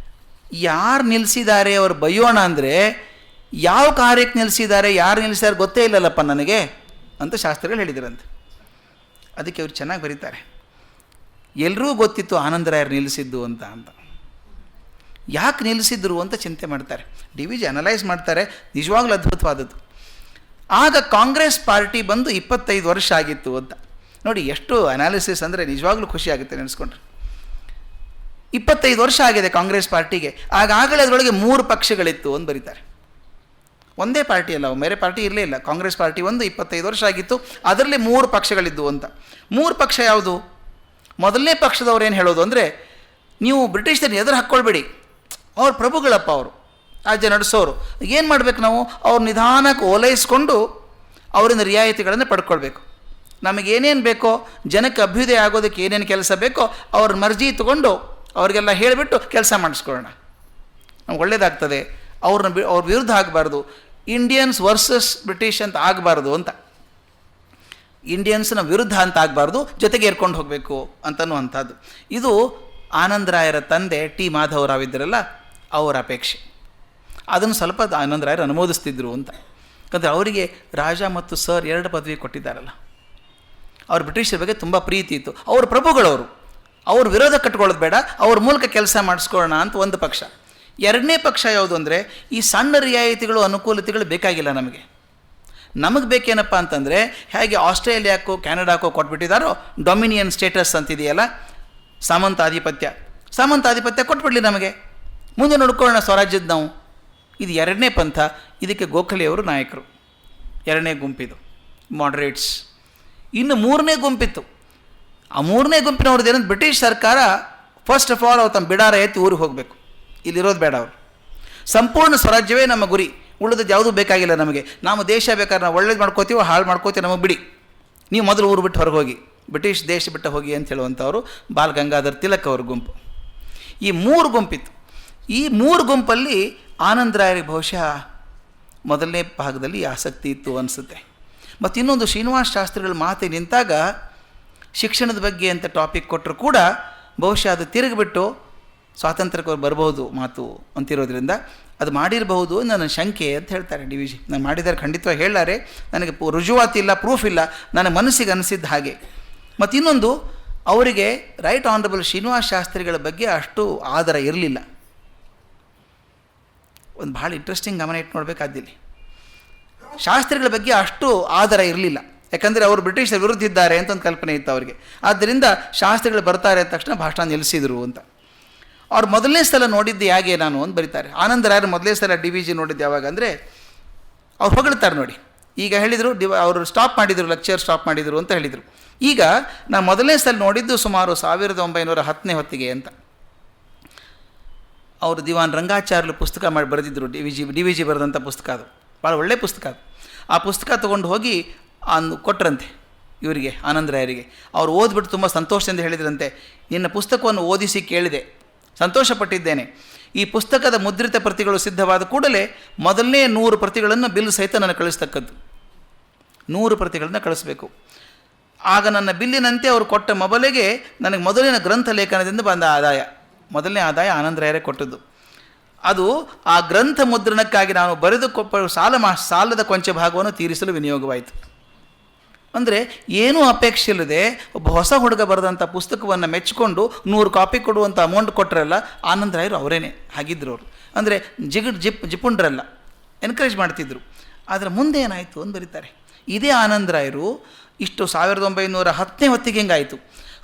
S1: ಯಾರು ನಿಲ್ಲಿಸಿದ್ದಾರೆ ಅವ್ರು ಬೈಯೋಣ ಅಂದರೆ ಯಾವ ಕಾರ್ಯಕ್ಕೆ ನಿಲ್ಲಿಸಿದ್ದಾರೆ, ಯಾರು ನಿಲ್ಲಿಸಿದ್ದಾರೆ ಗೊತ್ತೇ ಇಲ್ಲಲ್ಲಪ್ಪ ನನಗೆ ಅಂತ ಶಾಸ್ತ್ರಿಗಳು ಹೇಳಿದ್ರಂತೆ. ಅದಕ್ಕೆ ಅವ್ರು ಚೆನ್ನಾಗಿ ಬರೀತಾರೆ, ಎಲ್ಲರೂ ಗೊತ್ತಿತ್ತು ಆನಂದರಾಯರು ನಿಲ್ಲಿಸಿದ್ದು ಅಂತ. ಯಾಕೆ ನಿಲ್ಲಿಸಿದ್ರು ಅಂತ ಚಿಂತೆ ಮಾಡ್ತಾರೆ. ಡಿ ವಿ ಜಿ ಅನಲೈಸ್ ಮಾಡ್ತಾರೆ, ನಿಜವಾಗ್ಲೂ ಅದ್ಭುತವಾದದ್ದು. ಆಗ ಕಾಂಗ್ರೆಸ್ ಪಾರ್ಟಿ ಬಂದು 25 ವರ್ಷ ಆಗಿತ್ತು ಅಂತ. ನೋಡಿ ಎಷ್ಟು ಅನಾಲಿಸಿಸ್ ಅಂದರೆ ನಿಜವಾಗ್ಲೂ ಖುಷಿ ಆಗುತ್ತೆ ನೆನೆಸ್ಕೊಂಡ್ರೆ. 25 ವರ್ಷ ಆಗಿದೆ ಕಾಂಗ್ರೆಸ್ ಪಾರ್ಟಿಗೆ. ಆಗಾಗಲೇ ಅದರೊಳಗೆ 3 ಪಕ್ಷಗಳಿತ್ತು ಅಂತ ಬರೀತಾರೆ. ಒಂದೇ ಪಾರ್ಟಿ ಅಲ್ಲ, ಬೇರೆ ಪಾರ್ಟಿ ಇರಲೇ ಇಲ್ಲ. ಕಾಂಗ್ರೆಸ್ ಪಾರ್ಟಿ ಒಂದು 25 ವರ್ಷ ಆಗಿತ್ತು, ಅದರಲ್ಲಿ 3 ಪಕ್ಷಗಳಿದ್ದು ಅಂತ. 3 ಪಕ್ಷ ಯಾವುದು? ಮೊದಲನೇ ಪಕ್ಷದವ್ರು ಏನು ಹೇಳೋದು ಅಂದರೆ, ನೀವು ಬ್ರಿಟಿಷರನ್ನ ಎದುರು ಹಾಕ್ಕೊಳ್ಬೇಡಿ, ಅವ್ರ ಪ್ರಭುಗಳಪ್ಪ, ಅವರು ರಾಜ್ಯ ನಡೆಸೋರು, ಏನು ಮಾಡಬೇಕು ನಾವು, ಅವ್ರು ನಿಧಾನಕ್ಕೆ ಓಲೈಸ್ಕೊಂಡು ಅವರಿಂದ ರಿಯಾಯಿತಿಗಳನ್ನು ಪಡ್ಕೊಳ್ಬೇಕು. ನಮಗೇನೇನು ಬೇಕೋ, ಜನಕ್ಕೆ ಅಭ್ಯುದಯ ಆಗೋದಕ್ಕೆ ಏನೇನು ಕೆಲಸ ಬೇಕೋ ಅವ್ರ ಮರ್ಜಿ ತಗೊಂಡು ಅವ್ರಿಗೆಲ್ಲ ಹೇಳಿಬಿಟ್ಟು ಕೆಲಸ ಮಾಡಿಸ್ಕೊಳ್ಳೋಣ, ನಮ್ಗೆ ಒಳ್ಳೆಯದಾಗ್ತದೆ. ಅವ್ರ ವಿರುದ್ಧ ಆಗಬಾರ್ದು, ಇಂಡಿಯನ್ಸ್ ವರ್ಸಸ್ ಬ್ರಿಟಿಷ್ ಅಂತ ಆಗಬಾರ್ದು ಅಂತ, ಇಂಡಿಯನ್ಸ್ನ ವಿರುದ್ಧ ಅಂತ ಆಗಬಾರ್ದು, ಜೊತೆಗೆ ಏರ್ಕೊಂಡು ಹೋಗಬೇಕು ಅಂತನ್ನುವಂಥದ್ದು. ಇದು ಆನಂದರಾಯರ ತಂದೆ ಟಿ ಮಾಧವರಾವ್ ಇದ್ದರಲ್ಲ, ಅವರ ಅಪೇಕ್ಷೆ. ಅದನ್ನು ಸ್ವಲ್ಪ ಆನಂದರಾಯರು ಅನುಮೋದಿಸ್ತಿದ್ರು ಅಂತ. ಯಾಕಂದರೆ ಅವರಿಗೆ ರಾಜ ಮತ್ತು ಸರ್ 2 ಪದವಿ ಕೊಟ್ಟಿದ್ದಾರಲ್ಲ, ಅವ್ರ ಬ್ರಿಟಿಷರ ಬಗ್ಗೆ ತುಂಬ ಪ್ರೀತಿ ಇತ್ತು. ಅವ್ರ ಪ್ರಭುಗಳವರು, ಅವ್ರ ವಿರೋಧ ಕಟ್ಕೊಳ್ಳೋದು ಬೇಡ, ಅವ್ರ ಮೂಲಕ ಕೆಲಸ ಮಾಡಿಸ್ಕೊಳ್ಳೋಣ ಅಂತ ಒಂದು ಪಕ್ಷ. 2ನೇ ಪಕ್ಷ ಯಾವುದು ಅಂದರೆ, ಈ ಸಣ್ಣ ರಿಯಾಯಿತಿಗಳು ಅನುಕೂಲತೆಗಳು ಬೇಕಾಗಿಲ್ಲ ನಮಗೆ. ನಮಗೆ ಬೇಕೇನಪ್ಪ ಅಂತಂದರೆ, ಹೇಗೆ ಆಸ್ಟ್ರೇಲಿಯಾಕ್ಕೋ ಕ್ಯಾನಡಾಕ್ಕೋ ಕೊಟ್ಬಿಟ್ಟಿದ್ದಾರೋ ಡೊಮಿನಿಯನ್ ಸ್ಟೇಟಸ್ ಅಂತಿದೆಯಲ್ಲ, ಸಾಮಂತಾಧಿಪತ್ಯ ಕೊಟ್ಬಿಡಲಿ ನಮಗೆ, ಮುಂದೆ ನೋಡ್ಕೊಳ್ಳೋಣ ಸ್ವರಾಜ್ಯದ ನಾವು. ಇದು 2ನೇ ಪಂಥ. ಇದಕ್ಕೆ ಗೋಖಲೆಯವರು ನಾಯಕರು. 2ನೇ ಗುಂಪಿದು ಮಾಡ್ರೇಟ್ಸ್. ಇನ್ನು 3ನೇ ಗುಂಪಿತ್ತು. ಆ 3ನೇ ಗುಂಪಿನವ್ರದ್ದು ಏನಂದ್ರೆ, ಬ್ರಿಟಿಷ್ ಸರ್ಕಾರ ಫಸ್ಟ್ ಆಫ್ ಆಲ್ ಅವ್ರು ತಮ್ಮ ಬಿಡಾರ ಎತ್ತಿ ಊರಿಗೆ ಹೋಗಬೇಕು, ಇಲ್ಲಿರೋದು ಬೇಡ, ಅವರು ಸಂಪೂರ್ಣ ಸ್ವರಾಜ್ಯವೇ ನಮ್ಮ ಗುರಿ, ಉಳಿದದ್ದು ಯಾವುದೂ ಬೇಕಾಗಿಲ್ಲ ನಮಗೆ. ನಾವು ದೇಶ ಬೇಕಾದ್ರೆ ನಾವು ಒಳ್ಳೇದು ಮಾಡ್ಕೋತೀವೋ ಹಾಳು ಮಾಡ್ಕೋತೀವಿ, ನಮಗೆ ಬಿಡಿ, ನೀವು ಮೊದಲು ಊರು ಬಿಟ್ಟು ಹೊರಗೆ ಹೋಗಿ, ಬ್ರಿಟಿಷ್ ದೇಶ ಬಿಟ್ಟು ಹೋಗಿ ಅಂತ ಹೇಳುವಂಥವ್ರು ಬಾಲ್ ಗಂಗಾಧರ್ ತಿಲಕ್ ಅವ್ರ ಗುಂಪು. ಈ 3 ಗುಂಪಿತ್ತು. ಈ 3 ಗುಂಪಲ್ಲಿ ಆನಂದರಾಯರಿಗೆ ಬಹುಶಃ ಮೊದಲನೇ ಭಾಗದಲ್ಲಿ ಆಸಕ್ತಿ ಇತ್ತು ಅನಿಸುತ್ತೆ. ಮತ್ತು ಇನ್ನೊಂದು, ಶ್ರೀನಿವಾಸ ಶಾಸ್ತ್ರಿಗಳ ಮಾತೆ ನಿಂತಾಗ ಶಿಕ್ಷಣದ ಬಗ್ಗೆ ಅಂತ ಟಾಪಿಕ್ ಕೊಟ್ಟರು ಕೂಡ ಬಹುಶಃ ಅದು ತಿರುಗಿಬಿಟ್ಟು ಸ್ವಾತಂತ್ರ್ಯಕ್ಕೆ ಬರಬಹುದು ಮಾತು ಅಂತಿರೋದ್ರಿಂದ ಅದು ಮಾಡಿರಬಹುದು ನನ್ನ ಶಂಕೆ ಅಂತ ಹೇಳ್ತಾರೆ ಡಿ ವಿ ಜಿ. ನಾನು ಮಾಡಿದ್ದಾರೆ ಖಂಡಿತವಾಗಿ ಹೇಳಾರೆ, ನನಗೆ ರುಜುವಾತಿಲ್ಲ, ಪ್ರೂಫ್ ಇಲ್ಲ, ನನ್ನ ಮನಸ್ಸಿಗೆ ಅನಿಸಿದ್ದು ಹಾಗೆ. ಮತ್ತು ಇನ್ನೊಂದು, ಅವರಿಗೆ ರೈಟ್ ಆನರಬಲ್ ಶ್ರೀನಿವಾಸ ಶಾಸ್ತ್ರಿಗಳ ಬಗ್ಗೆ ಅಷ್ಟು ಆದರ ಇರಲಿಲ್ಲ. ಒಂದು ಭಾಳ ಇಂಟ್ರೆಸ್ಟಿಂಗ್ ಗಮನ ಇಟ್ಟು ನೋಡಬೇಕಾದ್ದಿಲ್ಲಿ. ಶಾಸ್ತ್ರಿಗಳ ಬಗ್ಗೆ ಅಷ್ಟು ಆದರ ಇರಲಿಲ್ಲ, ಯಾಕಂದರೆ ಅವರು ಬ್ರಿಟಿಷರ ವಿರುದ್ಧ ಇದ್ದಾರೆ ಅಂತ ಒಂದು ಕಲ್ಪನೆ ಇತ್ತು ಅವರಿಗೆ. ಆದ್ದರಿಂದ ಶಾಸ್ತ್ರಿಗಳು ಬರ್ತಾರೆ ಅಂದ ತಕ್ಷಣ ಭಾಷಣ ನಿಲ್ಲಿಸಿದರು ಅಂತ. ಅವ್ರು ಮೊದಲನೇ ಸಲ ನೋಡಿದ್ದು ಹೇಗೆ ನಾನು ಅಂತ ಬರೀತಾರೆ. ಆನಂದರಾಯರು ಮೊದಲನೇ ಸಲ DVG ನೋಡಿದ್ದು ಯಾವಾಗ ಅಂದರೆ, ಅವ್ರು ಹೊಗಳ್ತಾರೆ ನೋಡಿ. ಈಗ ಹೇಳಿದರು ಅವರು ಸ್ಟಾಪ್ ಮಾಡಿದರು, ಲೆಕ್ಚರ್ ಸ್ಟಾಪ್ ಮಾಡಿದರು ಅಂತ ಹೇಳಿದರು. ಈಗ ನಾನು ಮೊದಲನೇ ಸಲ ನೋಡಿದ್ದು ಸುಮಾರು 1910 ಹೊತ್ತಿಗೆ ಅಂತ. ಅವರು ದಿವಾನ್ ರಂಗಾಚಾರ್ಯರು ಪುಸ್ತಕ ಮಾಡಿ ಬರೆದಿದ್ದರು, DVG ಬರೆದಂಥ ಪುಸ್ತಕ. ಅದು ಭಾಳ ಒಳ್ಳೆಯ ಪುಸ್ತಕ. ಅದು ಆ ಪುಸ್ತಕ ತೊಗೊಂಡು ಹೋಗಿ ಕೊಟ್ಟರಂತೆ ಇವರಿಗೆ, ಆನಂದರಾಯರಿಗೆ. ಅವ್ರು ಓದ್ಬಿಟ್ಟು ತುಂಬ ಸಂತೋಷದಿಂದ ಹೇಳಿದ್ರಂತೆ, ನಿನ್ನ ಪುಸ್ತಕವನ್ನು ಓದಿಸಿ ಕೇಳಿದೆ, ಸಂತೋಷಪಟ್ಟಿದ್ದೇನೆ. ಈ ಪುಸ್ತಕದ ಮುದ್ರಿತ ಪ್ರತಿಗಳು ಸಿದ್ಧವಾದ ಕೂಡಲೇ ಮೊದಲನೇ 100 ಪ್ರತಿಗಳನ್ನು ಬಿಲ್ ಸಹಿತ ನನಗೆ ಕಳಿಸ್ತಕ್ಕದ್ದು. 100 ಪ್ರತಿಗಳನ್ನು ಕಳಿಸ್ಬೇಕು. ಆಗ ನನ್ನ ಬಿಲ್ಲಿನಂತೆ ಅವರು ಕೊಟ್ಟ ಮೊಬಲಿಗೆ ನನಗೆ ಮೊದಲಿನ ಗ್ರಂಥ ಲೇಖನದಿಂದ ಬಂದ ಆದಾಯ, ಮೊದಲನೇ ಆದಾಯ ಆನಂದರಾಯರೇ ಕೊಟ್ಟದ್ದು. ಅದು ಆ ಗ್ರಂಥ ಮುದ್ರಣಕ್ಕಾಗಿ ನಾನು ಬರೆದು ಸಾಲದ ಕೊಂಚ ಭಾಗವನ್ನು ತೀರಿಸಲು ವಿನಿಯೋಗವಾಯಿತು. ಅಂದರೆ ಏನೂ ಅಪೇಕ್ಷೆ ಇಲ್ಲದೆ ಒಬ್ಬ ಹೊಸ ಹುಡುಗ ಬರೆದಂಥ ಪುಸ್ತಕವನ್ನು ಮೆಚ್ಚಿಕೊಂಡು 100 ಕಾಪಿ ಕೊಡುವಂಥ ಅಮೌಂಟ್ ಕೊಟ್ಟರಲ್ಲ, ಆನಂದರಾಯರು ಅವರೇನೆ ಆಗಿದ್ದರು. ಅವರು ಅಂದರೆ ಜಿಪುಂಡ್ರಲ್ಲ, ಎನ್ಕರೇಜ್ ಮಾಡ್ತಿದ್ರು. ಆದರೆ ಮುಂದೆ ಏನಾಯಿತು ಅಂತ ಬರೀತಾರೆ. ಇದೇ ಆನಂದರಾಯರು ಇಷ್ಟು 1910 ಹೊತ್ತಿಗೆ ಹೆಂಗಾಯಿತು,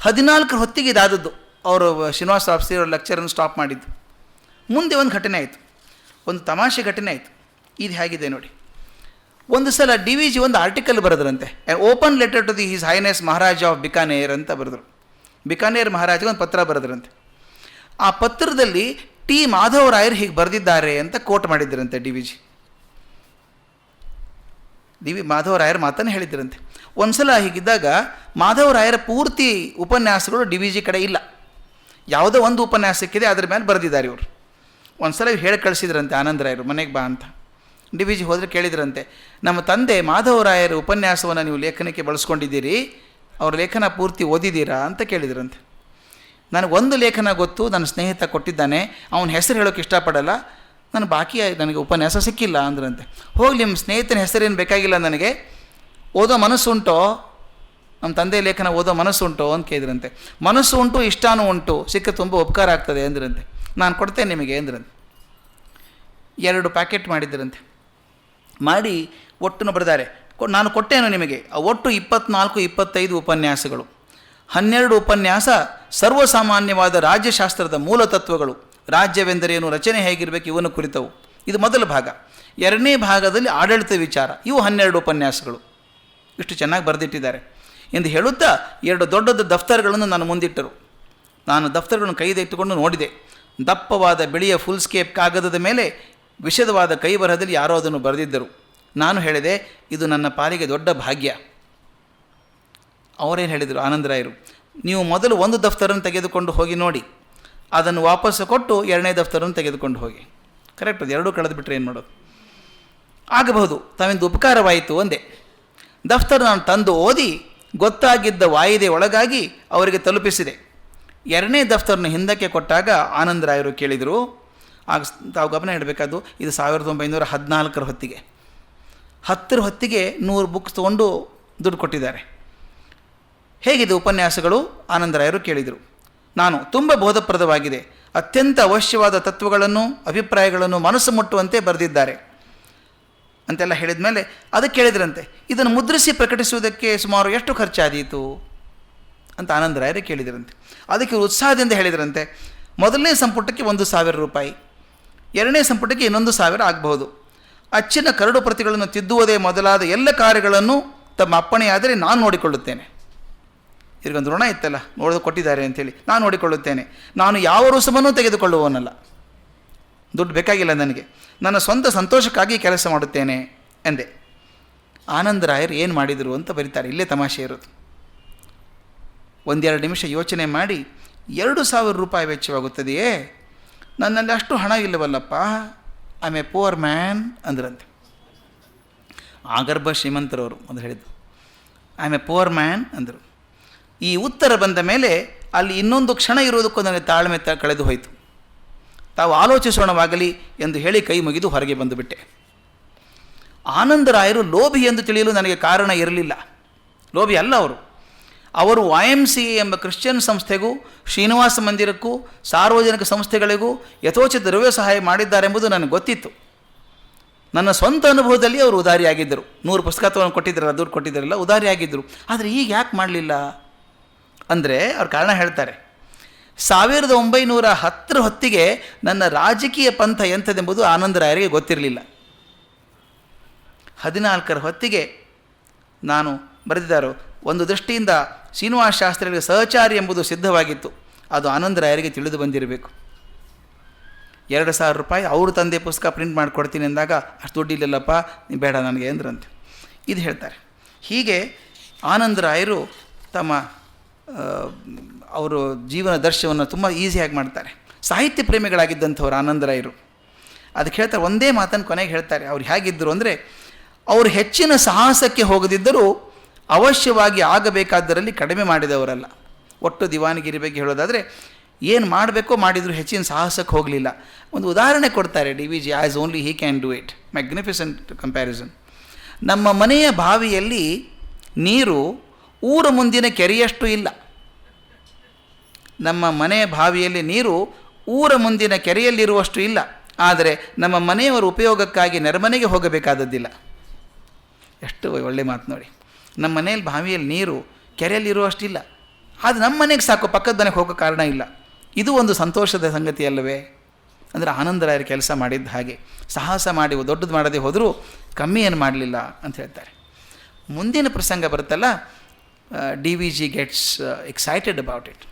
S1: 14 ಹೊತ್ತಿಗೆ ಇದಾದದ್ದು. ಅವರು ಶ್ರೀನಿವಾಸ ರಾಪ್ಸಿ ಅವರ ಲೆಕ್ಚರನ್ನು ಸ್ಟಾಪ್ ಮಾಡಿದ್ದು. ಮುಂದೆ ಒಂದು ಘಟನೆ ಆಯಿತು, ಒಂದು ತಮಾಷೆ ಘಟನೆ ಆಯಿತು. ಇದು ಹೇಗಿದೆ ನೋಡಿ. ಒಂದು ಸಲ DVG ಒಂದು ಆರ್ಟಿಕಲ್ ಬರೆದ್ರಂತೆ, open letter to the his highness maharaja of Bikaner ಅಂತ ಬರೆದರು. ಬಿಕಾನೇರ್ ಮಹಾರಾಜಗೆ ಒಂದು ಪತ್ರ ಬರೆದ್ರಂತೆ. ಆ ಪತ್ರದಲ್ಲಿ T. ಮಾಧವರಾಯರು ಹೀಗೆ ಬರೆದಿದ್ದಾರೆ ಅಂತ ಕೋಟ್ ಮಾಡಿದ್ದರಂತೆ DVG. ಮಾಧವರಾಯರ ಮಾತನ್ನು ಹೇಳಿದ್ದರಂತೆ. ಒಂದು ಸಲ ಹೀಗಿದ್ದಾಗ ಮಾಧವರಾಯರ ಪೂರ್ತಿ ಉಪನ್ಯಾಸಗಳು DVG ಕಡೆ ಇಲ್ಲ, ಯಾವುದೋ ಒಂದು ಉಪನ್ಯಾಸಕ್ಕಿದೆ, ಅದರ ಮೇಲೆ ಬರೆದಿದ್ದಾರೆ ಇವರು. ಒಂದು ಸಲ ಹೇಳಿ ಕಳಿಸಿದ್ರಂತೆ ಆನಂದರಾಯರು, ಮನೆಗೆ ಬಾ ಅಂತ. DVG ಹೋದರೆ ಕೇಳಿದ್ರಂತೆ, ನಮ್ಮ ತಂದೆ ಮಾಧವರಾಯರ ಉಪನ್ಯಾಸವನ್ನು ನೀವು ಲೇಖನಕ್ಕೆ ಬಳಸ್ಕೊಂಡಿದ್ದೀರಿ, ಅವ್ರ ಲೇಖನ ಪೂರ್ತಿ ಓದಿದ್ದೀರಾ ಅಂತ ಕೇಳಿದ್ರಂತೆ. ನನಗೊಂದು ಲೇಖನ ಗೊತ್ತು, ನನ್ನ ಸ್ನೇಹಿತ ಕೊಟ್ಟಿದ್ದಾನೆ, ಅವನ ಹೆಸರು ಹೇಳೋಕ್ಕೆ ಇಷ್ಟಪಡಲ್ಲ, ನನಗೆ ಉಪನ್ಯಾಸ ಸಿಕ್ಕಿಲ್ಲ ಅಂದ್ರಂತೆ. ಹೋಗಲಿ, ನಿಮ್ಮ ಸ್ನೇಹಿತನ ಹೆಸರೇನು ಬೇಕಾಗಿಲ್ಲ, ನನಗೆ ಓದೋ ಮನಸ್ಸುಂಟೋ, ನಮ್ಮ ತಂದೆ ಲೇಖನ ಓದೋ ಮನಸ್ಸುಂಟೋ ಅಂತ ಕೇಳಿದ್ರಂತೆ. ಮನಸ್ಸು ಉಂಟು, ಇಷ್ಟಾನೂ ಉಂಟು, ಸಿಕ್ಕ ತುಂಬ ಉಪಕಾರ ಆಗ್ತದೆ ಅಂದ್ರಂತೆ. ನಾನು ಕೊಡ್ತೇನೆ ನಿಮಗೆ ಅಂದ್ರಂತೆ. 2 ಪ್ಯಾಕೆಟ್ ಮಾಡಿದ್ದರಂತೆ. ಮಾಡಿ ಒಟ್ಟನ್ನು ಬರೆದಾರೆ, ನಾನು ಕೊಟ್ಟೇನು ನಿಮಗೆ. ಒಟ್ಟು 24-25 ಉಪನ್ಯಾಸಗಳು, 12 ಉಪನ್ಯಾಸ ಸರ್ವಸಾಮಾನ್ಯವಾದ ರಾಜ್ಯಶಾಸ್ತ್ರದ ಮೂಲ ತತ್ವಗಳು, ರಾಜ್ಯವೆಂದರೇನು, ರಚನೆ ಹೇಗಿರಬೇಕು ಇವನ್ನು ಕುರಿತವು. ಇದು ಮೊದಲ ಭಾಗ. 2ನೇ ಭಾಗದಲ್ಲಿ ಆಡಳಿತ ವಿಚಾರ, ಇವು 12 ಉಪನ್ಯಾಸಗಳು. ಇಷ್ಟು ಚೆನ್ನಾಗಿ ಬರೆದಿಟ್ಟಿದ್ದಾರೆ ಎಂದು ಹೇಳುತ್ತಾ 2 ದೊಡ್ಡ ದಫ್ತರ್ಗಳನ್ನು ನಾನು ಮುಂದಿಟ್ಟರು. ನಾನು ದಫ್ತರ್ಗಳನ್ನು ಕೈದೆ ಇಟ್ಟುಕೊಂಡು ನೋಡಿದೆ. ದಪ್ಪವಾದ ಬಿಳಿಯ ಫುಲ್ ಸ್ಕೇಪ್ ಕಾಗದದ ಮೇಲೆ ವಿಷದವಾದ ಕೈ ಬರಹದಲ್ಲಿ ಯಾರೋ ಅದನ್ನು ಬರೆದಿದ್ದರು. ನಾನು ಹೇಳಿದೆ, ಇದು ನನ್ನ ಪಾಲಿಗೆ ದೊಡ್ಡ ಭಾಗ್ಯ. ಅವರೇನು ಹೇಳಿದರು ಆನಂದರಾಯರು, ನೀವು ಮೊದಲು ಒಂದು ದಫ್ತರನ್ನು ತೆಗೆದುಕೊಂಡು ಹೋಗಿ ನೋಡಿ, ಅದನ್ನು ವಾಪಸ್ಸು ಕೊಟ್ಟು 2ನೇ ದಫ್ತರನ್ನು ತೆಗೆದುಕೊಂಡು ಹೋಗಿ. ಕರೆಕ್ಟ್, ಅದು 2 ಕಳೆದು ಬಿಟ್ಟರೆ ಏನು ಮಾಡೋದು. ಆಗಬಹುದು, ತಾವಿಂದು ಉಪಕಾರವಾಯಿತು ಅಂದೆ. ದಫ್ತರ್ ನಾನು ತಂದು ಓದಿ ಗೊತ್ತಾಗಿದ್ದ ವಾಯಿದೆ ಒಳಗಾಗಿ ಅವರಿಗೆ ತಲುಪಿಸಿದೆ. 2ನೇ ದಫ್ತರನ್ನು ಹಿಂದಕ್ಕೆ ಕೊಟ್ಟಾಗ ಆನಂದರಾಯರು ಕೇಳಿದರು. ಆಗ ತಾವು ಗಮನ ಇಡಬೇಕಾದ್ದು, ಇದು 1914 ಹೊತ್ತಿಗೆ. 10 ಹೊತ್ತಿಗೆ 100 ಬುಕ್ಸ್ ತೊಗೊಂಡು ದುಡ್ಡು ಕೊಟ್ಟಿದ್ದಾರೆ. ಹೇಗಿದೆ ಉಪನ್ಯಾಸಗಳು ಆನಂದರಾಯರು ಕೇಳಿದರು. ನಾನು ತುಂಬ ಬೋಧಪ್ರದವಾಗಿದೆ, ಅತ್ಯಂತ ಅವಶ್ಯವಾದ ತತ್ವಗಳನ್ನು ಅಭಿಪ್ರಾಯಗಳನ್ನು ಮನಸ್ಸು ಮುಟ್ಟುವಂತೆ ಬರೆದಿದ್ದಾರೆ ಅಂತೆಲ್ಲ ಹೇಳಿದ ಮೇಲೆ ಅದಕ್ಕೆ ಕೇಳಿದ್ರಂತೆ, ಇದನ್ನು ಮುದ್ರಿಸಿ ಪ್ರಕಟಿಸುವುದಕ್ಕೆ ಸುಮಾರು ಎಷ್ಟು ಖರ್ಚಾದೀತು ಅಂತ ಆನಂದರಾಯರೇ ಕೇಳಿದ್ರಂತೆ. ಅದಕ್ಕೆ ಉತ್ಸಾಹದಿಂದ ಹೇಳಿದ್ರಂತೆ, ಮೊದಲನೇ ಸಂಪುಟಕ್ಕೆ 1,000 ರೂಪಾಯಿ, 2ನೇ ಸಂಪುಟಕ್ಕೆ 1,000 ಆಗಬಹುದು. ಅಚ್ಚಿನ ಕರಡು ಪ್ರತಿಗಳನ್ನು ತಿದ್ದುವುದೇ ಮೊದಲಾದ ಎಲ್ಲ ಕಾರ್ಯಗಳನ್ನು ತಮ್ಮ ಅಪ್ಪಣೆಯಾದರೆ ನಾನು ನೋಡಿಕೊಳ್ಳುತ್ತೇನೆ. ಇದಕ್ಕೊಂದು ಋಣ ಇತ್ತಲ್ಲ, ನೋಡಿದು ಕೊಟ್ಟಿದ್ದಾರೆ ಅಂಥೇಳಿ, ನಾನು ನೋಡಿಕೊಳ್ಳುತ್ತೇನೆ. ನಾನು ಯಾವ ರುಸುಮನ್ನೂ ತೆಗೆದುಕೊಳ್ಳುವವನಲ್ಲ, ದುಡ್ಡು ಬೇಕಾಗಿಲ್ಲ ನನಗೆ, ನನ್ನ ಸ್ವಂತ ಸಂತೋಷಕ್ಕಾಗಿ ಕೆಲಸ ಮಾಡುತ್ತೇನೆ ಎಂದೆ. ಆನಂದರಾಯರು ಏನು ಮಾಡಿದರು ಅಂತ ಬರೀತಾರೆ. ಇಲ್ಲೇ ತಮಾಷೆ ಇರೋದು. 1-2 ನಿಮಿಷ ಯೋಚನೆ ಮಾಡಿ, 2,000 ರೂಪಾಯಿ ವೆಚ್ಚವಾಗುತ್ತದೆಯೇ, ನನ್ನಲ್ಲಿ ಅಷ್ಟು ಹಣ ಇಲ್ಲವಲ್ಲಪ್ಪ, I am a poor man ಅಂದ್ರಂತೆ. ಆಗರ್ಭ ಶ್ರೀಮಂತರವರು ಅಂತ ಹೇಳಿದ್ದು, I am a poor man ಅಂದರು. ಈ ಉತ್ತರ ಬಂದ ಮೇಲೆ ಅಲ್ಲಿ ಇನ್ನೊಂದು ಕ್ಷಣ ಇರುವುದಕ್ಕೂ ನನಗೆ ತಾಳ್ಮೆ ಕಳೆದು ಹೋಯಿತು. ತಾವು ಆಲೋಚಿಸೋಣವಾಗಲಿ ಎಂದು ಹೇಳಿ ಕೈ ಮುಗಿದು ಹೊರಗೆ ಬಂದುಬಿಟ್ಟೆ. ಆನಂದರಾಯರು ಲೋಭಿ ಎಂದು ತಿಳಿಯಲು ನನಗೆ ಕಾರಣ ಇರಲಿಲ್ಲ. ಲೋಭಿ ಅಲ್ಲ ಅವರು YMCA ಎಂಬ ಕ್ರಿಶ್ಚಿಯನ್ ಸಂಸ್ಥೆಗೂ ಶ್ರೀನಿವಾಸ ಮಂದಿರಕ್ಕೂ ಸಾರ್ವಜನಿಕ ಸಂಸ್ಥೆಗಳಿಗೂ ಯಥೋಚಿತ ದ್ರವ್ಯ ಸಹಾಯ ಮಾಡಿದ್ದಾರೆಂಬುದು ನನಗೆ ಗೊತ್ತಿತ್ತು. ನನ್ನ ಸ್ವಂತ ಅನುಭವದಲ್ಲಿ ಅವರು ಉದಾರಿಯಾಗಿದ್ದರು. 100 ಪುಸ್ತಕ ತೊಗೊಂಡು ಕೊಟ್ಟಿದ್ದಾರಲ್ಲ, ದುಡ್ಡು ಕೊಟ್ಟಿದ್ದಾರಲ್ಲ, ಉದಾರಿಯಾಗಿದ್ದರು. ಆದರೆ ಈಗ ಯಾಕೆ ಮಾಡಲಿಲ್ಲ ಅಂದರೆ ಅವ್ರ ಕಾರಣ ಹೇಳ್ತಾರೆ. 1910 ಹೊತ್ತಿಗೆ ನನ್ನ ರಾಜಕೀಯ ಪಂಥ ಎಂಥದೆಂಬುದು ಆನಂದರಾಯರಿಗೆ ಗೊತ್ತಿರಲಿಲ್ಲ. 14 ಹೊತ್ತಿಗೆ ನಾನು ಬರೆದಿದ್ದಾರೋ, ಒಂದು ದೃಷ್ಟಿಯಿಂದ ಶ್ರೀನಿವಾಸ ಶಾಸ್ತ್ರಿಗಳಿಗೆ ಸಹಚಾರಿ ಎಂಬುದು ಸಿದ್ಧವಾಗಿತ್ತು. ಅದು ಆನಂದರಾಯರಿಗೆ ತಿಳಿದು ಬಂದಿರಬೇಕು. 2,000 ರೂಪಾಯಿ ಅವರು ತಂದೆ ಪುಸ್ತಕ ಪ್ರಿಂಟ್ ಮಾಡಿಕೊಡ್ತೀನಿ ಅಂದಾಗ, ಅಷ್ಟು ದುಡ್ಡಿಲ್ಲಲ್ಲಪ್ಪ, ನೀವು ಬೇಡ ನನಗೆ ಅಂದ್ರಂತೆ. ಇದು ಹೇಳ್ತಾರೆ. ಹೀಗೆ ಆನಂದರಾಯರು ತಮ್ಮ ಅವರು ಜೀವನ ದರ್ಶನವನ್ನು ತುಂಬ ಈಸಿಯಾಗಿ ಮಾಡ್ತಾರೆ. ಸಾಹಿತ್ಯ ಪ್ರೇಮಿಗಳಾಗಿದ್ದಂಥವ್ರು ಆನಂದರಾಯರು. ಅದಕ್ಕೆ ಹೇಳ್ತಾರೆ, ಒಂದೇ ಮಾತನ್ನು ಕೊನೆಗೆ ಹೇಳ್ತಾರೆ. ಅವ್ರು ಹೇಗಿದ್ದರು ಅಂದರೆ, ಅವರು ಹೆಚ್ಚಿನ ಸಾಹಸಕ್ಕೆ ಹೋಗದಿದ್ದರೂ ಅವಶ್ಯವಾಗಿ ಆಗಬೇಕಾದ್ದರಲ್ಲಿ ಕಡಿಮೆ ಮಾಡಿದವರಲ್ಲ. ಒಟ್ಟು ದಿವಾನಗಿರಿ ಬಗ್ಗೆ ಹೇಳೋದಾದರೆ, ಏನು ಮಾಡಬೇಕೋ ಮಾಡಿದರೂ ಹೆಚ್ಚಿನ ಸಾಹಸಕ್ಕೆ ಹೋಗಲಿಲ್ಲ. ಒಂದು ಉದಾಹರಣೆ ಕೊಡ್ತಾರೆ DVG, as only he can do it. Magnificent comparison. ನಮ್ಮ ಮನೆಯ ಬಾವಿಯಲ್ಲಿ ನೀರು ಊರ ಮುಂದಿನ ಕೆರೆಯಷ್ಟು ಇಲ್ಲ. ನಮ್ಮ ಮನೆಯ ಬಾವಿಯಲ್ಲಿ ನೀರು ಊರ ಮುಂದಿನ ಕೆರೆಯಲ್ಲಿರುವಷ್ಟು ಇಲ್ಲ. ಆದರೆ ನಮ್ಮ ಮನೆಯವರ ಉಪಯೋಗಕ್ಕಾಗಿ ನೆರೆಮನೆಗೆ ಹೋಗಬೇಕಾದದ್ದಿಲ್ಲ. ಎಷ್ಟು ಒಳ್ಳೆ ಮಾತು ನೋಡಿ. ನಮ್ಮ ಮನೆಯಲ್ಲಿ ಬಾವಿಯಲ್ಲಿ ನೀರು ಕೆರೆಯಲ್ಲಿರುವಷ್ಟಿಲ್ಲ, ಅದು ನಮ್ಮ ಮನೆಗೆ ಸಾಕು, ಪಕ್ಕದ ಮನೆಗೆ ಹೋಗೋ ಕಾರಣ ಇಲ್ಲ. ಇದು ಒಂದು ಸಂತೋಷದ ಸಂಗತಿ ಅಲ್ಲವೇ? ಅಂದರೆ ಆನಂದರಾಯರು ಕೆಲಸ ಮಾಡಿದ್ದು ಹಾಗೆ. ಸಾಹಸ ಮಾಡಿ ದೊಡ್ಡದು ಮಾಡದೆ ಹೋದರೂ ಕಮ್ಮಿ ಏನು ಮಾಡಲಿಲ್ಲ ಅಂತ ಹೇಳ್ತಾರೆ. ಮುಂದಿನ ಪ್ರಸಂಗ ಬರುತ್ತಲ್ಲ, DVG gets excited about it.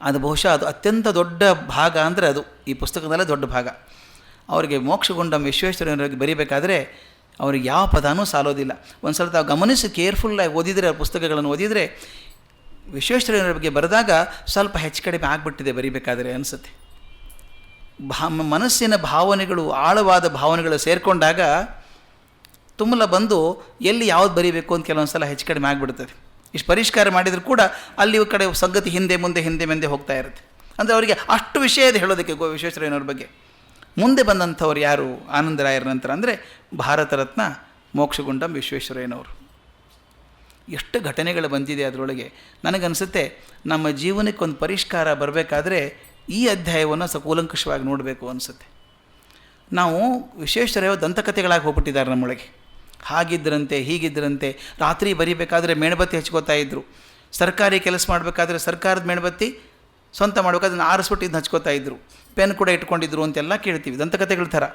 S1: ಅದು ಬಹುಶಃ ಅದು ಅತ್ಯಂತ ದೊಡ್ಡ ಭಾಗ ಅಂದರೆ ಅದು ಈ ಪುಸ್ತಕದಲ್ಲೇ ದೊಡ್ಡ ಭಾಗ. ಅವರಿಗೆ ಮೋಕ್ಷಗುಂಡಂ ವಿಶ್ವೇಶ್ವರಯ್ಯನವರಿಗೆ ಬರೀಬೇಕಾದ್ರೆ ಅವ್ರಿಗೆ ಯಾವ ಪದಾನೂ ಸಾಲೋದಿಲ್ಲ. ಒಂದು ಸಲ ತಾವು ಗಮನಿಸಿ ಕೇರ್ಫುಲ್ಲಾಗಿ ಓದಿದರೆ, ಆ ಪುಸ್ತಕಗಳನ್ನು ಓದಿದರೆ, ವಿಶ್ವೇಶ್ವರಯ್ಯನವರ ಬಗ್ಗೆ ಬರೆದಾಗ ಸ್ವಲ್ಪ ಹೆಚ್ಚು ಕಡಿಮೆ ಆಗಿಬಿಟ್ಟಿದೆ ಬರೀಬೇಕಾದರೆ ಅನಿಸುತ್ತೆ. ಮನಸ್ಸಿನ ಭಾವನೆಗಳು, ಆಳವಾದ ಭಾವನೆಗಳು ಸೇರಿಕೊಂಡಾಗ ತುಂಬಲ ಬಂದು ಎಲ್ಲಿ ಯಾವ್ದು ಬರೀಬೇಕು ಅಂತ ಕೆಲವೊಂದು ಸಲ ಹೆಚ್ಚು ಕಡಿಮೆ ಆಗಿಬಿಡ್ತದೆ. ಇಷ್ಟು ಪರಿಷ್ಕಾರ ಮಾಡಿದರೂ ಕೂಡ ಅಲ್ಲಿ ಕಡೆ ಸಂಗತಿ ಹಿಂದೆ ಮುಂದೆ ಹೋಗ್ತಾ ಇರುತ್ತೆ. ಅಂದರೆ ಅವರಿಗೆ ಅಷ್ಟು ವಿಷಯ ಇದೆ ಹೇಳೋದಕ್ಕೆ ವಿಶ್ವೇಶ್ವರಯ್ಯನವ್ರ ಬಗ್ಗೆ. ಮುಂದೆ ಬಂದಂಥವ್ರು ಯಾರು ಆನಂದರಾಯರ ನಂತರ ಅಂದರೆ ಭಾರತ ರತ್ನ ಮೋಕ್ಷಗುಂಡಂ ವಿಶ್ವೇಶ್ವರಯ್ಯನವರು. ಎಷ್ಟು ಘಟನೆಗಳು ಬಂದಿದೆ ಅದರೊಳಗೆ. ನನಗನ್ಸುತ್ತೆ ನಮ್ಮ ಜೀವನಕ್ಕೊಂದು ಪರಿಷ್ಕಾರ ಬರಬೇಕಾದ್ರೆ ಈ ಅಧ್ಯಾಯವನ್ನು ಕೂಲಂಕಷವಾಗಿ ನೋಡಬೇಕು ಅನಿಸುತ್ತೆ. ನಾವು ವಿಶ್ವೇಶ್ವರಯ್ಯ ದಂತಕಥೆಗಳಾಗಿ ಹೋಗ್ಬಿಟ್ಟಿದ್ದಾರೆ ನಮ್ಮೊಳಗೆ. ಹಾಗಿದ್ದರಂತೆ ಹೀಗಿದ್ದರಂತೆ, ರಾತ್ರಿ ಬರೀಬೇಕಾದ್ರೆ ಮೇಣಬತ್ತಿ ಹಚ್ಕೋತಾ ಇದ್ದರು, ಸರ್ಕಾರಿ ಕೆಲಸ ಮಾಡಬೇಕಾದ್ರೆ ಸರ್ಕಾರದ ಮೇಣಬತ್ತಿ ಸ್ವಂತ ಮಾಡಬೇಕಾದ್ರೆ ಅದನ್ನು ಆರಿಸ್ಬಿಟ್ಟು ಇದನ್ನ ಹಚ್ಕೋತಾ ಇದ್ದರು, ಪೆನ್ ಕೂಡ ಇಟ್ಕೊಂಡಿದ್ರು ಅಂತೆಲ್ಲ ಕೇಳ್ತೀವಿ ದಂತಕಥೆಗಳ ಥರ.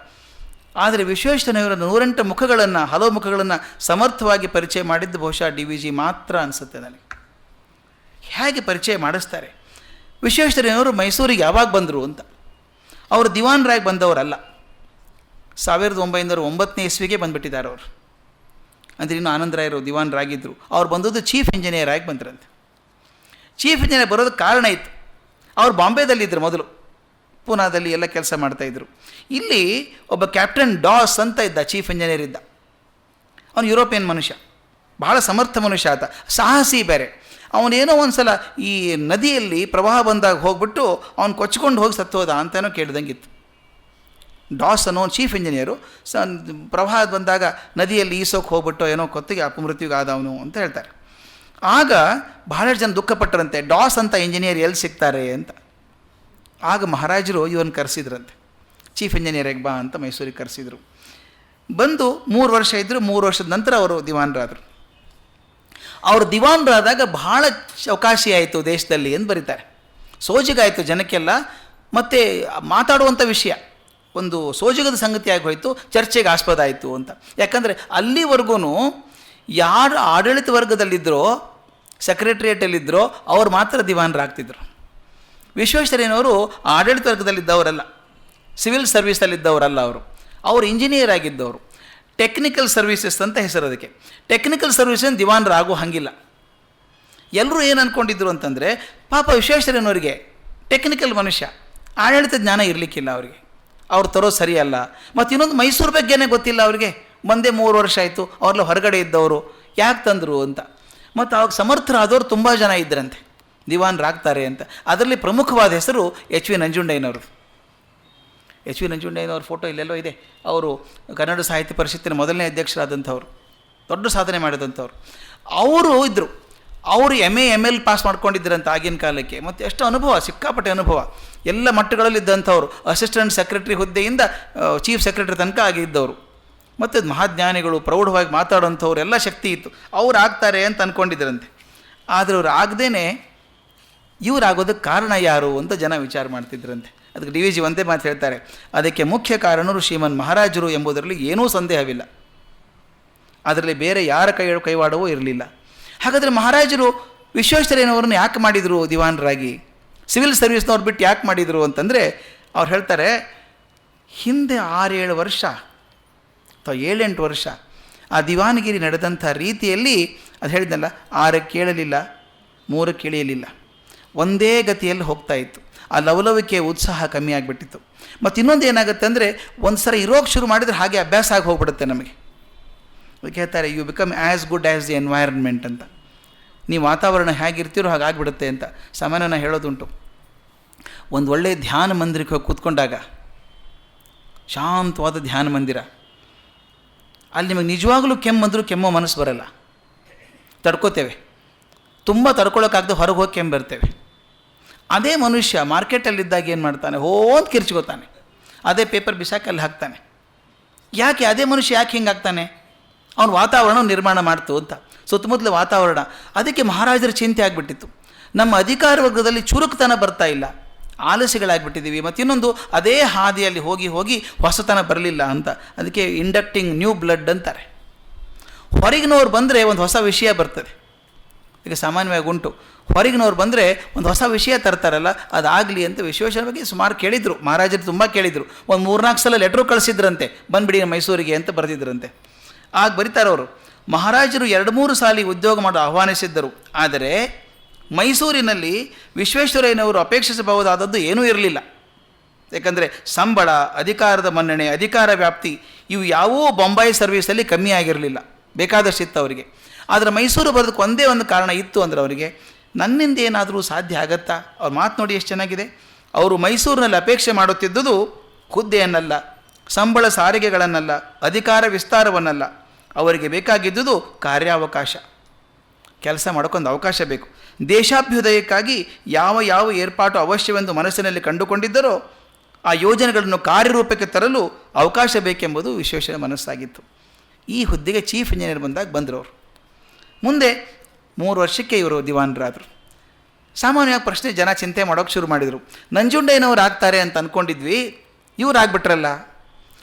S1: ಆದರೆ ವಿಶ್ವೇಶ್ವರಯ್ಯನವರ 108 ಮುಖಗಳನ್ನು, ಹಲವು ಮುಖಗಳನ್ನು ಸಮರ್ಥವಾಗಿ ಪರಿಚಯ ಮಾಡಿದ್ದು ಬಹುಶಃ DVG ಮಾತ್ರ ಅನಿಸುತ್ತೆ ನನಗೆ. ಹೇಗೆ ಪರಿಚಯ ಮಾಡಿಸ್ತಾರೆ? ವಿಶ್ವೇಶ್ವರಯ್ಯನವರು ಮೈಸೂರಿಗೆ ಯಾವಾಗ ಬಂದರು ಅಂತ. ಅವರು ದಿವಾನರಾಗಿ ಬಂದವರಲ್ಲ, 1909 ಇಸ್ವಿಗೆ ಬಂದುಬಿಟ್ಟಿದ್ದಾರೆ ಅವರು. ಅಂದರೆ ಇನ್ನು ಆನಂದರಾಯರು ದಿವಾನರಾಗಿದ್ದರು. ಅವ್ರು ಬಂದದ್ದು ಚೀಫ್ ಇಂಜಿನಿಯರ್ ಆಗಿ ಬಂದ್ರಂತೆ. ಚೀಫ್ ಇಂಜಿನಿಯರ್ ಬರೋದಕ್ಕೆ ಕಾರಣ ಇತ್ತು. ಅವ್ರು ಬಾಂಬೆದಲ್ಲಿದ್ದರು ಮೊದಲು, ಪೂನಾದಲ್ಲಿ ಎಲ್ಲ ಕೆಲಸ ಮಾಡ್ತಾಯಿದ್ರು. ಇಲ್ಲಿ ಒಬ್ಬ ಕ್ಯಾಪ್ಟನ್ ಡಾಸ್ ಅಂತ ಇದ್ದ, ಚೀಫ್ ಇಂಜಿನಿಯರ್ ಇದ್ದ. ಅವನು ಯುರೋಪಿಯನ್ ಮನುಷ್ಯ, ಬಹಳ ಸಮರ್ಥ ಮನುಷ್ಯ ಆತ, ಸಾಹಸಿ ಬೇರೆ. ಅವನೇನೋ ಒಂದು ಸಲ ಈ ನದಿಯಲ್ಲಿ ಪ್ರವಾಹ ಬಂದಾಗ ಹೋಗ್ಬಿಟ್ಟು ಅವನು ಕೊಚ್ಕೊಂಡು ಹೋಗಿ ಸತ್ತೋದ ಅಂತನೋ ಕೇಳ್ದಂಗಿತ್ತು. ಡಾಸ್ ಅನ್ನೋ ಚೀಫ್ ಇಂಜಿನಿಯರು ಪ್ರವಾಹ ಬಂದಾಗ ನದಿಯಲ್ಲಿ ಈಸೋಕೆ ಹೋಗ್ಬಿಟ್ಟು ಏನೋ ಕೊತ್ತಿಗೆ ಅಪಮೃತ್ಯುಗೆ ಆದವನು ಅಂತ ಹೇಳ್ತಾರೆ. ಆಗ ಬಹಳಷ್ಟು ಜನ ದುಃಖಪಟ್ಟರಂತೆ, ಡಾಸ್ ಅಂತ ಇಂಜಿನಿಯರ್ ಎಲ್ಲಿ ಸಿಗ್ತಾರೆ ಅಂತ. ಆಗ ಮಹಾರಾಜರು ಇವನು ಕರೆಸಿದ್ರಂತೆ, ಚೀಫ್ ಇಂಜಿನಿಯರಿಗೆ ಬಾ ಅಂತ ಮೈಸೂರಿಗೆ ಕರೆಸಿದರು. ಬಂದು 3 ವರ್ಷ ಇದ್ದರು. 3 ವರ್ಷದ ನಂತರ ಅವರು ದಿವಾನರಾದರು. ಅವರು ದಿವಾನರಾದಾಗ ಬಹಳ ಅವಕಾಶಿ ಆಯಿತು ದೇಶದಲ್ಲಿ ಎಂದು ಬರೀತಾರೆ. ಸೋಜಿಗಾಯಿತು ಜನಕ್ಕೆಲ್ಲ, ಮತ್ತು ಮಾತಾಡುವಂಥ ವಿಷಯ ಒಂದು ಸೋಜಿಗದ ಸಂಗತಿ ಆಗಿ ಹೋಯಿತು, ಚರ್ಚೆಗೆ ಆಸ್ಪದ ಆಯಿತು ಅಂತ. ಯಾಕಂದರೆ ಅಲ್ಲಿವರೆಗೂ ಯಾರು ಆಡಳಿತ ವರ್ಗದಲ್ಲಿದ್ದರೋ, ಸೆಕ್ರೆಟ್ರಿಯೇಟಲ್ಲಿದ್ದರೋ ಅವ್ರು ಮಾತ್ರ ದಿವಾನರಾಗ್ತಿದ್ರು. ವಿಶ್ವೇಶ್ವರಯ್ಯನವರು ಆಡಳಿತ ವರ್ಗದಲ್ಲಿದ್ದವರಲ್ಲ, ಸಿವಿಲ್ ಸರ್ವಿಸಲ್ಲಿದ್ದವರಲ್ಲ. ಅವರು ಇಂಜಿನಿಯರ್ ಆಗಿದ್ದವರು. ಟೆಕ್ನಿಕಲ್ ಸರ್ವಿಸಸ್ ಅಂತ ಹೆಸರು ಅದಕ್ಕೆ. ಟೆಕ್ನಿಕಲ್ ಸರ್ವಿಸನ್ನು ದಿವಾನರಾಗೋ ಹಾಗಿಲ್ಲ. ಎಲ್ಲರೂ ಏನು ಅಂದ್ಕೊಂಡಿದ್ರು ಅಂತಂದರೆ, ಪಾಪ ವಿಶ್ವೇಶ್ವರಯ್ಯನವರಿಗೆ ಟೆಕ್ನಿಕಲ್ ಮನುಷ್ಯ, ಆಡಳಿತ ಜ್ಞಾನ ಇರಲಿಕ್ಕಿಲ್ಲ ಅವರಿಗೆ, ಅವ್ರು ತರೋ ಸರಿಯಲ್ಲ. ಮತ್ತು ಇನ್ನೊಂದು ಮೈಸೂರು ಬಗ್ಗೆನೇ ಗೊತ್ತಿಲ್ಲ ಅವರಿಗೆ. ಬಂದೇ 3 ವರ್ಷ ಆಯಿತು, ಅವ್ರೆಲ್ಲ ಹೊರಗಡೆ ಇದ್ದವರು, ಯಾಕೆ ತಂದರು ಅಂತ. ಮತ್ತು ಅವಾಗ ಸಮರ್ಥರಾದವರು ತುಂಬ ಜನ ಇದ್ದರಂತೆ ದಿವಾನರಾಗ್ತಾರೆ ಅಂತ. ಅದರಲ್ಲಿ ಪ್ರಮುಖವಾದ ಹೆಸರು ಎಚ್ ವಿ ನಂಜುಂಡಯ್ಯನವರು. ಎಚ್ ವಿ ನಂಜುಂಡಯ್ಯನವ್ರ ಫೋಟೋ ಇಲ್ಲೆಲ್ಲೋ ಇದೆ. ಅವರು ಕನ್ನಡ ಸಾಹಿತ್ಯ ಪರಿಷತ್ತಿನ ಮೊದಲನೇ ಅಧ್ಯಕ್ಷರಾದಂಥವ್ರು, ದೊಡ್ಡ ಸಾಧನೆ ಮಾಡಿದಂಥವ್ರು. ಅವರು ಇದ್ದರು. ಅವರು MA ML ಪಾಸ್ ಮಾಡ್ಕೊಂಡಿದ್ದರಂತೆ ಆಗಿನ ಕಾಲಕ್ಕೆ. ಮತ್ತು ಎಷ್ಟು ಅನುಭವ, ಸಿಕ್ಕಾಪಟ್ಟೆ ಅನುಭವ. ಎಲ್ಲ ಮಟ್ಟಗಳಲ್ಲಿದ್ದಂಥವ್ರು, ಅಸಿಸ್ಟೆಂಟ್ ಸೆಕ್ರೆಟರಿ ಹುದ್ದೆಯಿಂದ ಚೀಫ್ ಸೆಕ್ರೆಟರಿ ತನಕ ಆಗಿದ್ದವರು. ಮತ್ತು ಮಹಾಜ್ಞಾನಿಗಳು, ಪ್ರೌಢವಾಗಿ ಮಾತಾಡೋಂಥವ್ರು, ಎಲ್ಲ ಶಕ್ತಿ ಇತ್ತು. ಅವ್ರು ಆಗ್ತಾರೆ ಅಂತ ಅಂದ್ಕೊಂಡಿದ್ದರಂತೆ. ಆದರೆ ಅವ್ರು ಆಗದೇನೆ ಇವರಾಗೋದಕ್ಕೆ ಕಾರಣ ಯಾರು ಅಂತ ಜನ ವಿಚಾರ ಮಾಡ್ತಿದ್ರಂತೆ. ಅದಕ್ಕೆ DVG ಒಂದೇ ಮಾತು ಹೇಳ್ತಾರೆ, ಅದಕ್ಕೆ ಮುಖ್ಯ ಕಾರಣರು ಶ್ರೀಮನ್ ಮಹಾರಾಜರು ಎಂಬುದರಲ್ಲಿ ಏನೂ ಸಂದೇಹವಿಲ್ಲ. ಅದರಲ್ಲಿ ಬೇರೆ ಯಾರ ಕೈವಾಡವೂ ಇರಲಿಲ್ಲ. ಹಾಗಾದರೆ ಮಹಾರಾಜರು ವಿಶ್ವೇಶ್ವರಯ್ಯನವ್ರನ್ನ ಯಾಕೆ ಮಾಡಿದರು ದಿವಾನರಾಗಿ? ಸಿವಿಲ್ ಸರ್ವಿಸ್ನವ್ರು ಬಿಟ್ಟು ಯಾಕೆ ಮಾಡಿದರು ಅಂತಂದರೆ, ಅವ್ರು ಹೇಳ್ತಾರೆ, ಹಿಂದೆ 6-7 ವರ್ಷ ಅಥವಾ 7-8 ವರ್ಷ ಆ ದಿವಾನಗಿರಿ ನಡೆದಂಥ ರೀತಿಯಲ್ಲಿ, ಅದು ಹೇಳಿದ್ನಲ್ಲ, 6ಕ್ಕೆ ಏಳಲಿಲ್ಲ, 3ಕ್ಕೆ ಇಳಿಯಲಿಲ್ಲ, ಒಂದೇ ಗತಿಯಲ್ಲಿ ಹೋಗ್ತಾ ಇತ್ತು. ಆ ಲವಲವಿಕೆ ಉತ್ಸಾಹ ಕಮ್ಮಿ ಆಗಿಬಿಟ್ಟಿತ್ತು. ಮತ್ತು ಇನ್ನೊಂದು ಏನಾಗುತ್ತೆ ಅಂದರೆ, ಒಂದು ಸಲ ಇರೋಕ್ಕೆ ಶುರು ಮಾಡಿದರೆ ಹಾಗೆ ಅಭ್ಯಾಸ ಆಗಿ ಹೋಗ್ಬಿಡುತ್ತೆ ನಮಗೆ. ಅದಕ್ಕೆ ಹೇಳ್ತಾರೆ, you become as good as the environment ಅಂತ. ನೀವು ವಾತಾವರಣ ಹೇಗಿರ್ತೀರೋ ಹಾಗಾಗಿಬಿಡುತ್ತೆ ಅಂತ ಸಾಮಾನ್ಯನ ಹೇಳೋದುಂಟು. ಒಂದು ಒಳ್ಳೆಯ ಧ್ಯಾನ ಮಂದಿರಕ್ಕೆ ಹೋಗಿ ಕೂತ್ಕೊಂಡಾಗ, ಶಾಂತವಾದ ಧ್ಯಾನ ಮಂದಿರ, ಅಲ್ಲಿ ನಿಮಗೆ ನಿಜವಾಗಲೂ ಕೆಮ್ಮಂದರೂ ಕೆಮ್ಮೋ ಮನಸ್ಸು ಬರಲ್ಲ, ತಡ್ಕೋತೇವೆ. ತುಂಬ ತಡ್ಕೊಳ್ಳೋಕ್ಕಾಗದೆ ಹೊರಗೆ ಹೋಗಿ ಕೆಮ್ಮು ಬರ್ತೇವೆ. ಅದೇ ಮನುಷ್ಯ ಮಾರ್ಕೆಟಲ್ಲಿದ್ದಾಗ ಏನು ಮಾಡ್ತಾನೆ, ಹೋಂತ ಕಿರ್ಚ್ಕೋತಾನೆ, ಅದೇ ಪೇಪರ್ ಬಿಸಾಕಲ್ಲಿ ಹಾಕ್ತಾನೆ. ಯಾಕೆ ಅದೇ ಮನುಷ್ಯ ಯಾಕೆ ಹಿಂಗೆ ಆಗ್ತಾನೆ? ಅವನು ವಾತಾವರಣ ನಿರ್ಮಾಣ ಮಾಡ್ತು ಅಂತ, ಸುತ್ತಮುತ್ತಲ ವಾತಾವರಣ. ಅದಕ್ಕೆ ಮಹಾರಾಜರ ಚಿಂತೆ ಆಗಿಬಿಟ್ಟಿತ್ತು, ನಮ್ಮ ಅಧಿಕಾರ ವರ್ಗದಲ್ಲಿ ಚುರುಕುತನ ಬರ್ತಾ ಇಲ್ಲ, ಆಲಸ್ಯಗಳಾಗಿಬಿಟ್ಟಿದ್ದೀವಿ. ಮತ್ತು ಇನ್ನೊಂದು, ಅದೇ ಹಾದಿಯಲ್ಲಿ ಹೋಗಿ ಹೋಗಿ ಹೊಸತನ ಬರಲಿಲ್ಲ ಅಂತ. ಅದಕ್ಕೆ ಇಂಡಕ್ಟಿಂಗ್ ನ್ಯೂ ಬ್ಲಡ್ ಅಂತಾರೆ. ಹೊರಗಿನವ್ರು ಬಂದರೆ ಒಂದು ಹೊಸ ವಿಷಯ ಬರ್ತದೆ. ಈಗ ಸಾಮಾನ್ಯವಾಗಿ ಉಂಟು, ಹೊರಗಿನವ್ರು ಬಂದರೆ ಒಂದು ಹೊಸ ವಿಷಯ ತರ್ತಾರಲ್ಲ, ಅದಾಗಲಿ ಅಂತ ವಿಶ್ವೇಶ್ವರ ಬಗ್ಗೆ ಸುಮಾರು ಕೇಳಿದರು, ಮಹಾರಾಜರು ತುಂಬ ಕೇಳಿದರು. ಒಂದು 3-4 ಸಲ ಲೆಟ್ರು ಕಳಿಸಿದ್ರಂತೆ, ಬಂದುಬಿಡಿ ಮೈಸೂರಿಗೆ ಅಂತ ಬರೆದಿದ್ರಂತೆ. ಆಗ ಬರೀತಾರವರು, ಮಹಾರಾಜರು 2-3 ಸಾಲಿ ಉದ್ಯೋಗ ಮಾಡಲು ಆಹ್ವಾನಿಸಿದ್ದರು, ಆದರೆ ಮೈಸೂರಿನಲ್ಲಿ ವಿಶ್ವೇಶ್ವರಯ್ಯನವರು ಅಪೇಕ್ಷಿಸಬಹುದಾದದ್ದು ಏನೂ ಇರಲಿಲ್ಲ. ಯಾಕಂದರೆ ಸಂಬಳ, ಅಧಿಕಾರದ ಮನ್ನಣೆ, ಅಧಿಕಾರ ವ್ಯಾಪ್ತಿ ಇವು ಯಾವೂ ಬೊಂಬಾಯಿ ಸರ್ವೀಸಲ್ಲಿ ಕಮ್ಮಿ ಆಗಿರಲಿಲ್ಲ, ಬೇಕಾದಷ್ಟಿತ್ತು ಅವರಿಗೆ. ಆದರೆ ಮೈಸೂರು ಬರೋದಕ್ಕೆ ಒಂದೇ ಒಂದು ಕಾರಣ ಇತ್ತು ಅಂದರೆ ಅವರಿಗೆ, ನನ್ನಿಂದ ಏನಾದರೂ ಸಾಧ್ಯ ಆಗತ್ತಾ? ಅವ್ರ ಮಾತು ನೋಡಿ ಎಷ್ಟು ಚೆನ್ನಾಗಿದೆ. ಅವರು ಮೈಸೂರಿನಲ್ಲಿ ಅಪೇಕ್ಷೆ ಮಾಡುತ್ತಿದ್ದುದು ಹುದ್ದೆಯನ್ನಲ್ಲ, ಸಂಬಳ ಸಾರಿಗೆಗಳನ್ನಲ್ಲ, ಅಧಿಕಾರ ವಿಸ್ತಾರವನ್ನಲ್ಲ. ಅವರಿಗೆ ಬೇಕಾಗಿದ್ದುದು ಕಾರ್ಯಾವಕಾಶ, ಕೆಲಸ ಮಾಡೋಕ್ಕೊಂದು ಅವಕಾಶ ಬೇಕು. ದೇಶಾಭ್ಯುದಯಕ್ಕಾಗಿ ಯಾವ ಯಾವ ಏರ್ಪಾಟು ಅವಶ್ಯವೆಂದು ಮನಸ್ಸಿನಲ್ಲಿ ಕಂಡುಕೊಂಡಿದ್ದರೋ ಆ ಯೋಜನೆಗಳನ್ನು ಕಾರ್ಯರೂಪಕ್ಕೆ ತರಲು ಅವಕಾಶ ಬೇಕೆಂಬುದು ವಿಶ್ವೇಶ್ವರ ಮನಸ್ಸಾಗಿತ್ತು. ಈ ಹುದ್ದೆಗೆ ಚೀಫ್ ಇಂಜಿನಿಯರ್ ಬಂದಾಗ ಬಂದರು ಅವರು. ಮುಂದೆ 3 ವರ್ಷಕ್ಕೆ ಇವರು ದಿವಾನರಾದರು. ಸಾಮಾನ್ಯವಾಗಿ ಪ್ರಶ್ನೆ ಜನ ಚಿಂತೆ ಮಾಡೋಕ್ಕೆ ಶುರು ಮಾಡಿದರು, ನಂಜುಂಡಯ್ಯನವ್ರು ಆಗ್ತಾರೆ ಅಂತ ಅಂದ್ಕೊಂಡಿದ್ವಿ, ಇವ್ರು ಆಗ್ಬಿಟ್ರಲ್ಲ,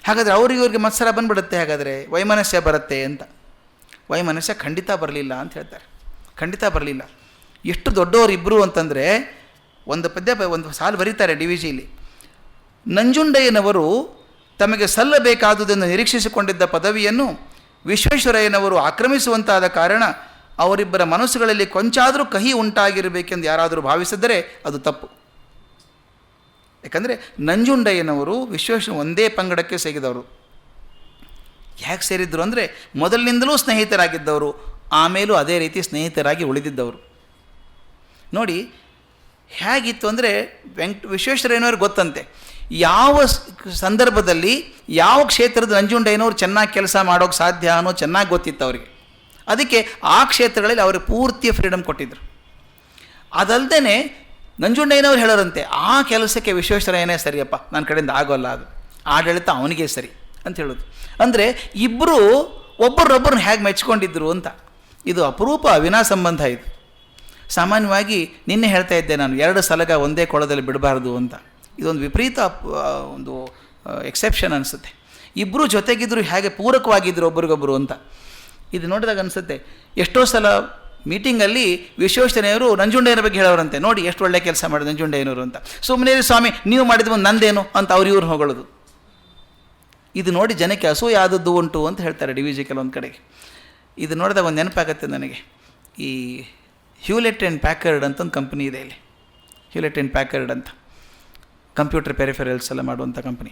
S1: ಹಾಗಾದರೆ ಇವ್ರಿಗೆ ಮತ್ಸರ ಬಂದುಬಿಡುತ್ತೆ, ಹಾಗಾದರೆ ವೈಮನಸ್ಯ ಬರುತ್ತೆ ಅಂತ. ವೈಮನಸ್ಯ ಖಂಡಿತ ಬರಲಿಲ್ಲ ಅಂತ ಹೇಳ್ತಾರೆ, ಖಂಡಿತ ಬರಲಿಲ್ಲ. ಎಷ್ಟು ದೊಡ್ಡವರು ಇಬ್ಬರು ಅಂತಂದರೆ, ಒಂದು ಸಾಲು ಬರೀತಾರೆ DVGಯಲ್ಲಿ, ನಂಜುಂಡಯ್ಯನವರು ತಮಗೆ ಸಲ್ಲಬೇಕಾದುದನ್ನು ನಿರೀಕ್ಷಿಸಿಕೊಂಡಿದ್ದ ಪದವಿಯನ್ನು ವಿಶ್ವೇಶ್ವರಯ್ಯನವರು ಆಕ್ರಮಿಸುವಂತಾದ ಕಾರಣ ಅವರಿಬ್ಬರ ಮನಸ್ಸುಗಳಲ್ಲಿ ಕೊಂಚಾದರೂ ಕಹಿ ಉಂಟಾಗಿರಬೇಕೆಂದು ಯಾರಾದರೂ ಭಾವಿಸಿದರೆ ಅದು ತಪ್ಪು. ಯಾಕಂದರೆ ನಂಜುಂಡಯ್ಯನವರು ವಿಶ್ವೇಶ್ವರ ಒಂದೇ ಪಂಗಡಕ್ಕೆ ಸೇರಿದವರು. ಯಾಕೆ ಸೇರಿದ್ರು ಅಂದರೆ, ಮೊದಲಿನಿಂದಲೂ ಸ್ನೇಹಿತರಾಗಿದ್ದವರು, ಆಮೇಲೂ ಅದೇ ರೀತಿ ಸ್ನೇಹಿತರಾಗಿ ಉಳಿದಿದ್ದವರು. ನೋಡಿ ಹೇಗಿತ್ತು ಅಂದರೆ, ವಿಶ್ವೇಶ್ವರಯ್ಯನವ್ರಿಗೆ ಗೊತ್ತಂತೆ ಯಾವ ಸಂದರ್ಭದಲ್ಲಿ ಯಾವ ಕ್ಷೇತ್ರದ ನಂಜುಂಡಯ್ಯನವ್ರು ಚೆನ್ನಾಗಿ ಕೆಲಸ ಮಾಡೋಕ್ಕೆ ಸಾಧ್ಯ ಅನ್ನೋ ಚೆನ್ನಾಗಿ ಗೊತ್ತಿತ್ತು ಅವರಿಗೆ. ಅದಕ್ಕೆ ಆ ಕ್ಷೇತ್ರಗಳಲ್ಲಿ ಅವ್ರಿಗೆ ಪೂರ್ತಿ ಫ್ರೀಡಮ್ ಕೊಟ್ಟಿದ್ದರು. ಅದಲ್ಲದೆ ನಂಜುಂಡಯ್ಯನವ್ರು ಹೇಳೋರಂತೆ, ಆ ಕೆಲಸಕ್ಕೆ ವಿಶ್ವೇಶ್ವರಯ್ಯನೇ ಸರಿಯಪ್ಪ, ನನ್ನ ಕಡೆಯಿಂದ ಆಗೋಲ್ಲ, ಅದು ಆಡಳಿತ ಅವನಿಗೆ ಸರಿ ಅಂತ ಹೇಳೋದು. ಅಂದರೆ ಇಬ್ಬರು ಒಬ್ಬರನ್ನೊಬ್ಬರನ್ನ ಹೇಗೆ ಮೆಚ್ಕೊಂಡಿದ್ದರು ಅಂತ. ಇದು ಅಪರೂಪ ಅವಿನಾ ಸಂಬಂಧ. ಇದು ಸಾಮಾನ್ಯವಾಗಿ ನಿನ್ನೆ ಹೇಳ್ತಾ ಇದ್ದೆ ನಾನು, 2 ಸಲಗ ಒಂದೇ ಕೊಳದಲ್ಲಿ ಬಿಡಬಾರ್ದು ಅಂತ. ಇದೊಂದು ವಿಪರೀತ ಒಂದು ಎಕ್ಸೆಪ್ಷನ್ ಅನಿಸುತ್ತೆ. ಇಬ್ಬರು ಜೊತೆಗಿದ್ರು ಹೇಗೆ ಪೂರಕವಾಗಿದ್ದರು ಒಬ್ರಿಗೊಬ್ಬರು ಅಂತ. ಇದು ನೋಡಿದಾಗ ಅನಿಸುತ್ತೆ, ಎಷ್ಟೋ ಸಲ ಮೀಟಿಂಗಲ್ಲಿ ವಿಶ್ವೇಶ್ವರಯ್ಯನವರು ನಂಜುಂಡಯ್ಯನ ಬಗ್ಗೆ ಹೇಳೋರಂತೆ, ನೋಡಿ ಎಷ್ಟು ಒಳ್ಳೆ ಕೆಲಸ ಮಾಡಿದ್ರು ನಂಜುಂಡಯ್ಯನವರು ಅಂತ. ಸುಮ್ಮನೆ ಸ್ವಾಮಿ ನೀವು ಮಾಡಿದ ಒಂದು ನಂದೇನು ಅಂತ ಇವ್ರು ಹೊಗಳೋದು. ಇದು ನೋಡಿ ಜನಕ್ಕೆ ಅಸೂಯೆ ಆದದ್ದು ಉಂಟು ಅಂತ ಹೇಳ್ತಾರೆ DVG ಕೆಲವೊಂದು ಕಡೆಗೆ. ಇದು ನೋಡಿದಾಗ ಒಂದು ನೆನಪಾಗತ್ತೆ ನನಗೆ. ಈ ಹ್ಯೂಲೆಟ್ ಆ್ಯಂಡ್ ಪ್ಯಾಕರ್ಡ್ ಅಂತ ಒಂದು ಕಂಪ್ನಿ ಇದೆ ಇಲ್ಲಿ, ಹ್ಯೂಲೆಟ್ ಆ್ಯಂಡ್ ಪ್ಯಾಕರ್ಡ್ ಅಂತ, ಕಂಪ್ಯೂಟರ್ ಪೆರಿಫೆರಲ್ಸ್ ಎಲ್ಲ ಮಾಡುವಂಥ ಕಂಪ್ನಿ.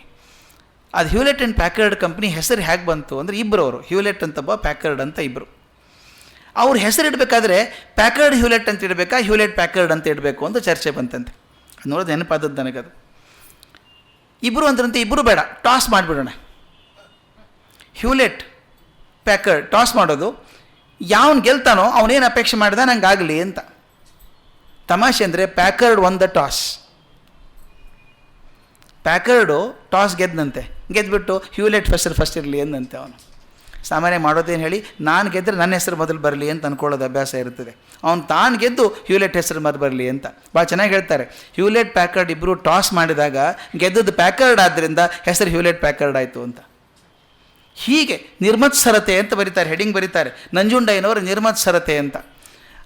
S1: ಅದು ಹ್ಯೂಲೆಟ್ ಆ್ಯಂಡ್ ಪ್ಯಾಕರ್ಡ್ ಕಂಪ್ನಿ ಹೆಸರು ಹೇಗೆ ಬಂತು ಅಂದರೆ, ಇಬ್ಬರು ಅವರು, ಹ್ಯೂಲೆಟ್ ಅಂತಬ್ಬ, ಪ್ಯಾಕರ್ಡ್ ಅಂತ ಇಬ್ಬರು. ಅವ್ರ ಹೆಸರು ಇಡಬೇಕಾದ್ರೆ ಪ್ಯಾಕರ್ಡ್ ಹ್ಯೂಲೆಟ್ ಅಂತ ಇಡಬೇಕಾ, ಹ್ಯೂಲೆಟ್ ಪ್ಯಾಕರ್ಡ್ ಅಂತ ಇಡಬೇಕು ಅಂತ ಚರ್ಚೆ ಬಂತಂತೆ. ಅದು ನೋಡೋದು ನೆನಪಾದದ್ದು ನನಗದು. ಇಬ್ಬರು ಅಂದ್ರಂತೆ, ಇಬ್ಬರು ಬೇಡ, ಟಾಸ್ ಮಾಡಿಬಿಡೋಣ, ಹ್ಯೂಲೆಟ್ ಪ್ಯಾಕರ್ಡ್ ಟಾಸ್ ಮಾಡೋದು, ಯಾವನು ಗೆಲ್ತಾನೋ ಅವನೇನು ಅಪೇಕ್ಷೆ ಮಾಡಿದ ನಂಗಾಗಲಿ ಅಂತ. ತಮಾಷೆ ಅಂದರೆ Packard won the toss. Packard toss ಗೆದ್ದಂತೆ, ಗೆದ್ದುಬಿಟ್ಟು ಹ್ಯೂಲೆಟ್ ಹೆಸರು ಫಸ್ಟ್ ಇರಲಿ ಎಂದಂತೆ. ಅವನು ಸಾಮಾನ್ಯ ಮಾಡೋದೇನು ಹೇಳಿ, ನಾನು ಗೆದ್ದರೆ ನನ್ನ ಹೆಸರು ಮೊದಲು ಬರಲಿ ಅಂತ ಅಂದ್ಕೊಳ್ಳೋದು ಅಭ್ಯಾಸ ಇರ್ತದೆ. ಅವನು ತಾನು ಗೆದ್ದು ಹ್ಯೂಲೆಟ್ ಹೆಸರು ಮೊದಲು ಬರಲಿ ಅಂತ. ಭಾಳ ಚೆನ್ನಾಗಿ ಹೇಳ್ತಾರೆ. ಹ್ಯೂಲೆಟ್ ಪ್ಯಾಕರ್ಡ್ ಇಬ್ಬರು ಟಾಸ್ ಮಾಡಿದಾಗ ಗೆದ್ದದ್ದು ಪ್ಯಾಕರ್ಡ್ ಆದ್ದರಿಂದ ಹೆಸರು ಹ್ಯೂಲೆಟ್ ಪ್ಯಾಕರ್ಡ್ ಆಯಿತು ಅಂತ. ಹೀಗೆ ನಿರ್ಮತ್ಸರತೆ ಅಂತ ಬರೀತಾರೆ, ಹೆಡಿಂಗ್ ಬರೀತಾರೆ, ನಂಜುಂಡಯ್ಯನವರು ನಿರ್ಮತ್ಸರತೆ ಅಂತ.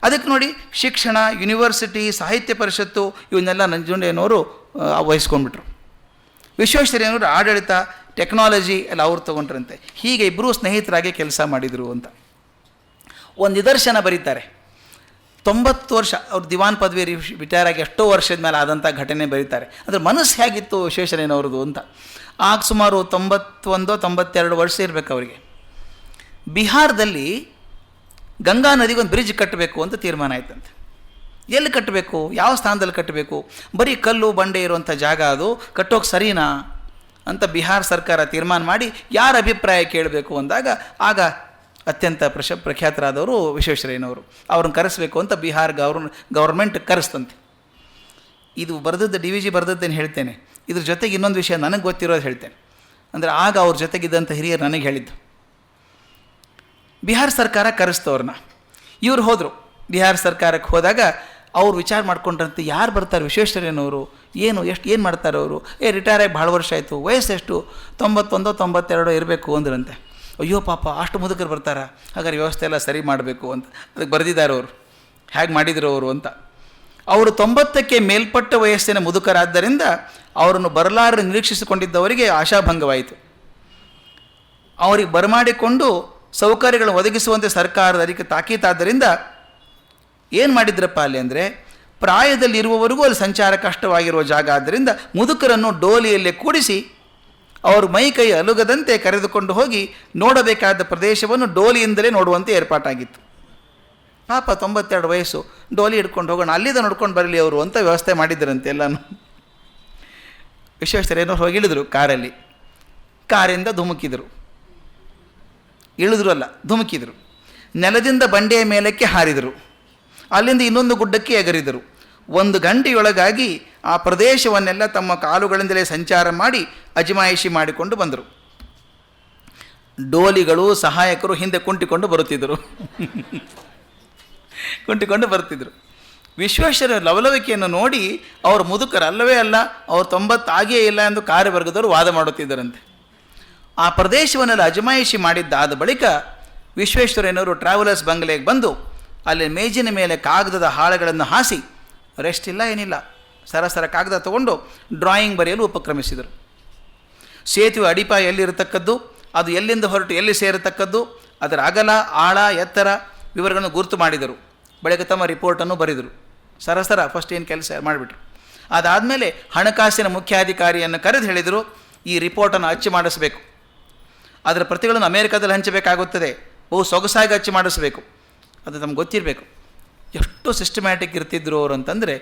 S1: ಅದಕ್ಕೆ ನೋಡಿ, ಶಿಕ್ಷಣ, ಯೂನಿವರ್ಸಿಟಿ, ಸಾಹಿತ್ಯ ಪರಿಷತ್ತು ಇವನ್ನೆಲ್ಲ ನಂಜುಂಡಯ್ಯನವರು ವಹಿಸ್ಕೊಂಡ್ಬಿಟ್ರು. ವಿಶ್ವೇಶ್ವರಯ್ಯನವರು ಆಡಳಿತ, ಟೆಕ್ನಾಲಜಿ ಎಲ್ಲ ಅವ್ರು ತೊಗೊಂಡ್ರಂತೆ. ಹೀಗೆ ಇಬ್ಬರೂ ಸ್ನೇಹಿತರಾಗಿ ಕೆಲಸ ಮಾಡಿದರು ಅಂತ ಒಂದು ನಿದರ್ಶನ ಬರೀತಾರೆ. 90 ವರ್ಷ ಅವ್ರು ದಿವಾನ್ ಪದವಿ ರಿಟೈರ್ ಆಗಿ ಎಷ್ಟೋ ವರ್ಷದ ಮೇಲೆ ಆದಂಥ ಘಟನೆ ಬರೀತಾರೆ. ಅಂದರೆ ಮನಸ್ಸು ಹೇಗಿತ್ತು ವಿಶ್ವೇಶ್ವರಯ್ಯನವ್ರದ್ದು ಅಂತ. ಆಗ ಸುಮಾರು 91-92 ವರ್ಷ ಇರಬೇಕು ಅವರಿಗೆ. ಬಿಹಾರದಲ್ಲಿ ಗಂಗಾ ನದಿಗೆ ಒಂದು ಬ್ರಿಡ್ಜ್ ಕಟ್ಟಬೇಕು ಅಂತ ತೀರ್ಮಾನ ಆಯ್ತಂತೆ. ಎಲ್ಲಿ ಕಟ್ಟಬೇಕು, ಯಾವ ಸ್ಥಾನದಲ್ಲಿ ಕಟ್ಟಬೇಕು, ಬರೀ ಕಲ್ಲು ಬಂಡೆ ಇರುವಂಥ ಜಾಗ ಅದು, ಕಟ್ಟೋಕೆ ಸರಿನಾ ಅಂತ ಬಿಹಾರ ಸರ್ಕಾರ ತೀರ್ಮಾನ ಮಾಡಿ ಯಾರ ಅಭಿಪ್ರಾಯ ಕೇಳಬೇಕು ಅಂದಾಗ ಆಗ ಅತ್ಯಂತ ಪ್ರಖ್ಯಾತರಾದವರು ವಿಶ್ವೇಶ್ವರಯ್ಯನವರು. ಅವ್ರನ್ನ ಕರೆಸಬೇಕು ಅಂತ ಬಿಹಾರ ಗೌರ್ಮೆಂಟ್ ಕರೆಸ್ತಂತೆ. ಇದು ಬರೆದದ್ದು ಡಿ ವಿ ಜಿ ಬರೆದದ್ದೇನು ಹೇಳ್ತೇನೆ. ಇದ್ರ ಜೊತೆಗೆ ಇನ್ನೊಂದು ವಿಷಯ ನನಗೆ ಗೊತ್ತಿರೋದು ಹೇಳ್ತೇನೆ. ಅಂದರೆ ಆಗ ಅವ್ರ ಜೊತೆಗಿದ್ದಂಥ ಹಿರಿಯರು ನನಗೆ ಹೇಳಿದ್ದು. ಬಿಹಾರ ಸರ್ಕಾರ ಕರೆಸ್ತವ್ರನ್ನ. ಇವ್ರು ಹೋದರು. ಬಿಹಾರ ಸರ್ಕಾರಕ್ಕೆ ಹೋದಾಗ ಅವ್ರು ವಿಚಾರ ಮಾಡ್ಕೊಂಡ್ರಂತೆ, ಯಾರು ಬರ್ತಾರೆ ವಿಶ್ವೇಶ್ವರಯ್ಯನವರು, ಏನು ಮಾಡ್ತಾರೆ ಅವರು, ರಿಟೈರ್ ಆಗಿ ಭಾಳ ವರ್ಷ ಆಯಿತು, ವಯಸ್ಸೆಷ್ಟು, 91-92 ಇರಬೇಕು ಅಂದ್ರಂತೆ. ಅಯ್ಯೋ ಪಾಪ, ಅಷ್ಟು ಮುದುಕರು ಬರ್ತಾರ, ಹಾಗಾದ್ರೆ ವ್ಯವಸ್ಥೆ ಎಲ್ಲ ಸರಿ ಮಾಡಬೇಕು ಅಂತ ಅದಕ್ಕೆ ಬರೆದಿದ್ದಾರೆ ಅವರು, ಹೇಗೆ ಮಾಡಿದರು ಅವರು ಅಂತ. ಅವರು 90ಕ್ಕೆ ಮೇಲ್ಪಟ್ಟ ವಯಸ್ಸಿನ ಮುದುಕರಾದ್ದರಿಂದ ಅವರನ್ನು ಬರಲಾರ ನಿರೀಕ್ಷಿಸಿಕೊಂಡಿದ್ದವರಿಗೆ ಆಶಾಭಂಗವಾಯಿತು. ಅವರಿಗೆ ಬರಮಾಡಿಕೊಂಡು ಸೌಕರ್ಯಗಳನ್ನು ಒದಗಿಸುವಂತೆ ಸರ್ಕಾರದ ಅದಕ್ಕೆ ತಾಕೀತಾದ್ದರಿಂದ ಏನು ಮಾಡಿದ್ರಪ್ಪ ಅಲ್ಲಿ ಅಂದರೆ, ಪ್ರಾಯದಲ್ಲಿರುವವರೆಗೂ ಅಲ್ಲಿ ಸಂಚಾರ ಕಷ್ಟವಾಗಿರುವ ಜಾಗ ಆದ್ದರಿಂದ ಮುದುಕರನ್ನು ಡೋಲಿಯಲ್ಲೇ ಕೂಡಿಸಿ ಅವ್ರ ಮೈ ಕೈ ಅಲುಗದಂತೆ ಕರೆದುಕೊಂಡು ಹೋಗಿ ನೋಡಬೇಕಾದ ಪ್ರದೇಶವನ್ನು ಡೋಲಿಯಿಂದಲೇ ನೋಡುವಂತೆ ಏರ್ಪಾಟಾಗಿತ್ತು. ಪಾಪ 92 ವಯಸ್ಸು, ಡೋಲಿ ಹಿಡ್ಕೊಂಡು ಹೋಗೋಣ, ಅಲ್ಲಿಂದ ನೋಡ್ಕೊಂಡು ಬರಲಿ ಅವರು ಅಂತ ವ್ಯವಸ್ಥೆ ಮಾಡಿದ್ದರಂತೆ ಎಲ್ಲನೂ. ವಿಶ್ವೇಶ್ವರಯ್ಯನವ್ರು ಹೋಗಿ ಇಳಿದ್ರು ಕಾರಲ್ಲಿ. ಕಾರಿಂದ ಧುಮುಕಿದರು, ಇಳಿದ್ರು ಅಲ್ಲ ಧುಮುಕಿದರು. ನೆಲದಿಂದ ಬಂಡೆಯ ಮೇಲಕ್ಕೆ ಹಾರಿದರು. ಅಲ್ಲಿಂದ ಇನ್ನೊಂದು ಗುಡ್ಡಕ್ಕೆ ಎಗರಿದರು. 1 ಗಂಟೆಯೊಳಗಾಗಿ ಆ ಪ್ರದೇಶವನ್ನೆಲ್ಲ ತಮ್ಮ ಕಾಲುಗಳಿಂದಲೇ ಸಂಚಾರ ಮಾಡಿ ಅಜಮಾಯಿಷಿ ಮಾಡಿಕೊಂಡು ಬಂದರು. ಡೋಲಿಗಳು, ಸಹಾಯಕರು ಹಿಂದೆ ಕುಂಟಿಕೊಂಡು ಬರುತ್ತಿದ್ದರು. ವಿಶ್ವೇಶ್ವರಯ್ಯ ಲವಲವಿಕೆಯನ್ನು ನೋಡಿ ಅವರು ಮುದುಕರು ಅಲ್ಲವೇ ಅಲ್ಲ, ಅವ್ರು 90 ಆಗೇ ಇಲ್ಲ ಎಂದು ಕಾರ್ಯವರ್ಗದವರು ವಾದ ಮಾಡುತ್ತಿದ್ದರಂತೆ. ಆ ಪ್ರದೇಶವನ್ನೆಲ್ಲ ಅಜಮಾಯಿಷಿ ಮಾಡಿದ್ದಾದ ಬಳಿಕ ವಿಶ್ವೇಶ್ವರಯ್ಯನವರು ಟ್ರಾವೆಲರ್ಸ್ ಬಂಗಲೆಗೆ ಬಂದು ಅಲ್ಲಿ ಮೇಜಿನ ಮೇಲೆ ಕಾಗದದ ಹಾಳೆಗಳನ್ನು ಹಾಸಿ, ರೆಸ್ಟ್ ಇಲ್ಲ ಏನಿಲ್ಲ, ಸರಸರ ಕಾಗದ ತಗೊಂಡು ಡ್ರಾಯಿಂಗ್ ಬರೆಯಲು ಉಪಕ್ರಮಿಸಿದರು. ಸೇತುವೆ ಅಡಿಪಾಯ ಎಲ್ಲಿರತಕ್ಕದ್ದು, ಅದು ಎಲ್ಲಿಂದ ಹೊರಟು ಎಲ್ಲಿ ಸೇರತಕ್ಕದ್ದು, ಅದರ ಅಗಲ, ಆಳ, ಎತ್ತರ ವಿವರಗಳನ್ನು ಗುರುತು ಮಾಡಿದರು. ಬಳಿಕ ತಮ್ಮ ರಿಪೋರ್ಟನ್ನು ಬರೆದರು. ಸರಸರ ಫಸ್ಟ್ ಏನು ಕೆಲಸ ಮಾಡಿಬಿಟ್ರು. ಅದಾದಮೇಲೆ ಹಣಕಾಸಿನ ಮುಖ್ಯಾಧಿಕಾರಿಯನ್ನು ಕರೆದು ಹೇಳಿದರು, ಈ ರಿಪೋರ್ಟನ್ನು ಅಚ್ಚು ಮಾಡಿಸಬೇಕು, ಅದರ ಪ್ರತಿಗಳನ್ನು ಅಮೇರಿಕಾದಲ್ಲಿ ಹಂಚಬೇಕಾಗುತ್ತದೆ, ಬಹು ಸೊಗಸಾಗಿ ಅಚ್ಚು ಮಾಡಿಸಬೇಕು. ಅದು ನಮ್ಗೆ ಗೊತ್ತಿರಬೇಕು. ಎಷ್ಟು ಸಿಸ್ಟಮ್ಯಾಟಿಕ್ ಇರ್ತಿದ್ರು ಅವರು ಅಂತಂದರೆ,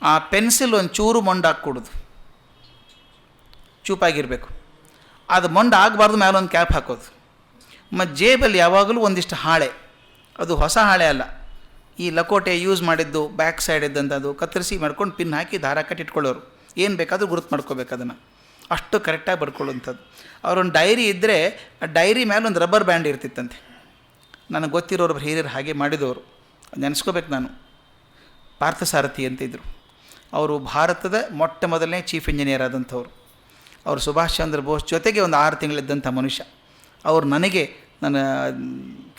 S1: ಆ ಪೆನ್ಸಿಲ್ ಒಂದು ಚೂರು ಮೊಂಡು ಹಾಕ್ಕೊಡೋದು, ಚೂಪಾಗಿರಬೇಕು, ಅದು ಮೊಂಡು ಆಗಬಾರ್ದು, ಮೇಲೆ ಒಂದು ಕ್ಯಾಪ್ ಹಾಕೋದು. ಮತ್ತು ಜೇಬಲ್ಲಿ ಯಾವಾಗಲೂ ಒಂದಿಷ್ಟು ಹಾಳೆ, ಅದು ಹೊಸ ಹಾಳೆ ಅಲ್ಲ, ಈ ಲಕೋಟೆ ಯೂಸ್ ಮಾಡಿದ್ದು ಬ್ಯಾಕ್ ಸೈಡ್ ಇದ್ದಂಥದ್ದು ಕತ್ತರಿಸಿ ಮಾಡ್ಕೊಂಡು ಪಿನ್ ಹಾಕಿ ದಾರ ಕಟ್ಟಿಟ್ಕೊಳ್ಳೋರು. ಏನು ಬೇಕಾದರೂ ಗುರುತು ಮಾಡ್ಕೋಬೇಕು ಅದನ್ನು, ಅಷ್ಟು ಕರೆಕ್ಟಾಗಿ ಬರ್ಕೊಳ್ಳುವಂಥದ್ದು. ಅವರೊಂದು ಡೈರಿ ಇದ್ದರೆ ಆ ಡೈರಿ ಮೇಲೆ ಒಂದು ರಬ್ಬರ್ ಬ್ಯಾಂಡ್ ಇರ್ತಿತ್ತಂತೆ. ನನಗೆ ಗೊತ್ತಿರೋರು ಹಿರಿಯರು ಹಾಗೆ ಮಾಡಿದವರು, ನೆನೆಸ್ಕೋಬೇಕು ನಾನು. ಪಾರ್ಥಸಾರಥಿ ಅಂತ ಇದ್ದರು. ಅವರು ಭಾರತದ ಮೊಟ್ಟ ಮೊದಲನೇ ಚೀಫ್ ಇಂಜಿನಿಯರ್ ಆದಂಥವ್ರು. ಅವರು ಸುಭಾಷ್ ಚಂದ್ರ ಬೋಸ್ ಜೊತೆಗೆ ಒಂದು 6 ತಿಂಗಳಿದ್ದಂಥ ಮನುಷ್ಯ. ಅವರು ನನಗೆ ನನ್ನ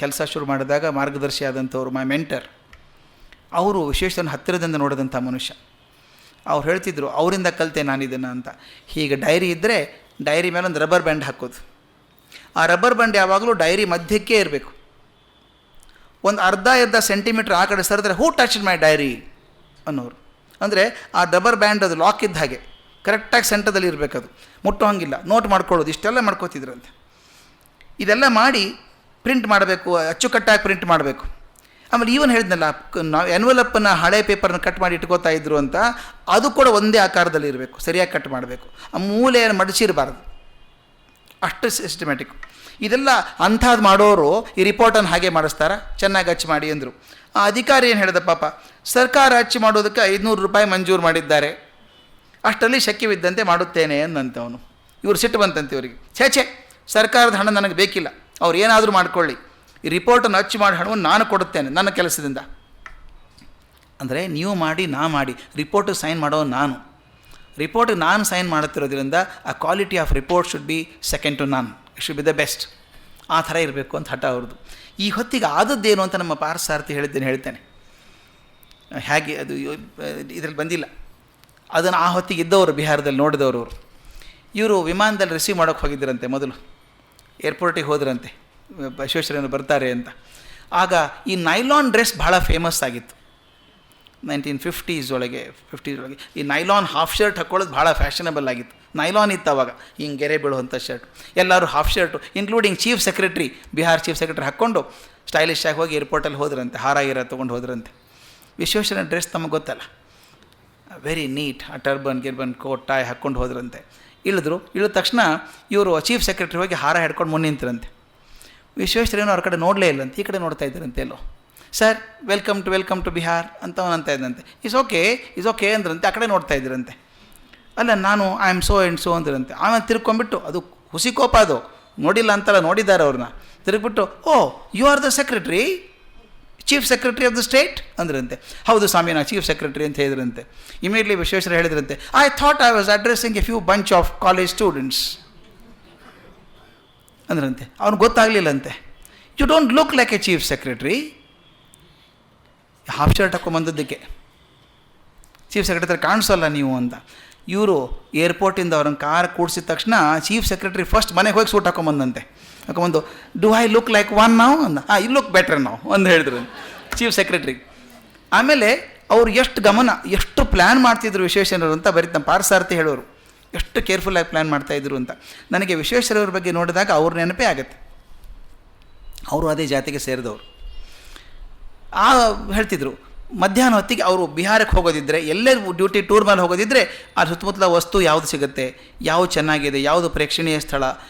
S1: ಕೆಲಸ ಶುರು ಮಾಡಿದಾಗ ಮಾರ್ಗದರ್ಶಿ ಆದಂಥವ್ರು, ಮೈ ಮೆಂಟರ್. ಅವರು ವಿಶೇಷವನ್ನು ಹತ್ತಿರದಿಂದ ನೋಡಿದಂಥ ಮನುಷ್ಯ. ಅವ್ರು ಹೇಳ್ತಿದ್ರು, ಅವರಿಂದ ಕಲಿತೆ ನಾನಿದನ್ನು ಅಂತ. ಹೀಗೆ ಡೈರಿ ಇದ್ದರೆ ಡೈರಿ ಮೇಲೆ ಒಂದು ರಬ್ಬರ್ ಬ್ಯಾಂಡ್ ಹಾಕೋದು. ಆ ರಬ್ಬರ್ ಬ್ಯಾಂಡ್ ಯಾವಾಗಲೂ ಡೈರಿ ಮಧ್ಯಕ್ಕೆ ಇರಬೇಕು. ಒಂದು ಅರ್ಧ ಸೆಂಟಿಮೀಟ್ರ್ ಆ ಕಡೆ ಸರಿದ್ರೆ, ಹೂ ಟಚ್ ಮೈ ಡೈರಿ ಅನ್ನೋರು. ಅಂದರೆ ಆ ರಬ್ಬರ್ ಬ್ಯಾಂಡ್ ಅದು ಲಾಕ್ ಇದ್ದ ಹಾಗೆ ಕರೆಕ್ಟಾಗಿ ಸೆಂಟರ್ದಲ್ಲಿ ಇರಬೇಕದು, ಮುಟ್ಟೋ ಹಂಗಿಲ್ಲ. ನೋಟ್ ಮಾಡ್ಕೊಳ್ಳೋದು, ಇಷ್ಟೆಲ್ಲ ಮಾಡ್ಕೋತಿದ್ರಂತೆ. ಇದೆಲ್ಲ ಮಾಡಿ ಪ್ರಿಂಟ್ ಮಾಡಬೇಕು, ಅಚ್ಚುಕಟ್ಟಾಗಿ ಪ್ರಿಂಟ್ ಮಾಡಬೇಕು. ಆಮೇಲೆ ಈವನ್ ಹೇಳಿದ್ನಲ್ಲ, ನಾವು ಎನ್ವಲಪ್ಪನ್ನು ಹಳೆ ಪೇಪರ್ನ ಕಟ್ ಮಾಡಿ ಇಟ್ಕೋತಾ ಇದ್ರು ಅಂತ, ಅದು ಕೂಡ ಒಂದೇ ಆಕಾರದಲ್ಲಿ ಇರಬೇಕು, ಸರಿಯಾಗಿ ಕಟ್ ಮಾಡಬೇಕು. ಆ ಮೂಲೆಯನ್ನು ಮಡಚಿರಬಾರ್ದು, ಅಷ್ಟು ಸಿಸ್ಟಮ್ಯಾಟಿಕ್. ಇದೆಲ್ಲ ಅಂಥದ್ದು ಮಾಡೋರು ಈ ರಿಪೋರ್ಟನ್ನು ಹಾಗೆ ಮಾಡಿಸ್ತಾರಾ? ಚೆನ್ನಾಗಿ ಅಚ್ಚು ಮಾಡಿ ಅಂದರು. ಆ ಅಧಿಕಾರಿ ಏನು ಹೇಳಿದ, ಪಾಪ ಸರ್ಕಾರ ಅಚ್ಚು ಮಾಡೋದಕ್ಕೆ 500 ರೂಪಾಯಿ ಮಂಜೂರು ಮಾಡಿದ್ದಾರೆ, ಅಷ್ಟರಲ್ಲಿ ಶಕ್ಯವಿದ್ದಂತೆ ಮಾಡುತ್ತೇನೆ ಅಂದಂತೆ ಅವನು. ಇವರು ಸಿಟ್ಟು ಬಂತಂತೆ ಇವರಿಗೆ. ಛೇ, ಸರ್ಕಾರದ ಹಣ ನನಗೆ ಬೇಕಿಲ್ಲ, ಅವ್ರು ಏನಾದರೂ ಮಾಡ್ಕೊಳ್ಳಿ, ಈ ರಿಪೋರ್ಟನ್ನು ಅಚ್ಚು ಮಾಡಿ ಹಣವನ್ನು ನಾನು ಕೊಡುತ್ತೇನೆ ನನ್ನ ಕೆಲಸದಿಂದ. ಅಂದರೆ ನೀವು ಮಾಡಿ ನಾ ಮಾಡಿ, ರಿಪೋರ್ಟಿಗೆ ಸೈನ್ ಮಾಡೋ ನಾನು, ರಿಪೋರ್ಟಿಗೆ ನಾನು ಸೈನ್ ಮಾಡುತ್ತಿರೋದ್ರಿಂದ ಆ quality of report should be second to none, it should be the best. ಆ ಥರ ಇರಬೇಕು ಅಂತ ಹಠ ಅವ್ರದ್ದು. ಈ ಹೊತ್ತಿಗೆ ಆದದ್ದೇನು ಅಂತ ನಮ್ಮ ಪಾರ್ಥಸಾರಥಿ ಹೇಳ್ತೇನೆ. ಹೇಗೆ ಅದು ಇದರಲ್ಲಿ ಬಂದಿಲ್ಲ, ಅದನ್ನು ಆ ಹೊತ್ತಿಗೆ ಇದ್ದವರು ಬಿಹಾರದಲ್ಲಿ ನೋಡಿದವರು ಅವರು. ಇವರು ವಿಮಾನದಲ್ಲಿ ರಿಸೀವ್ ಮಾಡೋಕ್ಕೆ ಹೋಗಿದ್ದರಂತೆ, ಮೊದಲು ಏರ್ಪೋರ್ಟಿಗೆ ಹೋದ್ರಂತೆ, ವಿಶ್ವೇಶ್ವರಯ್ಯನವರು ಬರ್ತಾರೆ ಅಂತ. ಆಗ ಈ ನೈಲಾನ್ ಡ್ರೆಸ್ ಭಾಳ ಫೇಮಸ್ ಆಗಿತ್ತು 1950s ಒಳಗೆ ಈ ನೈಲಾನ್ ಹಾಫ್ ಶರ್ಟ್ ಹಾಕ್ಕೊಳ್ಳೋದು ಭಾಳ ಫ್ಯಾಷನಬಲ್ ಆಗಿತ್ತು. ನೈಲಾನ್ ಇತ್ತು ಅವಾಗ, ಹಿಂಗೆ ಗೆರೆ ಬೀಳುವಂಥ ಶರ್ಟ್. ಎಲ್ಲರೂ half shirt, including chief secretary, Bihar chief secretary ಹಾಕ್ಕೊಂಡು ಸ್ಟೈಲಿಶ್ ಆಗಿ ಹೋಗಿ ಏರ್ಪೋರ್ಟಲ್ಲಿ ಹೋದ್ರಂತೆ, ಹಾರ ತೊಗೊಂಡು ಹೋದ್ರಂತೆ. ವಿಶ್ವೇಶ್ವರಯ್ಯನ ಡ್ರೆಸ್ ತಮಗೆ ಗೊತ್ತಲ್ಲ, ವೆರಿ ನೀಟ್, ಆ ಟರ್ಬನ್ ಕೋಟ್ ಟೈ ಹಾಕ್ಕೊಂಡು ಹೋದ್ರಂತೆ. ಇಳಿದ ತಕ್ಷಣ ಇವರು ಚೀಫ್ ಸೆಕ್ರೆಟ್ರಿ ಹೋಗಿ ಹಾರ ಹಿಡ್ಕೊಂಡು ಮುಂದೆ ನಿಂತರಂತೆ. ವಿಶ್ವೇಶ್ವರಯ್ಯನವರು ಅವ್ರ ಕಡೆ ನೋಡಲೇ ಇಲ್ಲ ಅಂತ ಈ ಕಡೆ ನೋಡ್ತಾ ಇದ್ದರಂತೆ. ಎಲ್ಲೋ ಸರ್ ವೆಲ್ಕಮ್ ಟು ಬಿಹಾರ್ ಅಂತ ಅವನಂತ ಇದ್ದಂತೆ. ಇಸ್ ಓಕೆ ಅಂದ್ರಂತೆ. ಆ ಕಡೆ ನೋಡ್ತಾ ಇದ್ರಂತೆ. ಅಲ್ಲ, ನಾನು I am so and so ಅಂದ್ರಂತೆ. ಆಮೇಲೆ ತಿರ್ಕೊಂಡ್ಬಿಟ್ಟು, ಅದು ಹುಸಿ ಕೋಪ, ಅದು ನೋಡಿಲ್ಲ ಅಂತಲ್ಲ, ನೋಡಿದ್ದಾರೆ ಅವ್ರನ್ನ. ತಿರುಗಿಬಿಟ್ಟು, oh you are the secretary, chief secretary of the state ಅಂದ್ರಂತೆ. ಹೌದು ಸ್ವಾಮಿ, ನಾ ಚೀಫ್ ಸೆಕ್ರೆಟರಿ ಅಂತ ಹೇಳಿದ್ರಂತೆ. ಇಮಿಡಿಯೇಟ್ಲಿ ವಿಶ್ವೇಶ್ವರ ಹೇಳಿದ್ರಂತೆ, I thought I was addressing a few bunch of college students ಅಂದ್ರಂತೆ. ಅವ್ನಿಗೆ ಗೊತ್ತಾಗಲಿಲ್ಲಂತೆ. You don't look like a chief secretary, half shirt ಹಾಕ್ಕೊಂಬಂದದ್ದಕ್ಕೆ ಚೀಫ್ ಸೆಕ್ರೆಟರಿ ಕಾಣಿಸೋಲ್ಲ ನೀವು ಅಂತ. ಇವರು ಏರ್ಪೋರ್ಟಿಂದ ಅವ್ರನ್ನ ಕಾರ್ ಕೂಡಿಸಿದ ತಕ್ಷಣ ಚೀಫ್ ಸೆಕ್ರೆಟರಿ ಫಸ್ಟ್ ಮನೆಗೆ ಹೋಗಿ ಸೂಟ್ ಹಾಕೊಂಬಂದಂತೆ. ಹಾಕೊಂಬಂದು, do I look like one ನಾವು ಅಂದ. ಯು ಲುಕ್ ಬೆಟರ್ ನಾವು ಅಂತ ಹೇಳಿದ್ರು ಚೀಫ್ ಸೆಕ್ರೆಟ್ರಿ. ಆಮೇಲೆ ಅವ್ರು ಎಷ್ಟು ಪ್ಲ್ಯಾನ್ ಮಾಡ್ತಿದ್ರು ವಿಶ್ವೇಶ್ವರಯ್ಯನವರು ಅಂತ ನಮ್ಮ ಪಾರ್ಥಸಾರಥಿ ಹೇಳೋರು. ಎಷ್ಟು ಕೇರ್ಫುಲ್ಲಾಗಿ ಪ್ಲ್ಯಾನ್ ಮಾಡ್ತಾಯಿದ್ರು ಅಂತ. ನನಗೆ ವಿಶ್ವೇಶ್ವರಯ್ಯವ್ರ ಬಗ್ಗೆ ನೋಡಿದಾಗ ಅವ್ರ ನೆನಪೇ ಆಗುತ್ತೆ. ಅವರು ಅದೇ ಜಾತಿಗೆ ಸೇರಿದವರು. ಹೇಳ್ತಿದ್ರು, ಮಧ್ಯಾಹ್ನ ಹೊತ್ತಿಗೆ ಅವರು ಬಿಹಾರಕ್ಕೆ ಹೋಗೋದಿದ್ದರೆ, ಎಲ್ಲೇ ಡ್ಯೂಟಿ ಟೂರ್ ಮೇಲೆ ಹೋಗೋದಿದ್ದರೆ, ಆ ಸುತ್ತಮುತ್ತಲ ವಸ್ತು ಯಾವುದು ಸಿಗುತ್ತೆ, ಯಾವುದು ಚೆನ್ನಾಗಿದೆ, ಯಾವುದು ಪ್ರೇಕ್ಷಣೀಯ ಸ್ಥಳ,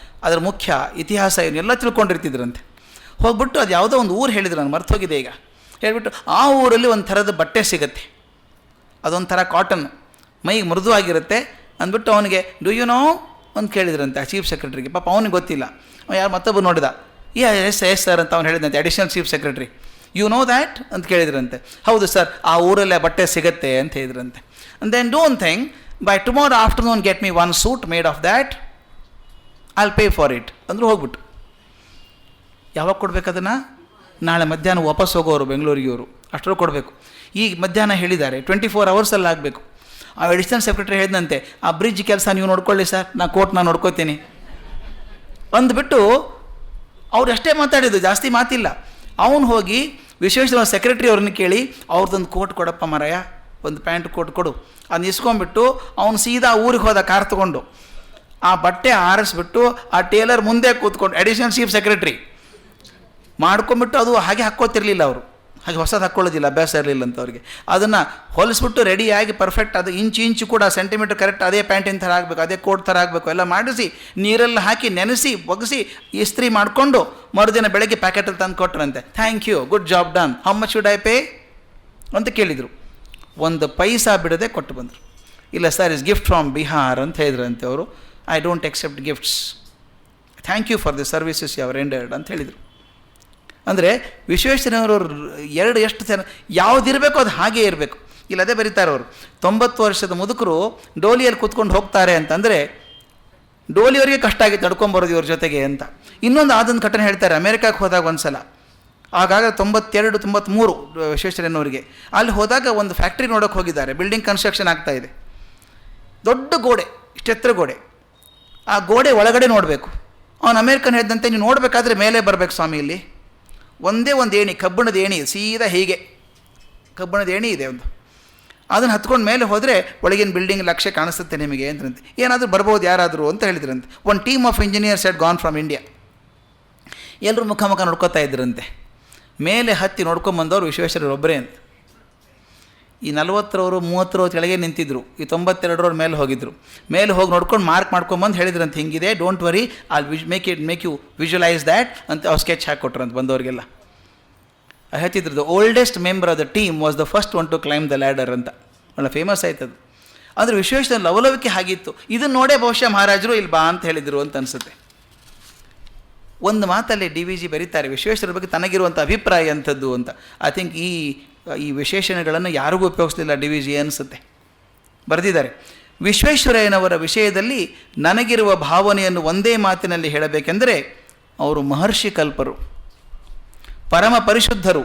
S1: ಅದರ ಮುಖ್ಯ ಇತಿಹಾಸ ಇವನ್ನೆಲ್ಲ ತಿಳ್ಕೊಂಡಿರ್ತಿದ್ರಂತೆ. ಹೋಗ್ಬಿಟ್ಟು ಅದು ಯಾವುದೋ ಒಂದು ಊರು ಹೇಳಿದ್ರು, ನಾನು ಮರ್ತೋಗಿದೆ ಈಗ. ಹೇಳಿಬಿಟ್ಟು ಆ ಊರಲ್ಲಿ ಒಂದು ಥರದ ಬಟ್ಟೆ ಸಿಗುತ್ತೆ, ಅದೊಂಥರ ಕಾಟನ್, ಮೈಗೆ ಮೃದುವಾಗಿರುತ್ತೆ ಅಂದ್ಬಿಟ್ಟು ಅವನಿಗೆ ಡು ಯು ನೋ ಅಂತ ಕೇಳಿದ್ರಂತೆ ಆ ಚೀಫ್ ಸೆಕ್ರೆಟ್ರಿಗೆ. ಪಾಪ ಅವನಿಗೆ ಗೊತ್ತಿಲ್ಲ. ಯಾರು ಮತ್ತೊಬ್ಬರು ನೋಡಿದ, ಎಸ್ ಸರ್ ಅಂತ ಅವ್ನು ಹೇಳಿದಂತೆ, additional chief secretary. You know that ಅಂತ ಕೇಳಿದ್ರಂತೆ. ಹೌದು ಸರ್, ಆ ಊರಲ್ಲೇ ಬಟ್ಟೆ ಸಿಗುತ್ತೆ ಅಂತ ಹೇಳಿದ್ರಂತೆ. And then do one thing, by tomorrow afternoon get me one suit made of that, I'll pay for it ಅಂದರು. ಹೋಗ್ಬಿಟ್ಟು ಯಾವಾಗ ಕೊಡಬೇಕು ಅದನ್ನು? ನಾಳೆ ಮಧ್ಯಾಹ್ನ ವಾಪಸ್ ಹೋಗೋರು ಬೆಂಗಳೂರಿಗೆ, ಇವರು ಅಷ್ಟರಲ್ಲಿ ಕೊಡಬೇಕು. ಈಗ ಮಧ್ಯಾಹ್ನ ಹೇಳಿದ್ದಾರೆ, 24 ಅವರ್ಸಲ್ಲಿ ಆಗಬೇಕು. ಆ ಅಡಿಷನಲ್ ಸೆಕ್ರೆಟರಿ ಹೇಳಿದಂತೆ, ಆ ಬ್ರಿಡ್ಜ್ ಕೆಲಸ ನೀವು ನೋಡ್ಕೊಳ್ಳಿ ಸರ್, ನಾ ಕೋರ್ಟ್ ನಾನು ನೋಡ್ಕೋತೀನಿ ಅಂದ್ಬಿಟ್ಟು ಅವ್ರು ಅಷ್ಟೇ ಮಾತಾಡಿದ್ದು, ಜಾಸ್ತಿ ಮಾತಿಲ್ಲ. ಅವನು ಹೋಗಿ ವಿಶ್ವೇಶ್ವರ ಸೆಕ್ರೆಟ್ರಿ ಅವ್ರನ್ನ ಕೇಳಿ, ಅವ್ರದ್ದೊಂದು ಕೋಟ್ ಕೊಡಪ್ಪ ಮರಯ್ಯ, ಒಂದು ಪ್ಯಾಂಟ್ ಕೋಟ್ ಕೊಡು, ಅದನ್ನ ಇಸ್ಕೊಂಡ್ಬಿಟ್ಟು ಅವನು ಸೀದಾ ಊರಿಗೆ ಹೋದ ಕಾರ್ ತೊಗೊಂಡು. ಆ ಬಟ್ಟೆ ಆರಿಸ್ಬಿಟ್ಟು ಆ ಟೇಲರ್ ಮುಂದೆ ಕೂತ್ಕೊಂಡು, ಅಡಿಷನಲ್ ಚೀಫ್ ಸೆಕ್ರೆಟ್ರಿ ಮಾಡ್ಕೊಂಬಿಟ್ಟು, ಅದು ಹಾಗೆ ಹಾಕ್ಕೋತಿರ್ಲಿಲ್ಲ ಅವರು, ಹಾಗೆ ಹೊಸದು ಹಾಕ್ಕೊಳ್ಳೋದಿಲ್ಲ, ಅಭ್ಯಾಸ ಇರಲಿಲ್ಲ ಅಂತ ಅವ್ರಿಗೆ. ಅದನ್ನು ಹೊಲಿಸ್ಬಿಟ್ಟು ರೆಡಿಯಾಗಿ ಪರ್ಫೆಕ್ಟ್, ಅದು ಇಂಚು ಕೂಡ ಸೆಂಟಿಮೀಟರ್ ಕರೆಕ್ಟ್ ಅದೇ ಪ್ಯಾಂಟಿನ ಥರ ಆಗಬೇಕು, ಅದೇ ಕೋಟ್ ಥರ ಆಗಬೇಕು, ಎಲ್ಲ ಮಾಡಿಸಿ ನೀರಲ್ಲಿ ಹಾಕಿ ನೆನೆಸಿ ಒಗೆಸಿ ಇಸ್ತ್ರಿ ಮಾಡಿಕೊಂಡು ಮರುದಿನ ಬೆಳಗ್ಗೆ ಪ್ಯಾಕೆಟಲ್ಲಿ ತಂದು ಕೊಟ್ಟರಂತೆ. Thank you, good job done, how much should I pay ಅಂತ ಕೇಳಿದರು. ಒಂದು ಪೈಸಾ ಬಿಡದೆ ಕೊಟ್ಟು ಬಂದರು. ಇಲ್ಲ sir, is gift from Bihar ಅಂತ ಹೇಳಿದ್ರಂತೆ ಅವರು. I don't accept gifts, thank you for the services you have rendered ಅಂತ ಹೇಳಿದರು. ಅಂದರೆ ವಿಶ್ವೇಶ್ವರಯ್ಯನವರು ಎಷ್ಟು ಯಾವುದಿರಬೇಕು ಅದು ಹಾಗೇ ಇರಬೇಕು. ಇಲ್ಲದೇ ಬರೀತಾರೆ ಅವರು, 90 ವರ್ಷದ ಮುದುಕರು ಡೋಲಿಯಲ್ಲಿ ಕೂತ್ಕೊಂಡು ಹೋಗ್ತಾರೆ ಅಂತಂದರೆ ಡೋಲಿಯವರಿಗೆ ಕಷ್ಟ ಆಗಿತ್ತು ನಡ್ಕೊಂಬರೋದು ಇವ್ರ ಜೊತೆಗೆ ಅಂತ. ಇನ್ನೊಂದು ಆದೊಂದು ಘಟನೆ ಹೇಳ್ತಾರೆ. ಅಮೇರಿಕಕ್ಕೆ ಹೋದಾಗ ಒಂದು ಸಲ, ಆಗಾಗ 92, 93 ವಿಶ್ವೇಶ್ವರಯ್ಯನವರಿಗೆ, ಅಲ್ಲಿ ಹೋದಾಗ ಒಂದು ಫ್ಯಾಕ್ಟ್ರಿ ನೋಡೋಕೆ ಹೋಗಿದ್ದಾರೆ. ಬಿಲ್ಡಿಂಗ್ ಕನ್ಸ್ಟ್ರಕ್ಷನ್ ಆಗ್ತಾಯಿದೆ. ದೊಡ್ಡ ಗೋಡೆ, ಇಷ್ಟೆತ್ತರ ಗೋಡೆ. ಆ ಗೋಡೆ ಒಳಗಡೆ ನೋಡಬೇಕು. ಅವನು ಅಮೇರಿಕನ್ ಹೇಳಿದಂತೆ, ನೀವು ನೋಡಬೇಕಾದ್ರೆ ಮೇಲೆ ಬರಬೇಕು ಸ್ವಾಮಿ, ಇಲ್ಲಿ ಒಂದೇ ಒಂದು ಏಣಿ, ಕಬ್ಬಿಣದ ಏಣಿ, ಸೀದಾ ಹೀಗೆ ಕಬ್ಬಿಣದ ಏಣಿ ಇದೆ ಒಂದು, ಅದನ್ನು ಹತ್ಕೊಂಡು ಮೇಲೆ ಹೋದರೆ ಒಳಗಿನ ಬಿಲ್ಡಿಂಗ್ ಲಕ್ಷ ಕಾಣಿಸುತ್ತೆ ನಿಮಗೆ ಅಂತಂತೆ. ಏನಾದರೂ ಬರ್ಬೋದು ಯಾರಾದರೂ ಅಂತ ಹೇಳಿದ್ರಂತೆ. One team of engineers had gone from India. ಎಲ್ಲರೂ ಮುಖ ನೋಡ್ಕೋತಾ ಇದ್ರಂತೆ. ಮೇಲೆ ಹತ್ತಿ ನೋಡ್ಕೊಂಬಂದವರು ವಿಶ್ವೇಶ್ವರಯ್ಯನೊಬ್ಬರೇ ಅಂತ. ಈ 40ರವರು 30ರವ್ರ ಕೆಳಗೆ ನಿಂತಿದ್ರು, ಈ 92ರವ್ರ ಮೇಲೆ ಹೋಗಿದ್ರು. ಮೇಲೆ ಹೋಗಿ ನೋಡ್ಕೊಂಡು ಮಾರ್ಕ್ ಮಾಡ್ಕೊಂಬಂದು ಹೇಳಿದ್ರಂತೆ, ಹಿಂಗಿದೆ, don't worry, make you visualise that ಅಂತ ಅವ್ರು ಸ್ಕೆಚ್ ಹಾಕ್ಕೊಟ್ರಂತ ಬಂದವರಿಗೆಲ್ಲ. ಹೇಳ್ತಿದ್ರು, the oldest member of the team was the first one to climb the ladder ಅಂತ. ಒಳ್ಳೆ ಫೇಮಸ್ ಆಯ್ತದು. ಅಂದರೆ ವಿಶ್ವೇಶ್ವರ ಲವಲವಿಕೆ ಹಾಗಿತ್ತು. ಇದನ್ನು ನೋಡೇ ಬಹುಶಃ ಮಹಾರಾಜರು ಇಲ್ಲಿ ಬಾ ಅಂತ ಹೇಳಿದರು ಅಂತ ಅನಿಸುತ್ತೆ. ಒಂದು ಮಾತಲ್ಲಿ ಡಿ ವಿ ಜಿ ಬರೀತಾರೆ, ವಿಶ್ವೇಶ್ವರ ಬಗ್ಗೆ ತನಗಿರುವಂಥ ಅಭಿಪ್ರಾಯ ಅಂಥದ್ದು ಅಂತ. ಐ ಥಿಂಕ್ ಈ ವಿಶೇಷಣಗಳನ್ನು ಯಾರಿಗೂ ಉಪಯೋಗಿಸಲಿಲ್ಲ ಡಿ ವಿ ಜಿ ಅನಿಸುತ್ತೆ. ಬರೆದಿದ್ದಾರೆ, ವಿಶ್ವೇಶ್ವರಯ್ಯನವರ ವಿಷಯದಲ್ಲಿ ನನಗಿರುವ ಭಾವನೆಯನ್ನು ಒಂದೇ ಮಾತಿನಲ್ಲಿ ಹೇಳಬೇಕೆಂದರೆ ಅವರು ಮಹರ್ಷಿ ಕಲ್ಪರು, ಪರಮ ಪರಿಶುದ್ಧರು,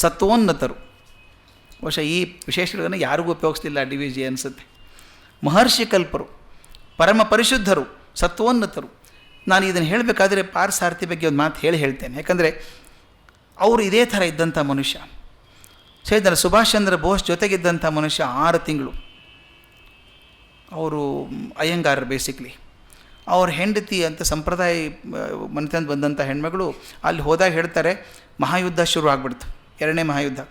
S1: ಸತ್ವೋನ್ನತರು. ಬಹುಶಃ ಈ ವಿಶೇಷಗಳನ್ನು ಯಾರಿಗೂ ಉಪಯೋಗಿಸಲಿಲ್ಲ ಡಿ ವಿ ಜಿ ಅನಿಸುತ್ತೆ. ಮಹರ್ಷಿ ಕಲ್ಪರು, ಪರಮ ಪರಿಶುದ್ಧರು, ಸತ್ವೋನ್ನತರು. ನಾನು ಇದನ್ನು ಹೇಳಬೇಕಾದ್ರೆ ಪಾರ್ಥಸಾರಥಿ ಬಗ್ಗೆ ಒಂದು ಮಾತು ಹೇಳ್ತೇನೆ. ಯಾಕಂದರೆ ಅವರು ಇದೇ ಥರ ಇದ್ದಂಥ ಮನುಷ್ಯ. ಹೇಳಿದ್ದಾರೆ, ಸುಭಾಷ್ ಚಂದ್ರ ಬೋಸ್ ಜೊತೆಗಿದ್ದಂಥ ಮನುಷ್ಯ 6 ತಿಂಗಳು. ಅವರು ಅಯ್ಯಂಗಾರರು ಬೇಸಿಕ್ಲಿ. ಅವ್ರ ಹೆಂಡತಿ ಅಂತ ಸಂಪ್ರದಾಯ ಮನೆತಂದು ಬಂದಂಥ ಹೆಣ್ಮಗಳು ಅಲ್ಲಿ ಹೋದಾಗ ಹೇಳ್ತಾರೆ, ಮಹಾಯುದ್ಧ ಶುರು ಆಗ್ಬಿಡ್ತು, 2ನೇ ಮಹಾಯುದ್ಧ.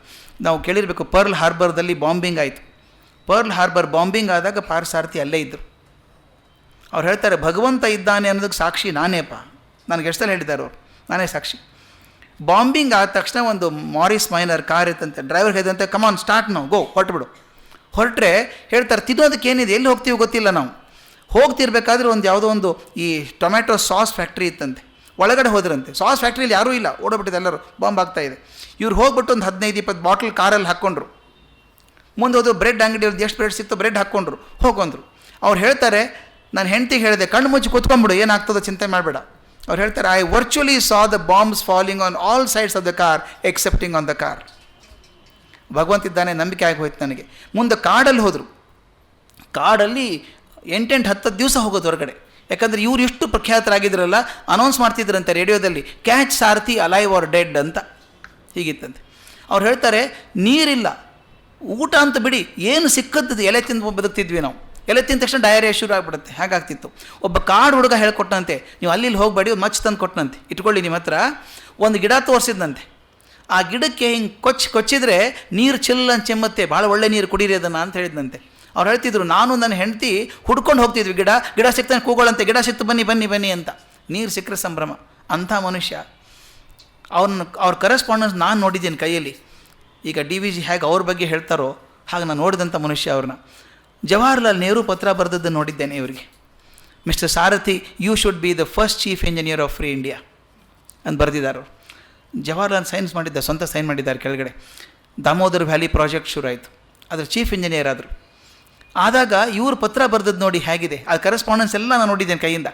S1: ನಾವು ಕೇಳಿರಬೇಕು, ಪರ್ಲ್ ಹಾರ್ಬರ್ದಲ್ಲಿ ಬಾಂಬಿಂಗ್ ಆಯಿತು. ಪರ್ಲ್ ಹಾರ್ಬರ್ ಬಾಂಬಿಂಗ್ ಆದಾಗ ಪಾರ್ಥಸಾರಥಿ ಅಲ್ಲೇ ಇದ್ದರು. ಅವ್ರು ಹೇಳ್ತಾರೆ, ಭಗವಂತ ಇದ್ದಾನೆ ಅನ್ನೋದಕ್ಕೆ ಸಾಕ್ಷಿ ನಾನೇಪ್ಪ. ನನಗೆ ಎಷ್ಟು ಸಲ ಹೇಳಿದ್ದಾರೆ ಅವರು, ನಾನೇ ಸಾಕ್ಷಿ. ಬಾಂಬಿಂಗ್ ಆದ ತಕ್ಷಣ ಒಂದು ಮಾರಿಸ್ ಮೈನರ್ ಕಾರ್ ಇತ್ತಂತೆ, ಡ್ರೈವರ್ ಹೇಳಿದಂತೆ, ಕಮಾನ್ ಸ್ಟಾರ್ಟ್ ನಾವು ಗೋ, ಹೊರಟುಬಿಡು. ಹೊರಟ್ರೆ ಹೇಳ್ತಾರೆ, ತಿನ್ನೋದಕ್ಕೆ ಏನಿದೆ, ಎಲ್ಲಿ ಹೋಗ್ತೀವಿ ಗೊತ್ತಿಲ್ಲ. ನಾವು ಹೋಗ್ತಿರ್ಬೇಕಾದ್ರೆ ಒಂದು ಯಾವುದೋ ಒಂದು ಈ ಟೊಮ್ಯಾಟೊ ಸಾಸ್ ಫ್ಯಾಕ್ಟ್ರಿ ಇತ್ತಂತೆ, ಒಳಗಡೆ ಹೋದ್ರಂತೆ. ಸಾಸ್ ಫ್ಯಾಕ್ಟ್ರಿಯಲ್ಲಿ ಯಾರೂ ಇಲ್ಲ, ಓಡೋಗ್ಬಿಟ್ಟಿದೆ, ಎಲ್ಲರೂ ಬಾಂಬ್ ಆಗ್ತಾಯಿದೆ. ಇವ್ರು ಹೋಗ್ಬಿಟ್ಟು ಒಂದು 15-20 ಬಾಟಲ್ ಕಾರಲ್ಲಿ ಹಾಕ್ಕೊಂಡ್ರು. ಮುಂದೆ ಹೋದ್ರು, ಬ್ರೆಡ್ ಅಂಗಡಿಯವ್ರದ್ದು ಎಷ್ಟು ಬ್ರೆಡ್ ಸಿಕ್ತೋ ಬ್ರೆಡ್ ಹಾಕ್ಕೊಂಡ್ರು, ಹೋಗೊಂಡ್ರು. ಅವ್ರು ಹೇಳ್ತಾರೆ, ನಾನು ಹೆಂಡ್ತಿಗೆ ಹೇಳಿದೆ, ಕಣ್ಣು ಮುಚ್ಚಿ ಕೂತ್ಕೊಂಡ್ಬಿಡು, ಏನಾಗ್ತದೋ ಚಿಂತೆ ಮಾಡಬೇಡ. ಅವ್ರು ಹೇಳ್ತಾರೆ, I virtually saw the bombs falling on all sides of the car accepting on the car. ಭಗವಂತ ಇದ್ದಾನೆ, ನಂಬಿಕೆ ಆಗಿ ಹೋಯ್ತು ನನಗೆ. ಮುಂದೆ ಕಾಡಲ್ಲಿ ಹೋದರು. ಕಾಡಲ್ಲಿ 8-10 ದಿವಸ ಹೋಗೋದು ಹೊರಗಡೆ. ಯಾಕಂದರೆ ಇವ್ರು ಎಷ್ಟು ಪ್ರಖ್ಯಾತರಾಗಿದ್ರಲ್ಲ, ಅನೌನ್ಸ್ ಮಾಡ್ತಿದ್ರಂತೆ ರೇಡಿಯೋದಲ್ಲಿ, catch Sarathi alive or dead ಅಂತ. ಹೀಗಿತ್ತಂತೆ. ಅವ್ರು ಹೇಳ್ತಾರೆ, ನೀರಿಲ್ಲ, ಊಟ ಅಂತ ಬಿಡಿ, ಏನು ಸಿಕ್ಕದ್ದು ಎಲೆ ತಿಂದು ಬದುಕ್ತಿದ್ವಿ ನಾವು. ಎಲೆ ತಿಂದ ತಕ್ಷಣ ಡಯರಿಯಾ ಶುರು ಆಗಿಬಿಡುತ್ತೆ, ಹಾಗಾಗ್ತಿತ್ತು. ಒಬ್ಬ ಕಾಡು ಹುಡುಗ ಹೇಳ್ಕೊಟ್ಟಂತೆ, ನೀವು ಅಲ್ಲಿ ಹೋಗಬೇಡಿ, ಒಂದು ಮಚ್ಚು ತಂದು ಕೊಟ್ಟನಂತೆ, ಇಟ್ಕೊಳ್ಳಿ ನಿಮ್ಮ ಹತ್ರ. ಒಂದು ಗಿಡ ತೋರಿಸಿದಂತೆ, ಆ ಗಿಡಕ್ಕೆ ಹಿಂಗೆ ಕೊಚ್ಚಿದ್ರೆ ನೀರು ಚಿಲ್ಲ ಚೆಮ್ಮತ್ತೆ, ಭಾಳ ಒಳ್ಳೆ ನೀರು ಕುಡೀರಿ ಅದನ್ನು ಅಂತ ಹೇಳಿದಂತೆ. ಅವ್ರು ಹೇಳ್ತಿದ್ರು, ನಾನು ನನ್ನ ಹೆಂಡತಿ ಹುಡ್ಕೊಂಡು ಹೋಗ್ತಿದ್ವಿ, ಗಿಡ ಸಿಗ್ತಾನೆ ಕೂಗಳಂತೆ, ಗಿಡ ಸಿಕ್ತು ಬನ್ನಿ ಬನ್ನಿ ಬನ್ನಿ ಅಂತ. ನೀರು ಸಿಕ್ಕರೆ ಸಂಭ್ರಮ. ಅಂಥ ಮನುಷ್ಯ. ಅವ್ರ ಕರೆಸ್ಪಾಂಡೆನ್ಸ್ ನಾನು ನೋಡಿದ್ದೀನಿ ಕೈಯಲ್ಲಿ. ಈಗ ಡಿ ವಿ ಜಿ ಹೇಗೆ ಅವ್ರ ಬಗ್ಗೆ ಹೇಳ್ತಾರೋ ಹಾಗೆ ನಾನು ನೋಡಿದಂಥ ಮನುಷ್ಯ ಅವ್ರನ್ನ. ಜವಾಹರ್ಲಾಲ್ ನೆಹರು ಪತ್ರ ಬರೆದದ್ದನ್ನು ನೋಡಿದ್ದೇನೆ ಇವರಿಗೆ. Mister Sarathi, you should be the first chief engineer of free India ಅಂತ ಬರೆದಿದ್ದಾರೆ ಅವರು. ಜವಾಹರ್ಲಾಲ್ ಸ್ವಂತ ಸೈನ್ ಮಾಡಿದ್ದಾರೆ ಕೆಳಗಡೆ. ದಾಮೋದರ್ ವ್ಯಾಲಿ ಪ್ರಾಜೆಕ್ಟ್ ಶುರು ಆಯಿತು, ಅದರ ಚೀಫ್ ಇಂಜಿನಿಯರ್ ಆದರು. ಆದಾಗ ಇವರು ಪತ್ರ ಬರೆದದ್ದು ನೋಡಿ ಹೇಗಿದೆ, ಆ ಕರೆಸ್ಪಾಂಡೆನ್ಸ್ ಎಲ್ಲ ನಾನು ನೋಡಿದ್ದೇನೆ ಕೈಯಿಂದ.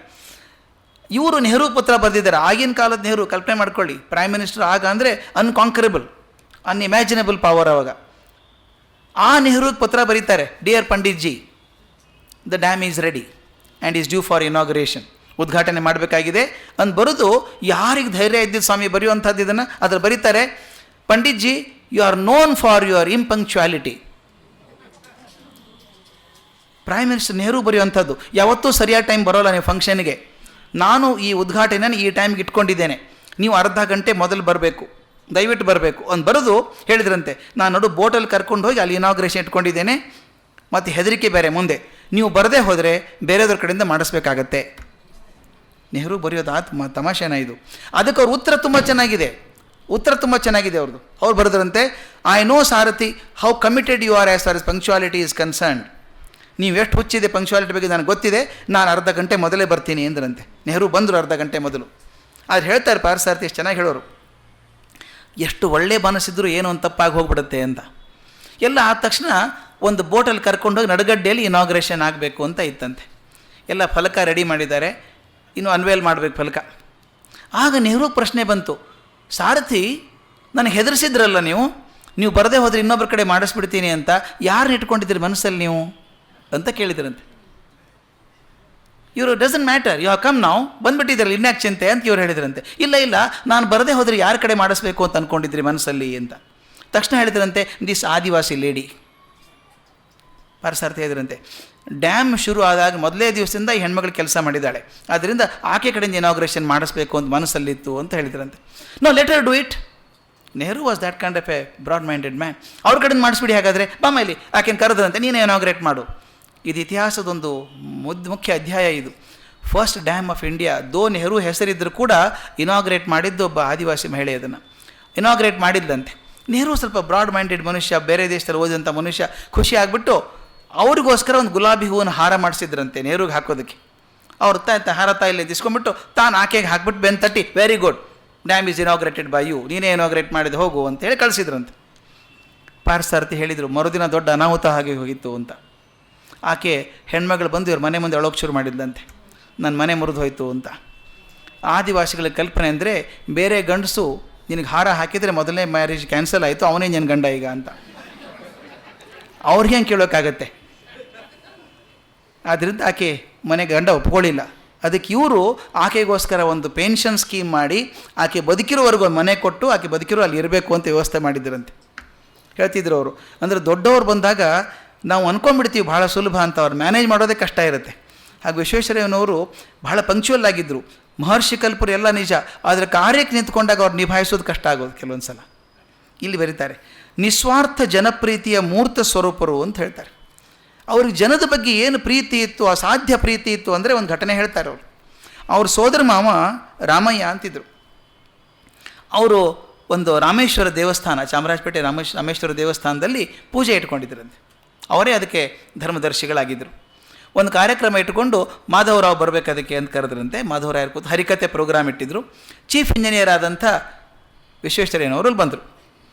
S1: ಇವರು ನೆಹರು ಪತ್ರ ಬರೆದಿದ್ದಾರೆ. ಆಗಿನ ಕಾಲದ ನೆಹರು ಕಲ್ಪನೆ ಮಾಡ್ಕೊಳ್ಳಿ, ಪ್ರೈಮ್ ಮಿನಿಸ್ಟರ್ ಆಗ ಅಂದರೆ ಅನ್ಕಾಂಕರೇಬಲ್, ಅನ್ಇಮ್ಯಾಜಿನಬಲ್ ಪವರ್ ಅವಾಗ. ಆ ನೆಹರುಗೆ ಪತ್ರ ಬರೀತಾರೆ, dear Pandit ji, the dam is ready and is due for inauguration. ಉದ್ಘಾಟನೆ ಮಾಡಬೇಕಾಗಿದೆ ಅಂದು ಬರೆದು, ಯಾರಿಗೆ ಧೈರ್ಯ ಇದ್ದಿದ್ದು ಸ್ವಾಮಿ ಬರೆಯುವಂಥದ್ದು ಇದನ್ನು ಅದ್ರ ಬರೀತಾರೆ, Pandit ji, you are known for your impunctuality. Prime minister Nehru ಬರೆಯುವಂಥದ್ದು. ಯಾವತ್ತೂ ಸರಿಯಾದ ಟೈಮ್ ಬರೋಲ್ಲ ನೀವು ಫಂಕ್ಷನ್ಗೆ. ನಾನು ಈ ಉದ್ಘಾಟನೆಯನ್ನು ಈ ಟೈಮ್ಗೆ ಇಟ್ಕೊಂಡಿದ್ದೇನೆ, ನೀವು ಅರ್ಧ ಗಂಟೆ ಮೊದಲು ಬರಬೇಕು, ದಯವಿಟ್ಟು ಬರಬೇಕು ಅಂತ ಬರೆದು ಹೇಳಿದ್ರಂತೆ. ನಾನು ನೋಡು ಬೋಟಲ್ಲಿ ಕರ್ಕೊಂಡು ಹೋಗಿ ಅಲ್ಲಿ ಇನಾಗ್ರೇಷನ್ ಇಟ್ಕೊಂಡಿದ್ದೇನೆ, ಮತ್ತು ಹೆದರಿಕೆ ಬೇರೆ ಮುಂದೆ, ನೀವು ಬರದೇ ಹೋದರೆ ಬೇರೆಯವ್ರ ಕಡೆಯಿಂದ ಮಾಡಿಸ್ಬೇಕಾಗತ್ತೆ. ನೆಹರು ಬರೆಯೋದು ತಮಾಷೆನ ಇದು. ಅದಕ್ಕೆ ಅವ್ರ ಉತ್ತರ ತುಂಬ ಚೆನ್ನಾಗಿದೆ ಅವ್ರದ್ದು. ಅವ್ರು ಬರೆದ್ರಂತೆ, I know Sarathi how committed you are as far as punctuality is concerned. ನೀವು ಎಷ್ಟು ಹುಚ್ಚಿದೆ ಪಂಕ್ಚುಯಾಲಿಟಿ ಬಗ್ಗೆ ನನಗೆ ಗೊತ್ತಿದೆ, ನಾನು ಅರ್ಧ ಗಂಟೆ ಮೊದಲೇ ಬರ್ತೀನಿ ಎಂದ್ರಂತೆ. ನೆಹರು ಬಂದರು ಅರ್ಧ ಗಂಟೆ ಮೊದಲು. ಆದರೆ ಹೇಳ್ತಾರೆ ಪಾರ್ಥಸಾರಥಿ, ಎಷ್ಟು ಚೆನ್ನಾಗಿ ಹೇಳೋರು, ಎಷ್ಟು ಒಳ್ಳೆ ಮನಸ್ಸಿದ್ರು ಏನೋ ಒಂದು ತಪ್ಪಾಗಿ ಹೋಗ್ಬಿಡುತ್ತೆ ಅಂತ. ಎಲ್ಲ ಆದ ತಕ್ಷಣ ಒಂದು ಬೋಟಲ್ಲಿ ಕರ್ಕೊಂಡೋಗಿ ನಡುಗಡ್ಡೆಯಲ್ಲಿ ಇನಾಗ್ರೇಷನ್ ಆಗಬೇಕು ಅಂತ ಇತ್ತಂತೆ. ಎಲ್ಲ ಫಲಕ ರೆಡಿ ಮಾಡಿದ್ದಾರೆ, ಇನ್ನು ಅನ್ವೇಲ್ ಮಾಡಬೇಕು ಫಲಕ. ಆಗ ನೆಹರು ಪ್ರಶ್ನೆ ಬಂತು, ಸಾರಥಿ ನನಗೆ ಹೆದರಿಸಿದ್ರಲ್ಲ ನೀವು ಬರದೇ ಹೋದರೆ ಇನ್ನೊಬ್ಬರ ಕಡೆ ಮಾಡಿಸ್ಬಿಡ್ತೀನಿ ಅಂತ, ಯಾರನ್ನ ಇಟ್ಕೊಂಡಿದ್ದೀರಿ ಮನಸ್ಸಲ್ಲಿ ನೀವು ಅಂತ ಕೇಳಿದ್ರಂತೆ. ಇವರು doesn't matter, you have come ನಾವು, ಬಂದುಬಿಟ್ಟಿದ್ರಲ್ಲ ಇನ್ಯಾಕೆ ಚಿಂತೆ ಅಂತ ಇವ್ರು ಹೇಳಿದ್ರಂತೆ. ಇಲ್ಲ ನಾನು ಬರದೇ ಹೋದರೆ ಯಾರ ಕಡೆ ಮಾಡಿಸ್ಬೇಕು ಅಂತ ಅಂದ್ಕೊಂಡಿದ್ರಿ ಮನಸ್ಸಲ್ಲಿ ಅಂತ. ತಕ್ಷಣ ಹೇಳಿದ್ರಂತೆ, ದಿಸ್ ಆದಿವಾಸಿ ಲೇಡಿ. ಪಾರ್ಥಸಾರಥಿ ಹೇಳಿದ್ರಂತೆ, ಡ್ಯಾಮ್ ಶುರು ಆದಾಗ ಮೊದಲೇ ದಿವಸದಿಂದ ಈ ಹೆಣ್ಮಗಳು ಕೆಲಸ ಮಾಡಿದ್ದಾಳೆ, ಆದ್ದರಿಂದ ಆಕೆ ಕಡೆಯಿಂದ ಇನಾಗ್ರೇಷನ್ ಮಾಡಿಸ್ಬೇಕು ಅಂತ ಮನಸ್ಸಲ್ಲಿತ್ತು ಅಂತ ಹೇಳಿದ್ರಂತೆ. No let her do it, Nehru was that kind of a broad minded man. ಅವ್ರ ಕಡೆಯಿಂದ ಮಾಡಿಸ್ಬಿಡಿ, ಹಾಗಾದರೆ ಬಾಮೇಲಿ ಆಕೆನ ಕರೆದ್ರಂತೆ, ನೀನೇ ಇನಾಗ್ರೇಟ್ ಮಾಡು. ಇದು ಇತಿಹಾಸದೊಂದು ಮುಖ್ಯ ಅಧ್ಯಾಯ ಇದು. ಫಸ್ಟ್ ಡ್ಯಾಮ್ ಆಫ್ ಇಂಡಿಯಾ, ದೋ ನೆಹರು ಹೆಸರಿದ್ದರೂ ಕೂಡ ಇನಾಗ್ರೇಟ್ ಮಾಡಿದ್ದು ಒಬ್ಬ ಆದಿವಾಸಿ ಮಹಿಳೆ. ಅದನ್ನು ಇನಾಗ್ರೇಟ್ ಮಾಡಿದ್ದಂತೆ. ನೆಹರು ಸ್ವಲ್ಪ ಬ್ರಾಡ್ ಮೈಂಡೆಡ್ ಮನುಷ್ಯ, ಬೇರೆ ದೇಶದಲ್ಲಿ ಓದಿದಂಥ ಮನುಷ್ಯ, ಖುಷಿ ಆಗಿಬಿಟ್ಟು ಅವ್ರಿಗೋಸ್ಕರ ಒಂದು ಗುಲಾಬಿ ಹೂವನ್ನು ಹಾರ ಮಾಡಿಸಿದ್ರಂತೆ ನೆಹರುಗೆ ಹಾಕೋದಕ್ಕೆ. ಅವ್ರು ಹಾರ ತಾಯಿಲ್ಲಿ ದಿಸ್ಕೊಂಡ್ಬಿಟ್ಟು ತಾನು ಆಕೆಗೆ ಹಾಕ್ಬಿಟ್ಟು ಬೆನ್ ತಟ್ಟಿ, very good, dam is inaugurated by you, ನೀನೇ ಇನಾಗ್ರೇಟ್ ಮಾಡಿದ ಹೋಗು ಅಂತೇಳಿ ಕಳಿಸಿದ್ರಂತೆ. ಪಾರ್ಸಾರಥಿ ಹೇಳಿದರು, ಮರುದಿನ ದೊಡ್ಡ ಅನಾಹುತ ಹಾಗೆ ಹೋಗಿತ್ತು ಅಂತ. ಆಕೆ ಹೆಣ್ಮಗಳು ಬಂದು ಇವ್ರ ಮನೆ ಮುಂದೆ ಅಳೋಕ್ಕೆ ಶುರು ಮಾಡಿದ್ದಂತೆ, ನನ್ನ ಮನೆ ಮುರಿದು ಹೋಯಿತು ಅಂತ. ಆದಿವಾಸಿಗಳ ಕಲ್ಪನೆ ಅಂದರೆ ಬೇರೆ ಗಂಡಸು ನಿನಗೆ ಹಾರ ಹಾಕಿದರೆ ಮೊದಲನೇ ಮ್ಯಾರೇಜ್ ಕ್ಯಾನ್ಸಲ್ ಆಯಿತು, ಅವನೇ ನನ್ನ ಗಂಡ ಈಗ ಅಂತ. ಅವ್ರಿಗೆ ಹೆಂಗೆ ಕೇಳೋಕ್ಕಾಗತ್ತೆ? ಆದ್ದರಿಂದ ಆಕೆ ಮನೆ ಗಂಡ ಒಪ್ಕೊಳ್ಳಿಲ್ಲ. ಅದಕ್ಕೆ ಇವರು ಆಕೆಗೋಸ್ಕರ ಒಂದು ಪೆನ್ಷನ್ ಸ್ಕೀಮ್ ಮಾಡಿ ಆಕೆ ಬದುಕಿರೋವರೆಗೂ ಒಂದು ಮನೆ ಕೊಟ್ಟು ಆಕೆ ಬದುಕಿರೋ ಅಲ್ಲಿ ಇರಬೇಕು ಅಂತ ವ್ಯವಸ್ಥೆ ಮಾಡಿದ್ರಂತೆ. ಹೇಳ್ತಿದ್ರು ಅವರು. ಅಂದರೆ ದೊಡ್ಡವ್ರು ಬಂದಾಗ ನಾವು ಅಂದ್ಕೊಂಡ್ಬಿಡ್ತೀವಿ ಭಾಳ ಸುಲಭ ಅಂತ, ಅವ್ರು ಮ್ಯಾನೇಜ್ ಮಾಡೋದೇ ಕಷ್ಟ ಇರುತ್ತೆ. ಹಾಗೆ ವಿಶ್ವೇಶ್ವರಯ್ಯನವರು ಬಹಳ ಪಂಕ್ಚುವಲ್ ಆಗಿದ್ದರು. ಮಹರ್ಷಿ ಕಲ್ಪರು ಎಲ್ಲ ನಿಜ, ಆದರೆ ಕಾರ್ಯಕ್ಕೆ ನಿಂತ್ಕೊಂಡಾಗ ಅವ್ರು ನಿಭಾಯಿಸೋದು ಕಷ್ಟ ಆಗೋದು ಕೆಲವೊಂದು ಸಲ. ಇಲ್ಲಿ ಬರೀತಾರೆ, ನಿಸ್ವಾರ್ಥ ಜನಪ್ರೀತಿಯ ಮೂರ್ತ ಸ್ವರೂಪರು ಅಂತ ಹೇಳ್ತಾರೆ. ಅವ್ರಿಗೆ ಜನದ ಬಗ್ಗೆ ಏನು ಪ್ರೀತಿ ಇತ್ತು, ಅಸಾಧ್ಯ ಪ್ರೀತಿ ಇತ್ತು ಅಂದರೆ ಒಂದು ಘಟನೆ ಹೇಳ್ತಾರೆ ಅವರು. ಅವ್ರ ಸೋದರ ಮಾವ ರಾಮಯ್ಯ ಅಂತಿದ್ರು. ಅವರು ಒಂದು ರಾಮೇಶ್ವರ ದೇವಸ್ಥಾನ, ಚಾಮರಾಜಪೇಟೆ ರಾಮೇಶ್ವರ ದೇವಸ್ಥಾನದಲ್ಲಿ ಪೂಜೆ ಇಟ್ಕೊಂಡಿದ್ರಂತೆ. ಅವರೇ ಅದಕ್ಕೆ ಧರ್ಮದರ್ಶಿಗಳಾಗಿದ್ದರು. ಒಂದು ಕಾರ್ಯಕ್ರಮ ಇಟ್ಟುಕೊಂಡು ಮಾಧವರಾವ್ ಬರಬೇಕು ಅದಕ್ಕೆ ಅಂತ ಕರೆದ್ರಂತೆ. ಮಾಧವರಾಯರು ಕೂತು ಹರಿಕತೆ ಪ್ರೋಗ್ರಾಮ್ ಇಟ್ಟಿದ್ದರು. ಚೀಫ್ ಇಂಜಿನಿಯರ್ ಆದಂಥ ವಿಶ್ವೇಶ್ವರಯ್ಯನವರು ಬಂದರು.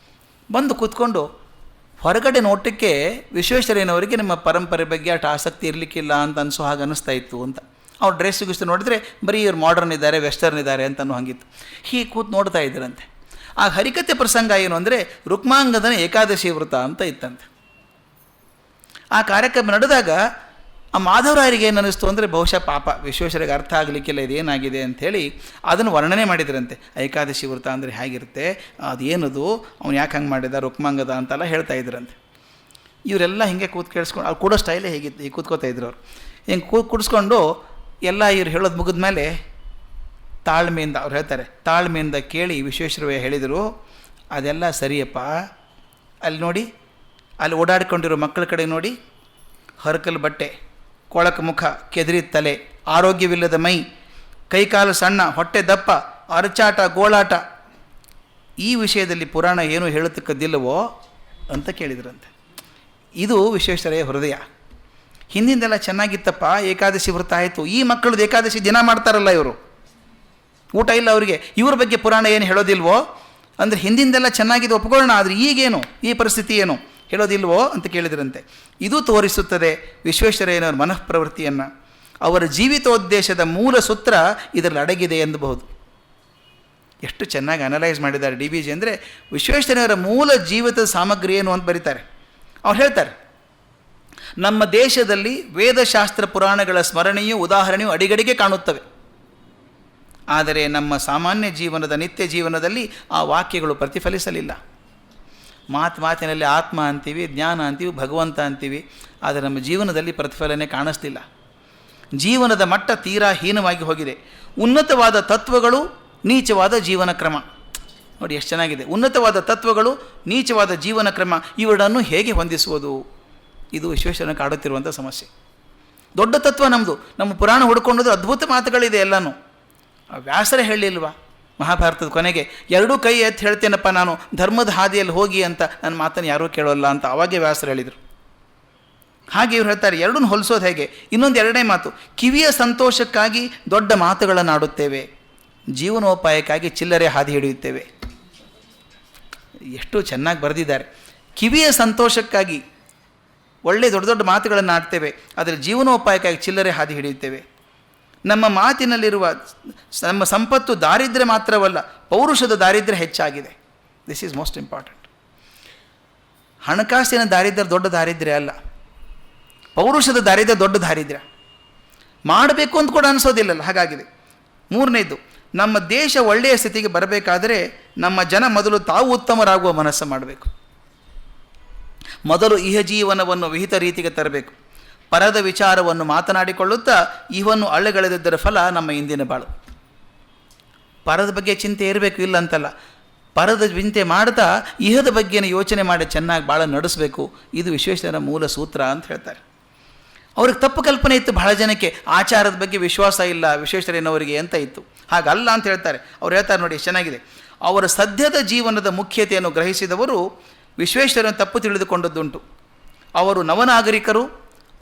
S1: ಬಂದು ಕೂತ್ಕೊಂಡು ಹೊರಗಡೆ ನೋಟಕ್ಕೆ ವಿಶ್ವೇಶ್ವರಯ್ಯನವರಿಗೆ ನಮ್ಮ ಪರಂಪರೆ ಬಗ್ಗೆ ಅಷ್ಟು ಆಸಕ್ತಿ ಇರಲಿಕ್ಕಿಲ್ಲ ಅಂತ ಅನಿಸೋ ಹಾಗೆ ಅನ್ನಿಸ್ತಾ ಇತ್ತು ಅಂತ. ಅವ್ರು ಡ್ರೆಸ್ ಗಿಸ್ ನೋಡಿದ್ರೆ ಬರೀ ಇವ್ರು ಮಾಡರ್ನ್ ಇದ್ದಾರೆ, ವೆಸ್ಟರ್ನ್ ಇದ್ದಾರೆ ಅಂತ ಅನ್ನೋ ಹಂಗಿತ್ತು. ಹೀಗೆ ಕೂತು ನೋಡ್ತಾ ಇದ್ದರಂತೆ. ಆ ಹರಿಕತೆ ಪ್ರಸಂಗ ಏನು ಅಂದರೆ ರುಕ್ಮಾಂಗದನ ಏಕಾದಶಿ ವ್ರತ ಅಂತ ಇತ್ತಂತೆ. ಆ ಕಾರ್ಯಕ್ರಮ ನಡೆದಾಗ ಆ ಮಾಧವರಾಯರಿಗೆ ಏನು ಅನ್ನಿಸ್ತು ಅಂದರೆ ಬಹುಶಃ ಪಾಪ ವಿಶ್ವೇಶ್ವರಯ್ಯಗೆ ಅರ್ಥ ಆಗಲಿಕ್ಕಿಲ್ಲ ಇದೇನಾಗಿದೆ ಅಂಥೇಳಿ ಅದನ್ನು ವರ್ಣನೆ ಮಾಡಿದ್ರಂತೆ. ಏಕಾದಶಿ ವ್ರತ ಅಂದರೆ ಹೇಗಿರುತ್ತೆ, ಅದೇನದು, ಅವ್ನು ಯಾಕೆ ಹಂಗೆ ಮಾಡಿದ, ರುಕ್ಮಾಂಗದ ಅಂತೆಲ್ಲ ಹೇಳ್ತಾ ಇದ್ರಂತೆ. ಇವರೆಲ್ಲ ಹೀಗೆ ಕೂತ್ ಕೇಳಿಸ್ಕೊಂಡು, ಅವ್ರು ಕೂಡೋ ಸ್ಟೈಲೇ ಹೇಗಿತ್ತು, ಈಗ ಕೂತ್ಕೋತಾ ಇದ್ರು ಅವರು. ಹಿಂಗೆ ಕೂಡಿಸ್ಕೊಂಡು ಎಲ್ಲ ಇವ್ರು ಹೇಳೋದು ಮುಗಿದ ಮೇಲೆ ತಾಳ್ಮೆಯಿಂದ ಅವ್ರು ಹೇಳ್ತಾರೆ, ತಾಳ್ಮೆಯಿಂದ ಕೇಳಿ ವಿಶ್ವೇಶ್ವರಯ್ಯ ಹೇಳಿದರು, ಅದೆಲ್ಲ ಸರಿಯಪ್ಪ, ಅಲ್ಲಿ ನೋಡಿ, ಅಲ್ಲಿ ಓಡಾಡಿಕೊಂಡಿರೋ ಮಕ್ಕಳ ಕಡೆ ನೋಡಿ, ಹರಕಲ್ ಬಟ್ಟೆ, ಕೊಳಕ ಮುಖ, ಕೆದರಿದ ತಲೆ, ಆರೋಗ್ಯವಿಲ್ಲದ ಮೈ, ಕೈಕಾಲು ಸಣ್ಣ, ಹೊಟ್ಟೆ ದಪ್ಪ, ಅರಚಾಟ, ಗೋಳಾಟ, ಈ ವಿಷಯದಲ್ಲಿ ಪುರಾಣ ಏನು ಹೇಳತಕ್ಕದ್ದಿಲ್ಲವೋ ಅಂತ ಕೇಳಿದ್ರಂತೆ. ಇದು ವಿಶ್ವೇಶ್ವರಯ್ಯ ಹೃದಯ. ಹಿಂದಿಂದೆಲ್ಲ ಚೆನ್ನಾಗಿತ್ತಪ್ಪ, ಏಕಾದಶಿ ವ್ರತ ಆಯಿತು, ಈ ಮಕ್ಕಳದ್ದು ಏಕಾದಶಿ ದಿನ ಮಾಡ್ತಾರಲ್ಲ ಇವರು, ಊಟ ಇಲ್ಲ ಅವರಿಗೆ, ಇವ್ರ ಬಗ್ಗೆ ಪುರಾಣ ಏನು ಹೇಳೋದಿಲ್ವೋ ಅಂದರೆ ಹಿಂದಿಂದೆಲ್ಲ ಚೆನ್ನಾಗಿದೆ ಒಪ್ಕೊಳ್ಳೋಣ, ಆದರೆ ಈಗೇನು, ಈ ಪರಿಸ್ಥಿತಿ ಏನು ಹೇಳೋದಿಲ್ವೋ ಅಂತ ಕೇಳಿದ್ರಂತೆ. ಇದು ತೋರಿಸುತ್ತದೆ ವಿಶ್ವೇಶ್ವರಯ್ಯನವರ ಮನಃಪ್ರವೃತ್ತಿಯನ್ನು. ಅವರ ಜೀವಿತೋದ್ದೇಶದ ಮೂಲ ಸೂತ್ರ ಇದರಲ್ಲಿ ಅಡಗಿದೆ ಎಂದಬಹುದು. ಎಷ್ಟು ಚೆನ್ನಾಗಿ ಅನಲೈಸ್ ಮಾಡಿದ್ದಾರೆ ಡಿ ವಿ ಜಿ. ಅಂದರೆ ವಿಶ್ವೇಶ್ವರಯ್ಯನವರ ಮೂಲ ಜೀವಿತದ ಸಾಮಗ್ರಿ ಏನು ಅಂತ ಬರೀತಾರೆ. ಅವ್ರು ಹೇಳ್ತಾರೆ, ನಮ್ಮ ದೇಶದಲ್ಲಿ ವೇದಶಾಸ್ತ್ರ ಪುರಾಣಗಳ ಸ್ಮರಣೆಯೂ ಉದಾಹರಣೆಯೂ ಅಡಿಗಡಿಗೆ ಕಾಣುತ್ತವೆ. ಆದರೆ ನಮ್ಮ ಸಾಮಾನ್ಯ ಜೀವನದ ನಿತ್ಯ ಜೀವನದಲ್ಲಿ ಆ ವಾಕ್ಯಗಳು ಪ್ರತಿಫಲಿಸಲಿಲ್ಲ. ಮಾತಿನಲ್ಲಿ ಆತ್ಮ ಅಂತೀವಿ, ಜ್ಞಾನ ಅಂತೀವಿ, ಭಗವಂತ ಅಂತೀವಿ, ಆದರೆ ನಮ್ಮ ಜೀವನದಲ್ಲಿ ಪ್ರತಿಫಲನೆ ಕಾಣಿಸ್ತಿಲ್ಲ. ಜೀವನದ ಮಟ್ಟ ತೀರಾ ಹೀನವಾಗಿ ಹೋಗಿದೆ. ಉನ್ನತವಾದ ತತ್ವಗಳು, ನೀಚವಾದ ಜೀವನ ಕ್ರಮ. ನೋಡಿ ಎಷ್ಟು ಚೆನ್ನಾಗಿದೆ. ಉನ್ನತವಾದ ತತ್ವಗಳು, ನೀಚವಾದ ಜೀವನ ಕ್ರಮ, ಇವುಗಳನ್ನು ಹೇಗೆ ಹೊಂದಿಸುವುದು? ಇದು ವಿಶ್ವೇಶ್ವರಯ್ಯನ ಕಾಡುತ್ತಿರುವಂಥ ಸಮಸ್ಯೆ. ದೊಡ್ಡ ತತ್ವ ನಮ್ಮದು, ನಮ್ಮ ಪುರಾಣ ಹುಡ್ಕೊಂಡೋದು ಅದ್ಭುತ ಮಾತುಗಳಿದೆ ಎಲ್ಲನೂ. ವ್ಯಾಸರೇ ಹೇಳಿಲ್ವಾ ಮಹಾಭಾರತದ ಕೊನೆಗೆ, ಎರಡೂ ಕೈ ಎತ್ತಿ ಹೇಳ್ತೇನಪ್ಪ ನಾನು, ಧರ್ಮದ ಹಾದಿಯಲ್ಲಿ ಹೋಗಿ ಅಂತ ನನ್ನ ಮಾತನ್ನು ಯಾರೂ ಕೇಳೋಲ್ಲ ಅಂತ ಅವಾಗೇ ವ್ಯಾಸರು ಹೇಳಿದರು. ಹಾಗೆ ಇವ್ರು ಹೇಳ್ತಾರೆ, ಎರಡನ್ನೂ ಹೊಲಿಸೋದು ಹೇಗೆ? ಇನ್ನೊಂದು ಎರಡನೇ ಮಾತು, ಕಿವಿಯ ಸಂತೋಷಕ್ಕಾಗಿ ದೊಡ್ಡ ಮಾತುಗಳನ್ನು ಆಡುತ್ತೇವೆ, ಜೀವನೋಪಾಯಕ್ಕಾಗಿ ಚಿಲ್ಲರೆ ಹಾದಿ ಹಿಡಿಯುತ್ತೇವೆ. ಎಷ್ಟು ಚೆನ್ನಾಗಿ ಬರೆದಿದ್ದಾರೆ. ಕಿವಿಯ ಸಂತೋಷಕ್ಕಾಗಿ ಒಳ್ಳೆ ದೊಡ್ಡ ದೊಡ್ಡ ಮಾತುಗಳನ್ನು ಆಡ್ತೇವೆ, ಆದರೆ ಜೀವನೋಪಾಯಕ್ಕಾಗಿ ಚಿಲ್ಲರೆ ಹಾದಿ ಹಿಡಿಯುತ್ತೇವೆ. ನಮ್ಮ ಮಾತಿನಲ್ಲಿರುವ ನಮ್ಮ ಸಂಪತ್ತು ದಾರಿದ್ರ್ಯ ಮಾತ್ರವಲ್ಲ, ಪೌರುಷದ ದಾರಿದ್ರ್ಯ ಹೆಚ್ಚಾಗಿದೆ. This is most important. ಹಣಕಾಸಿನ ದಾರಿದ್ರ್ಯ ದೊಡ್ಡ ದಾರಿದ್ರ್ಯ ಅಲ್ಲ, ಪೌರುಷದ ದಾರಿದ್ರ್ಯ ದೊಡ್ಡ ದಾರಿದ್ರ್ಯ. ಮಾಡಬೇಕು ಅಂತ ಕೂಡ ಅನಿಸೋದಿಲ್ಲಲ್ಲ, ಹಾಗಾಗಿದೆ. ಮೂರನೇದು, ನಮ್ಮ ದೇಶ ಒಳ್ಳೆಯ ಸ್ಥಿತಿಗೆ ಬರಬೇಕಾದರೆ ನಮ್ಮ ಜನ ಮೊದಲು ತಾವು ಉತ್ತಮರಾಗುವ ಮನಸ್ಸು ಮಾಡಬೇಕು. ಮೊದಲು ಇಹಜೀವನವನ್ನು ವಿಹಿತ ರೀತಿಗೆ ತರಬೇಕು. ಪರದ ವಿಚಾರವನ್ನು ಮಾತನಾಡಿಕೊಳ್ಳುತ್ತಾ ಇವನ್ನು ಅಳ್ಳೆಗಳೆದಿದ್ದರ ಫಲ ನಮ್ಮ ಇಂದಿನ ಬಾಳು. ಪರದ ಬಗ್ಗೆ ಚಿಂತೆ ಇರಬೇಕು, ಇಲ್ಲ ಅಂತಲ್ಲ. ಪರದ ಚಿಂತೆ ಮಾಡ್ತಾ ಇಹದ ಬಗ್ಗೆನ ಯೋಚನೆ ಮಾಡಿ ಚೆನ್ನಾಗಿ ಭಾಳ ನಡೆಸಬೇಕು. ಇದು ವಿಶ್ವೇಶ್ವರನ ಮೂಲ ಸೂತ್ರ ಅಂತ ಹೇಳ್ತಾರೆ. ಅವ್ರಿಗೆ ತಪ್ಪು ಕಲ್ಪನೆ ಇತ್ತು, ಬಹಳ ಜನಕ್ಕೆ ಆಚಾರದ ಬಗ್ಗೆ ವಿಶ್ವಾಸ ಇಲ್ಲ ವಿಶ್ವೇಶ್ವರಯ್ಯನವರಿಗೆ ಅಂತ ಇತ್ತು. ಹಾಗಲ್ಲ ಅಂತ ಹೇಳ್ತಾರೆ. ಅವ್ರು ಹೇಳ್ತಾರೆ ನೋಡಿ, ಚೆನ್ನಾಗಿದೆ. ಅವರ ಸದ್ಯದ ಜೀವನದ ಮುಖ್ಯತೆಯನ್ನು ಗ್ರಹಿಸಿದವರು ವಿಶ್ವೇಶ್ವರನ ತಪ್ಪು ತಿಳಿದುಕೊಂಡದ್ದುಂಟು. ಅವರು ನವನಾಗರಿಕರು,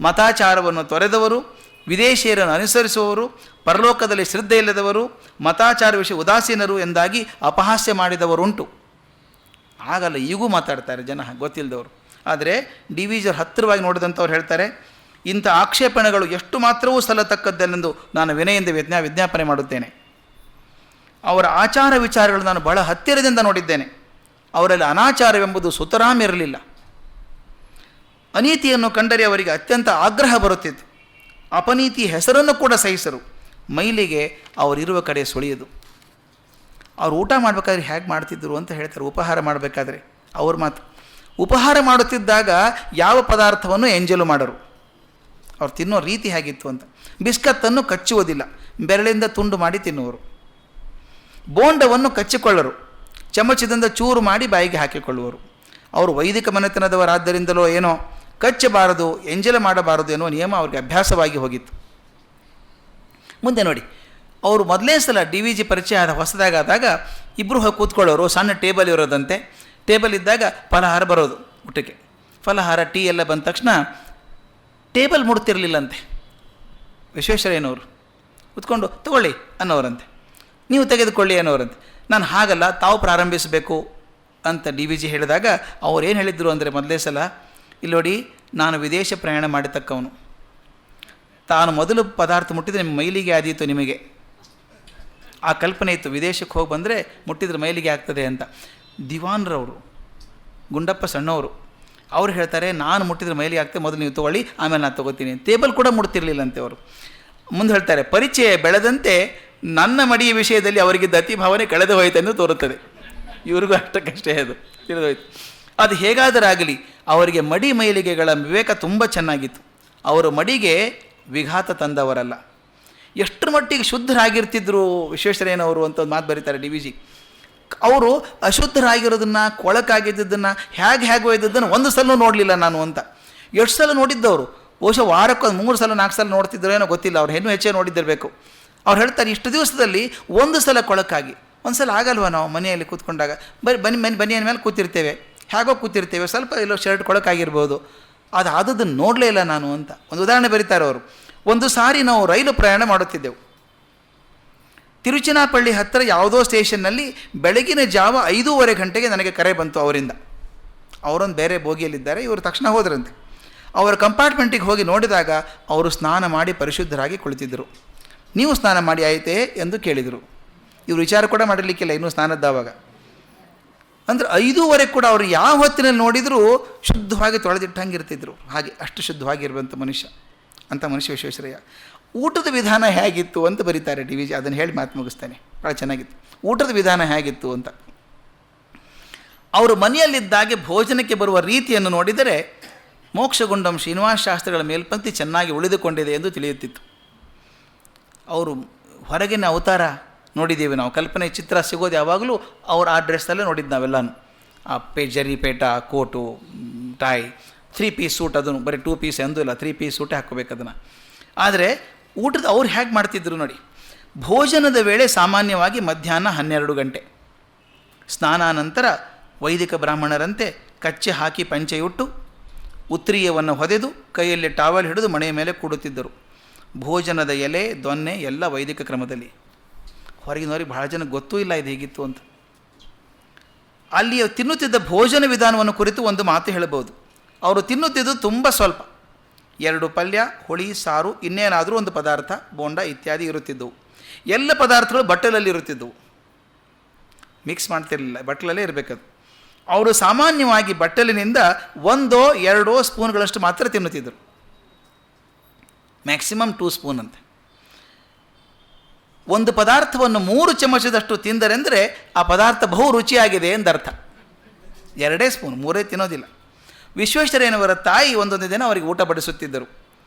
S1: ಮತಾಚಾರವನ್ನು ತೊರೆದವರು, ವಿದೇಶಿಯರನ್ನು ಅನುಸರಿಸುವವರು, ಪರಲೋಕದಲ್ಲಿ ಶ್ರದ್ಧೆ ಇಲ್ಲದವರು, ಮತಾಚಾರ ವಿಷಯ ಉದಾಸೀನರು ಎಂದಾಗಿ ಅಪಹಾಸ್ಯ ಮಾಡಿದವರುಂಟು. ಆಗಲ್ಲ, ಈಗೂ ಮಾತಾಡ್ತಾರೆ ಜನ ಗೊತ್ತಿಲ್ಲದವರು. ಆದರೆ ಡಿ.ವಿ. ಜಿಯವರು ಹತ್ತಿರವಾಗಿ ನೋಡಿದಂಥವ್ರು ಹೇಳ್ತಾರೆ, ಇಂಥ ಆಕ್ಷೇಪಣೆಗಳು ಎಷ್ಟು ಮಾತ್ರವೂ ಸಲ್ಲತಕ್ಕದ್ದೆಂದು ನಾನು ವಿನಯಿಂದ ವಿಜ್ಞಾಪನೆ ಮಾಡುತ್ತೇನೆ. ಅವರ ಆಚಾರ ವಿಚಾರಗಳು ನಾನು ಬಹಳ ಹತ್ತಿರದಿಂದ ನೋಡಿದ್ದೇನೆ. ಅವರಲ್ಲಿ ಅನಾಚಾರವೆಂಬುದು ಸುತರಾಮಿರಲಿಲ್ಲ. ಅನೀತಿಯನ್ನು ಕಂಡರೆ ಅವರಿಗೆ ಅತ್ಯಂತ ಆಗ್ರಹ ಬರುತ್ತಿತ್ತು. ಅಪನೀತಿ ಹೆಸರನ್ನು ಕೂಡ ಸಹಿಸರು. ಮೈಲಿಗೆ ಅವರಿರುವ ಕಡೆ ಸುಳಿಯದು. ಅವ್ರು ಊಟ ಮಾಡಬೇಕಾದ್ರೆ ಹೇಗೆ ಮಾಡ್ತಿದ್ದರು ಅಂತ ಹೇಳ್ತಾರೆ. ಉಪಹಾರ ಮಾಡಬೇಕಾದ್ರೆ ಅವ್ರ ಮಾತು, ಉಪಹಾರ ಮಾಡುತ್ತಿದ್ದಾಗ ಯಾವ ಪದಾರ್ಥವನ್ನು ಎಂಜಲು ಮಾಡರು. ಅವ್ರು ತಿನ್ನೋ ರೀತಿ ಹೇಗಿತ್ತು ಅಂತ. ಬಿಸ್ಕತ್ತನ್ನು ಕಚ್ಚುವುದಿಲ್ಲ, ಬೆರಳಿಂದ ತುಂಡು ಮಾಡಿ ತಿನ್ನುವರು. ಬೋಂಡವನ್ನು ಕಚ್ಚಿಕೊಳ್ಳರು, ಚಮಚದಿಂದ ಚೂರು ಮಾಡಿ ಬಾಯಿಗೆ ಹಾಕಿಕೊಳ್ಳುವರು. ಅವರು ವೈದಿಕ ಮನೆತನದವರಾದ್ದರಿಂದಲೋ ಏನೋ ಕಚ್ಚಬಾರದು, ಎಂಜಲ ಮಾಡಬಾರದು ಎನ್ನುವ ನಿಯಮ ಅವ್ರಿಗೆ ಅಭ್ಯಾಸವಾಗಿ ಹೋಗಿತ್ತು. ಮುಂದೆ ನೋಡಿ, ಅವರು ಮೊದಲನೇ ಸಲ ಡಿ.ವಿ. ಜಿ ಪರಿಚಯ ಆದ ಹೊಸದಾಗಾದಾಗ ಇಬ್ಬರು ಹೋಗಿ ಕೂತ್ಕೊಳ್ಳೋರು. ಸಣ್ಣ ಟೇಬಲ್ ಇರೋದಂತೆ. ಟೇಬಲ್ ಇದ್ದಾಗ ಫಲಹಾರ ಬರೋದು ಊಟಕ್ಕೆ. ಫಲಹಾರ ಟೀ ಎಲ್ಲ ಬಂದ ತಕ್ಷಣ ಟೇಬಲ್ ಮುಡ್ತಿರಲಿಲ್ಲಂತೆ. ವಿಶ್ವೇಶ್ವರಯ್ಯನವರು ಕೂತ್ಕೊಂಡು ತಗೊಳ್ಳಿ ಅನ್ನೋರಂತೆ, ನೀವು ತೆಗೆದುಕೊಳ್ಳಿ ಅನ್ನೋರಂತೆ. ನಾನು ಹಾಗಲ್ಲ, ತಾವು ಪ್ರಾರಂಭಿಸಬೇಕು ಅಂತ ಡಿ.ವಿ. ಜಿ ಹೇಳಿದಾಗ ಅವ್ರು ಏನು ಹೇಳಿದರು ಅಂದರೆ, ಮೊದಲೇ ಸಲ ಇಲ್ಲಿ ನೋಡಿ, ನಾನು ವಿದೇಶ ಪ್ರಯಾಣ ಮಾಡಿತಕ್ಕವನು. ತಾನು ಮೊದಲು ಪದಾರ್ಥ ಮುಟ್ಟಿದರೆ ನಿಮ್ಮ ಮೈಲಿಗೆ ಆದೀತು. ನಿಮಗೆ ಆ ಕಲ್ಪನೆ ಇತ್ತು, ವಿದೇಶಕ್ಕೆ ಹೋಗಿ ಬಂದರೆ ಮುಟ್ಟಿದ್ರೆ ಮೈಲಿಗೆ ಆಗ್ತದೆ ಅಂತ. ದಿವಾನ್ರವರು, ಗುಂಡಪ್ಪ ಸಣ್ಣವರು, ಅವ್ರು ಹೇಳ್ತಾರೆ, ನಾನು ಮುಟ್ಟಿದ್ರೆ ಮೈಲಿಗೆ ಆಗ್ತದೆ, ಮೊದಲು ನೀವು ತೊಗೊಳ್ಳಿ, ಆಮೇಲೆ ನಾನು ತೊಗೋತೀನಿ. ಟೇಬಲ್ ಕೂಡ ಮುಡ್ತಿರ್ಲಿಲ್ಲಂತೆ ಅವರು. ಮುಂದೆ ಹೇಳ್ತಾರೆ, ಪರಿಚಯ ಬೆಳೆದಂತೆ ನನ್ನ ಮಡಿಯ ವಿಷಯದಲ್ಲಿ ಅವರಿಗಿದ್ದ ಅತಿ ಭಾವನೆ ಕಳೆದು ಹೋಯಿತೆಂದು ತೋರುತ್ತದೆ. ಇವ್ರಿಗೂ ಅಷ್ಟಕ್ಕಷ್ಟೇ ಅದು ತಿಳಿದೋಯ್ತು. ಅದು ಹೇಗಾದರಾಗಲಿ ಅವರಿಗೆ ಮಡಿ ಮೈಲಿಗೆಗಳ ವಿವೇಕ ತುಂಬ ಚೆನ್ನಾಗಿತ್ತು. ಅವರು ಮಡಿಗೆ ವಿಘಾತ ತಂದವರಲ್ಲ. ಎಷ್ಟರ ಮಟ್ಟಿಗೆ ಶುದ್ಧರಾಗಿರ್ತಿದ್ರು ವಿಶ್ವೇಶ್ವರಯ್ಯನವರು ಅಂತ ಒಂದು ಮಾತು ಬರೀತಾರೆ ಡಿ.ವಿ. ಜಿ. ಅವರು ಅಶುದ್ಧರಾಗಿರೋದನ್ನು, ಕೊಳಕಾಗಿದ್ದನ್ನು, ಹೇಗೆ ಒಯ್ದದ್ದನ್ನು ಒಂದು ಸಲ ನೋಡಲಿಲ್ಲ ನಾನು ಅಂತ. ಎಷ್ಟು ಸಲ ನೋಡಿದ್ದವರು, ಬಹುಶಃ ವಾರಕ್ಕೆ 3 ಸಲ 4 ಸಲ ನೋಡ್ತಿದ್ರು ಏನೋ ಗೊತ್ತಿಲ್ಲ. ಅವ್ರು ಇನ್ನೂ ಹೆಚ್ಚೇ ನೋಡಿದ್ದಿರಬೇಕು. ಅವ್ರು ಹೇಳ್ತಾರೆ, ಇಷ್ಟು ದಿವಸದಲ್ಲಿ ಒಂದು ಸಲ ಕೊಳಕಾಗಿ, ಒಂದು ಸಲ ಆಗಲ್ವ ನಾವು ಮನೆಯಲ್ಲಿ ಕೂತ್ಕೊಂಡಾಗ ಬನ್ನಿ ಮೇಲೆ ಕೂತಿರ್ತೇವೆ, ಹೇಗೋ ಕೂತಿರ್ತೇವೆ, ಸ್ವಲ್ಪ ಎಲ್ಲೋ ಶರ್ಟ್ ಕೊಳಕಾಗಿರ್ಬೋದು, ಅದು ಆದದ್ದನ್ನು ನೋಡಲೇ ಇಲ್ಲ ನಾನು ಅಂತ ಒಂದು ಉದಾಹರಣೆ ಬರೀತಾರೆ ಅವರು. ಒಂದು ಸಾರಿ ನಾವು ರೈಲು ಪ್ರಯಾಣ ಮಾಡುತ್ತಿದ್ದೆವು. ತಿರುಚನಾಪಳ್ಳಿ ಹತ್ತಿರ ಯಾವುದೋ ಸ್ಟೇಷನ್ನಲ್ಲಿ ಬೆಳಗಿನ ಜಾವ 5:30 ಗಂಟೆಗೆ ನನಗೆ ಕರೆ ಬಂತು ಅವರಿಂದ. ಅವರೊಂದು ಬೇರೆ ಬೋಗಿಯಲ್ಲಿದ್ದಾರೆ, ಇವರು ತಕ್ಷಣ ಹೋದ್ರಂತೆ. ಅವರ ಕಂಪಾರ್ಟ್ಮೆಂಟಿಗೆ ಹೋಗಿ ನೋಡಿದಾಗ ಅವರು ಸ್ನಾನ ಮಾಡಿ ಪರಿಶುದ್ಧರಾಗಿ ಕುಳಿತಿದ್ದರು. ನೀವು ಸ್ನಾನ ಮಾಡಿ ಆಯಿತೇ ಎಂದು ಕೇಳಿದರು. ಇವರು ವಿಚಾರ ಕೂಡ ಮಾಡಿರಲಿಕ್ಕಿಲ್ಲ ಇನ್ನೂ ಸ್ನಾನದ್ದಾವಾಗ. ಅಂದರೆ 5:30 ಕೂಡ ಅವರು ಯಾವ ಹೊತ್ತಿನಲ್ಲಿ ನೋಡಿದರೂ ಶುದ್ಧವಾಗಿ ತೊಳೆದಿಟ್ಟಂಗಿರ್ತಿದ್ರು. ಹಾಗೆ ಅಷ್ಟು ಶುದ್ಧವಾಗಿರುವಂಥ ಮನುಷ್ಯ, ಅಂಥ ಮನುಷ್ಯ ವಿಶ್ವೇಶ್ವರಯ್ಯ. ಊಟದ ವಿಧಾನ ಹೇಗಿತ್ತು ಅಂತ ಬರೀತಾರೆ ಡಿ.ವಿ. ಜಿ. ಅದನ್ನು ಹೇಳಿ ಮಾತು ಮುಗಿಸ್ತೇನೆ. ಭಾಳ ಚೆನ್ನಾಗಿತ್ತು. ಊಟದ ವಿಧಾನ ಹೇಗಿತ್ತು ಅಂತ. ಅವರು ಮನೆಯಲ್ಲಿದ್ದಾಗೆ ಭೋಜನಕ್ಕೆ ಬರುವ ರೀತಿಯನ್ನು ನೋಡಿದರೆ ಮೋಕ್ಷಗುಂಡಂ ಶ್ರೀನಿವಾಸ ಶಾಸ್ತ್ರಿಗಳ ಮೇಲ್ಪಂಕ್ತಿ ಚೆನ್ನಾಗಿ ಉಳಿದುಕೊಂಡಿದೆ ಎಂದು ತಿಳಿಯುತ್ತಿತ್ತು. ಅವರು ಹೊರಗಿನ ಅವತಾರ ನೋಡಿದ್ದೀವಿ ನಾವು, ಕಲ್ಪನೆ ಚಿತ್ರ ಸಿಗೋದು ಯಾವಾಗಲೂ ಅವ್ರು ಆ ಡ್ರೆಸ್ಸಲ್ಲೇ ನೋಡಿದ್ದು ನಾವೆಲ್ಲನೂ. ಆ ಜರಿ ಪೇಟ, ಕೋಟು, ಟೈ, 3 ಪೀಸ್ ಸೂಟ್, ಅದನ್ನು ಬರೀ 2 ಪೀಸ್ ಎಂದೂ ಇಲ್ಲ, 3 ಪೀಸ್ ಸೂಟೇ ಹಾಕ್ಕೋಬೇಕು ಅದನ್ನು. ಆದರೆ ಊಟದ ಅವ್ರು ಹೇಗೆ ಮಾಡ್ತಿದ್ರು ನೋಡಿ. ಭೋಜನದ ವೇಳೆ ಸಾಮಾನ್ಯವಾಗಿ ಮಧ್ಯಾಹ್ನ 12 ಗಂಟೆ. ಸ್ನಾನಾನಂತರ ವೈದಿಕ ಬ್ರಾಹ್ಮಣರಂತೆ ಕಚ್ಚೆ ಹಾಕಿ ಪಂಚೆಯುಟ್ಟು ಉತ್ರೀಯವನ್ನು ಹೊದೆದು ಕೈಯಲ್ಲಿ ಟಾವಲ್ ಹಿಡಿದು ಮಣೆಯ ಮೇಲೆ ಕೂಡುತ್ತಿದ್ದರು. ಭೋಜನದ ಎಲೆ, ದೊನ್ನೆ ಎಲ್ಲ ವೈದಿಕ ಕ್ರಮದಲ್ಲಿ. ಹೊರಗಿನವರಿಗೆ ಬಹಳ ಜನ ಗೊತ್ತೂ ಇಲ್ಲ ಇದು ಹೇಗಿತ್ತು ಅಂತ. ಅಲ್ಲಿ ತಿನ್ನುತ್ತಿದ್ದ ಭೋಜನ ವಿಧಾನವನ್ನು ಕುರಿತು ಒಂದು ಮಾತು ಹೇಳಬಹುದು. ಅವರು ತಿನ್ನುತ್ತಿದ್ದು ತುಂಬ ಸ್ವಲ್ಪ, 2 ಪಲ್ಯ, ಹುಳಿ, ಸಾರು, ಇನ್ನೇನಾದರೂ ಒಂದು ಪದಾರ್ಥ, ಬೋಂಡ ಇತ್ಯಾದಿ ಇರುತ್ತಿದ್ದವು. ಎಲ್ಲ ಪದಾರ್ಥಗಳು ಬಟ್ಟಲಲ್ಲಿ ಇರುತ್ತಿದ್ದವು, ಮಿಕ್ಸ್ ಮಾಡ್ತಿರಲಿಲ್ಲ, ಬಟ್ಟಲಲ್ಲೇ ಇರಬೇಕದು. ಅವರು ಸಾಮಾನ್ಯವಾಗಿ ಬಟ್ಟಲಿನಿಂದ 1-2 ಸ್ಪೂನ್ಗಳಷ್ಟು ಮಾತ್ರ ತಿನ್ನುತ್ತಿದ್ದರು. ಮ್ಯಾಕ್ಸಿಮಮ್ 2 ಸ್ಪೂನ್ ಅಂತೆ. ಒಂದು ಪದಾರ್ಥವನ್ನು 3 ಚಮಚದಷ್ಟು ತಿಂದರೆಂದರೆ ಆ ಪದಾರ್ಥ ಬಹು ರುಚಿಯಾಗಿದೆ ಎಂದರ್ಥ. 2 ಸ್ಪೂನ್, 3 ತಿನ್ನೋದಿಲ್ಲ. ವಿಶ್ವೇಶ್ವರಯ್ಯನವರ ತಾಯಿ ಒಂದೊಂದು ದಿನ ಅವರಿಗೆ ಊಟ ಬಡಿಸುತ್ತಿದ್ದರು.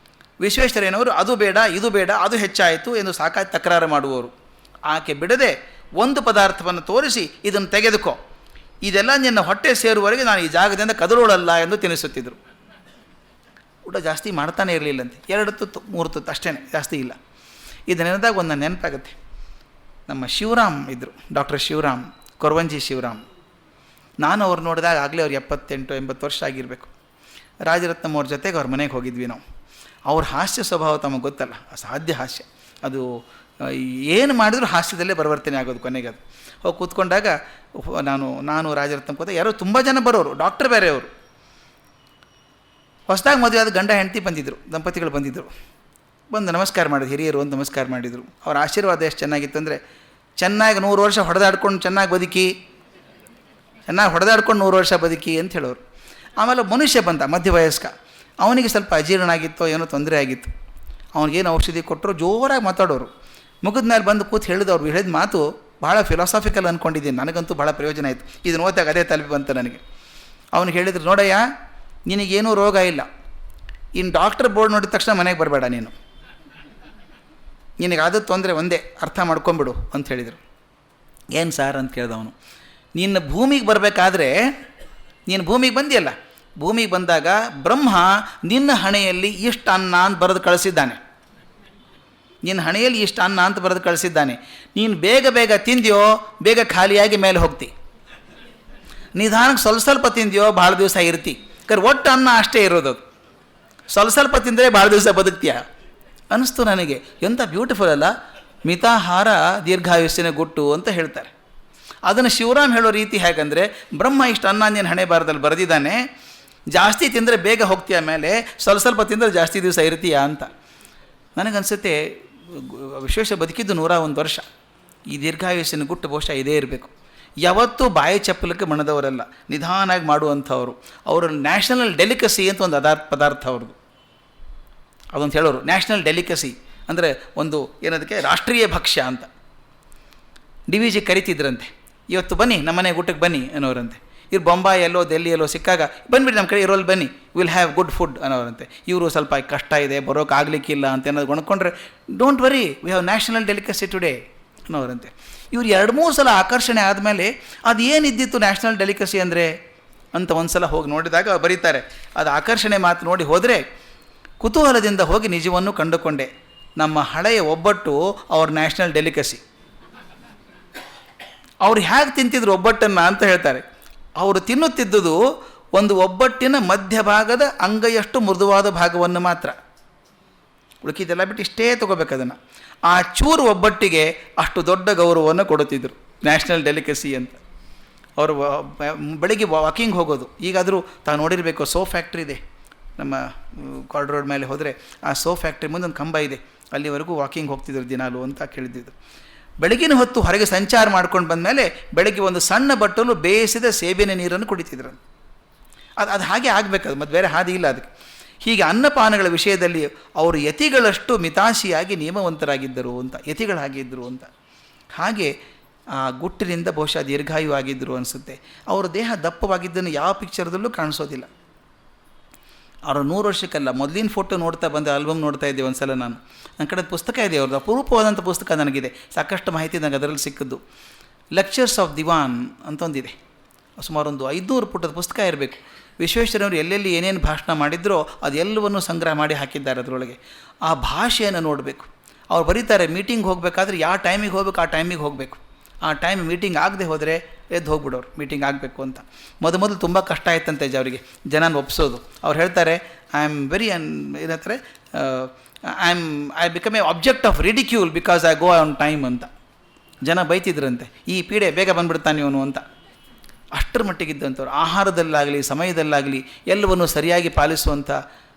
S1: ವಿಶ್ವೇಶ್ವರಯ್ಯನವರು ಅದು ಬೇಡ, ಇದು ಬೇಡ, ಅದು ಹೆಚ್ಚಾಯಿತು ಎಂದು ಸಾಕಾಗಿ ತಕರಾರು ಮಾಡುವವರು. ಆಕೆ ಬಿಡದೆ ಒಂದು ಪದಾರ್ಥವನ್ನು ತೋರಿಸಿ, ಇದನ್ನು ತೆಗೆದುಕೋ, ಇದೆಲ್ಲ ನಿನ್ನ ಹೊಟ್ಟೆ ಸೇರುವವರೆಗೆ ನಾನು ಈ ಜಾಗದಿಂದ ಕದಲೋಳಲ್ಲ ಎಂದು ತಿನ್ನಿಸುತ್ತಿದ್ದರು. ಊಟ ಜಾಸ್ತಿ ಮಾಡ್ತಾನೆ ಇರಲಿಲ್ಲಂತೆ, 2 ತುತ್ತು 3 ತುತ್ತು ಅಷ್ಟೇ, ಜಾಸ್ತಿ ಇಲ್ಲ. ಇದು ನೆನೆದಾಗ ಒಂದು ನೆನಪಾಗುತ್ತೆ. ನಮ್ಮ ಶಿವರಾಮ್ ಇದ್ದರು, ಡಾಕ್ಟರ್ ಶಿವರಾಮ್, ಕೊರವಂಜಿ ಶಿವರಾಮ್. ನಾನು ಅವ್ರು ನೋಡಿದಾಗ ಆಗಲೇ ಅವ್ರು 78-80 ವರ್ಷ ಆಗಿರಬೇಕು. ರಾಜರತ್ನಂ ಅವ್ರ ಜೊತೆಗೆ ಅವ್ರ ಮನೆಗೆ ಹೋಗಿದ್ವಿ ನಾವು. ಅವ್ರ ಹಾಸ್ಯ ಸ್ವಭಾವ ತಮಗೆ ಗೊತ್ತಲ್ಲ, ಅಸಾಧ್ಯ ಹಾಸ್ಯ. ಅದು ಏನು ಮಾಡಿದ್ರು ಹಾಸ್ಯದಲ್ಲೇ ಪರಿವರ್ತನೆ ಆಗೋದು ಕೊನೆಗೆ. ಅದು ಹೋಗಿ ಕೂತ್ಕೊಂಡಾಗ ನಾನು ರಾಜರತ್ನಂ ಕೂತ, ಯಾರೋ ತುಂಬ ಜನ ಬರೋರು, ಡಾಕ್ಟರ್ ಬೇರೆ ಅವರು. ಹೊಸದಾಗಿ ಮದುವೆ ಆದ ಗಂಡ ಹೆಂಡತಿ ಬಂದಿದ್ದರು, ದಂಪತಿಗಳು ಬಂದಿದ್ದರು. ಬಂದು ನಮಸ್ಕಾರ ಮಾಡಿದ್ರು, ಹಿರಿಯರು ಅಂತ ನಮಸ್ಕಾರ ಮಾಡಿದರು. ಅವ್ರ ಆಶೀರ್ವಾದ ಎಷ್ಟು ಚೆನ್ನಾಗಿತ್ತು ಅಂದರೆ, ಚೆನ್ನಾಗಿ 100 ವರ್ಷ ಹೊಡೆದಾಡ್ಕೊಂಡು ಚೆನ್ನಾಗಿ ಬದುಕಿ, ಚೆನ್ನಾಗಿ ಹೊಡೆದಾಡ್ಕೊಂಡು 100 ವರ್ಷ ಬದುಕಿ ಅಂತ ಹೇಳೋರು. ಆಮೇಲೆ ಮನುಷ್ಯ ಬಂದ, ಮಧ್ಯವಯಸ್ಕ. ಅವನಿಗೆ ಸ್ವಲ್ಪ ಅಜೀರ್ಣ ಆಗಿತ್ತೋ ಏನೋ ತೊಂದರೆ ಆಗಿತ್ತು. ಅವನಿಗೇನು ಔಷಧಿ ಕೊಟ್ಟರು, ಜೋರಾಗಿ ಮಾತಾಡೋರು. ಮುಗಿದ ಮೇಲೆ ಬಂದು ಕೂತು ಹೇಳಿದವ್ರು ಹೇಳಿದ ಮಾತು ಭಾಳ ಫಿಲಾಸಾಫಿಕಲ್ ಅಂದ್ಕೊಂಡಿದ್ದೀನಿ, ನನಗಂತೂ ಭಾಳ ಪ್ರಯೋಜನ ಆಯಿತು. ಇದನ್ನು ಓದ್ದಾಗ ಅದೇ ತಲೆಗೆ ಬಂತು ನನಗೆ. ಅವನಿಗೆ ಹೇಳಿದ್ರು, ನೋಡಯ್ಯ ನಿನಗೇನೂ ರೋಗ ಇಲ್ಲ, ಇನ್ನು ಡಾಕ್ಟರ್ ಬೋರ್ಡ್ ನೋಡಿದ ತಕ್ಷಣ ಮನೆಗೆ ಬರಬೇಡ, ನಿನಗಾದ ತೊಂದರೆ ಒಂದೇ, ಅರ್ಥ ಮಾಡ್ಕೊಂಬಿಡು ಅಂತ ಹೇಳಿದರು. ಏನು ಸಾರ್ ಅಂತ ಕೇಳಿದವನು. ನಿನ್ನ ಭೂಮಿಗೆ ಬರಬೇಕಾದ್ರೆ, ನೀನು ಭೂಮಿಗೆ ಬಂದಿಯಲ್ಲ, ಭೂಮಿಗೆ ಬಂದಾಗ ಬ್ರಹ್ಮ ನಿನ್ನ ಹಣೆಯಲ್ಲಿ ಇಷ್ಟು ಅನ್ನ ಅಂತ ಬರೆದು ಕಳಿಸಿದ್ದಾನೆ. ನಿನ್ನ ಹಣೆಯಲ್ಲಿ ಇಷ್ಟು ಅನ್ನ ಅಂತ ಬರೆದು ಕಳಿಸಿದ್ದಾನೆ. ನೀನು ಬೇಗ ಬೇಗ ತಿಂದ್ಯೋ ಬೇಗ ಖಾಲಿಯಾಗಿ ಮೇಲೆ ಹೋಗ್ತಿ, ನಿಧಾನಕ್ಕೆ ಸ್ವಲ್ಪ ತಿಂದ್ಯೋ ಭಾಳ ದಿವಸ ಇರ್ತಿ. ಒಟ್ಟು ಅನ್ನ ಅಷ್ಟೇ ಇರೋದು, ಸ್ವಲ್ಪ ತಿಂದರೆ ಭಾಳ ದಿವಸ ಬದುಕ್ತೀಯ ಅನ್ನಿಸ್ತು ನನಗೆ. ಎಂಥ ಬ್ಯೂಟಿಫುಲ್ ಅಲ್ಲ, ಮಿತಾಹಾರ ದೀರ್ಘಾಯುಷ್ಯನ ಗುಟ್ಟು ಅಂತ ಹೇಳ್ತಾರೆ. ಅದನ್ನು ಶಿವರಾಮ್ ಹೇಳೋ ರೀತಿ ಹೇಗಂದರೆ, ಬ್ರಹ್ಮ ಇಷ್ಟು ಅನ್ನ ನೀನು ಹಣೆ ಬಾರದಲ್ಲಿ ಬರೆದಿದ್ದಾನೆ, ಜಾಸ್ತಿ ತಿಂದರೆ ಬೇಗ ಹೋಗ್ತೀಯ ಮೇಲೆ, ಸ್ವಲ್ಪ ತಿಂದರೆ ಜಾಸ್ತಿ ದಿವಸ ಇರ್ತೀಯ ಅಂತ. ನನಗನ್ಸುತ್ತೆ ವಿಶ್ವೇಶ್ವರ ಬದುಕಿದ್ದು 101 ವರ್ಷ. ಈ ದೀರ್ಘಾಯುಷ್ಯನ ಗುಟ್ಟು ಬಹುಶಃ ಇದೇ ಇರಬೇಕು. ಯಾವತ್ತೂ ಬಾಯಿ ಚಪ್ಪಲಕ್ಕೆ ಮಣದವರಲ್ಲ, ನಿಧಾನಾಗಿ ಮಾಡುವಂಥವ್ರು. ಅವರು ನ್ಯಾಷನಲ್ ಡೆಲಿಕಸಿ ಅಂತ ಒಂದು ಪದಾರ್ಥ ಅವ್ರದ್ದು, ಅದೊಂದು ಹೇಳೋರು. ನ್ಯಾಷನಲ್ ಡೆಲಿಕಸಿ ಅಂದರೆ ಒಂದು ಏನದಕ್ಕೆ ರಾಷ್ಟ್ರೀಯ ಭಕ್ಷ್ಯ ಅಂತ. DVG ಕರಿತಿದ್ರಂತೆ, ಇವತ್ತು ಬನ್ನಿ ನಮ್ಮ ಮನೆಗೆ ಊಟಕ್ಕೆ ಬನ್ನಿ ಅನ್ನೋರಂತೆ. ಇವ್ರು ಬೊಂಬಾಯಿ ಎಲ್ಲೋ ಡೆಲ್ಲಿಯಲ್ಲೋ ಸಿಕ್ಕಾಗ, ಬಂದುಬಿಟ್ಟು ನಮ್ಮ ಕಡೆ ಇರೋಲ್ಲಿ ಬನ್ನಿ, ವಿಲ್ ಹ್ಯಾವ್ ಗುಡ್ ಫುಡ್ ಅನ್ನೋರಂತೆ. ಇವರು ಸ್ವಲ್ಪ ಕಷ್ಟ ಇದೆ, ಬರೋಕ್ಕಾಗಲಿಕ್ಕಿಲ್ಲ ಅಂತ ಏನಾದ್ರು ಕೊಂಡ್ಕೊಂಡ್ರೆ, don't worry, we have national delicacy today ಅನ್ನೋರಂತೆ. ಇವ್ರು 2-3 ಸಲ ಆಕರ್ಷಣೆ ಆದಮೇಲೆ ಅದು ಏನಿದ್ದಿತ್ತು ನ್ಯಾಷನಲ್ ಡೆಲಿಕಸಿ ಅಂದರೆ ಅಂತ ಒಂದು ಸಲ ಹೋಗಿ ನೋಡಿದಾಗ ಬರೀತಾರೆ. ಅದು ಆಕರ್ಷಣೆ ಮಾತು ನೋಡಿ ಹೋದರೆ, ಕುತೂಹಲದಿಂದ ಹೋಗಿ ನಿಜವನ್ನು ಕಂಡುಕೊಂಡೆ, ನಮ್ಮ ಹಳೆಯ ಒಬ್ಬಟ್ಟು ಅವ್ರ ನ್ಯಾಷನಲ್ ಡೆಲಿಕಸಿ. ಅವ್ರು ಹೇಗೆ ತಿಂತಿದ್ರು ಒಬ್ಬಟ್ಟನ್ನು ಅಂತ ಹೇಳ್ತಾರೆ. ಅವರು ತಿನ್ನುತ್ತಿದ್ದುದು ಒಂದು ಒಬ್ಬಟ್ಟಿನ ಮಧ್ಯಭಾಗದ ಅಂಗೈಯಷ್ಟು ಮೃದುವಾದ ಭಾಗವನ್ನು ಮಾತ್ರ, ಉಳುಕಿದೆಲ್ಲ ಬಿಟ್ಟು ಇಷ್ಟೇ ತೊಗೋಬೇಕು ಅದನ್ನು. ಆ ಚೂರು ಒಬ್ಬಟ್ಟಿಗೆ ಅಷ್ಟು ದೊಡ್ಡ ಗೌರವವನ್ನು ಕೊಡುತ್ತಿದ್ದರು, ನ್ಯಾಷನಲ್ ಡೆಲಿಕಸಿ ಅಂತ. ಅವರು ಬೆಳಗ್ಗೆ ವಾಕಿಂಗ್ ಹೋಗೋದು. ಈಗಾದರೂ ತಾವು ನೋಡಿರಬೇಕು, ಸೋಪ್ ಫ್ಯಾಕ್ಟ್ರಿ ಇದೆ ನಮ್ಮ ಕಾರ್ಡ್ ರೋಡ್ ಮೇಲೆ ಹೋದರೆ, ಆ ಸೋಪ್ ಫ್ಯಾಕ್ಟ್ರಿ ಮುಂದೆ ಒಂದು ಕಂಬ ಇದೆ, ಅಲ್ಲಿವರೆಗೂ ವಾಕಿಂಗ್ ಹೋಗ್ತಿದ್ರು ದಿನಾಲು ಅಂತ ಕೇಳಿದ್ದಿದ್ದು. ಬೆಳಗಿನ ಹೊತ್ತು ಹೊರಗೆ ಸಂಚಾರ ಮಾಡ್ಕೊಂಡು ಬಂದಮೇಲೆ ಬೆಳಗ್ಗೆ ಒಂದು ಸಣ್ಣ ಬಟ್ಟಲು ಬೇಯಿಸಿದ ಸೇಬಿನ ನೀರನ್ನು ಕುಡಿತಿದ್ರು. ಅದು ಹಾಗೆ ಆಗಬೇಕದು, ಮತ್ತು ಬೇರೆ ಹಾದಿ ಇಲ್ಲ ಅದಕ್ಕೆ. ಹೀಗೆ ಅನ್ನಪಾನಗಳ ವಿಷಯದಲ್ಲಿ ಅವರು ಯತಿಗಳಷ್ಟು ಮಿತಾಶಿಯಾಗಿ ನಿಯಮವಂತರಾಗಿದ್ದರು ಅಂತ, ಯತಿಗಳು ಹಾಗಿದ್ದರು ಅಂತ. ಹಾಗೆ ಆ ಗುಟ್ಟಿನಿಂದ ಬಹುಶಃ ದೀರ್ಘಾಯು ಆಗಿದ್ದರು ಅನಿಸುತ್ತೆ. ಅವರ ದೇಹ ದಪ್ಪವಾಗಿದ್ದನ್ನು ಯಾವ ಪಿಕ್ಚರ್ದಲ್ಲೂ ಕಾಣಿಸೋದಿಲ್ಲ. ಅವರು 100 ವರ್ಷಕ್ಕಲ್ಲ, ಮೊದಲಿನ ಫೋಟೋ ನೋಡ್ತಾ ಬಂದೆ, ಆಲ್ಬಮ್ ನೋಡ್ತಾ ಇದ್ದೆ ಒಂದು ಸಲ ನಾನು. ನನ್ನ ಕಡೆ ಪುಸ್ತಕ ಇದೆ ಅವ್ರದ್ದು, ಅಪರೂಪವಾದಂಥ ಪುಸ್ತಕ ನನಗಿದೆ, ಸಾಕಷ್ಟು ಮಾಹಿತಿ ನನಗೆ ಅದರಲ್ಲಿ ಸಿಕ್ಕಿದ್ದು. ಲೆಕ್ಚರ್ಸ್ ಆಫ್ ದಿವಾನ್ ಅಂತ ಒಂದಿದೆ, ಸುಮಾರು ಒಂದು 500 ಪುಟದ ಪುಸ್ತಕ ಇರಬೇಕು. ವಿಶ್ವೇಶ್ವರಯ್ಯನವರು ಎಲ್ಲೆಲ್ಲಿ ಏನೇನು ಭಾಷಣ ಮಾಡಿದ್ರೋ ಅದೆಲ್ಲವನ್ನು ಸಂಗ್ರಹ ಮಾಡಿ ಹಾಕಿದ್ದಾರೆ ಅದರೊಳಗೆ. ಆ ಭಾಷೆಯನ್ನು ನೋಡಬೇಕು. ಅವ್ರು ಬರೀತಾರೆ, ಮೀಟಿಂಗ್ ಹೋಗಬೇಕಾದ್ರೆ ಯಾವ ಟೈಮಿಗೆ ಹೋಗ್ಬೇಕು ಆ ಟೈಮಿಗೆ ಹೋಗಬೇಕು, ಆ ಟೈಮ್ ಮೀಟಿಂಗ್ ಆಗದೆ ಹೋದರೆ ಎದ್ದು ಹೋಗ್ಬಿಡೋರು, ಮೀಟಿಂಗ್ ಆಗಬೇಕು ಅಂತ. ಮೊದಲು ತುಂಬ ಕಷ್ಟ ಆಯ್ತಂತೆ ಅವರಿಗೆ ಜನನ ಒಪ್ಪಿಸೋದು. ಅವ್ರು ಹೇಳ್ತಾರೆ, ಐ ಆಮ್ ವೆರಿ ಏನಂತಾರೆ, I become A object of ridicule because I go on time ಅಂತ. ಜನ ಬೈತಿದ್ರಂತೆ, ಈ ಪೀಡೆ ಬೇಗ ಬಂದುಬಿಡ್ತಾನೆ ಇವನು ಅಂತ. ಅಷ್ಟರ ಮಟ್ಟಿಗಿದ್ದಂಥವ್ರು. ಆಹಾರದಲ್ಲಾಗಲಿ ಸಮಯದಲ್ಲಾಗಲಿ ಎಲ್ಲವನ್ನು ಸರಿಯಾಗಿ ಪಾಲಿಸುವಂಥ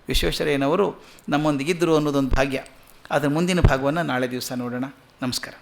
S1: ವಿಶ್ವೇಶ್ವರಯ್ಯನವರು ನಮ್ಮೊಂದಿಗಿದ್ದರು ಅನ್ನೋದೊಂದು ಭಾಗ್ಯ. ಅದರ ಮುಂದಿನ ಭಾಗವನ್ನು ನಾಳೆ ದಿವಸ ನೋಡೋಣ. ನಮಸ್ಕಾರ.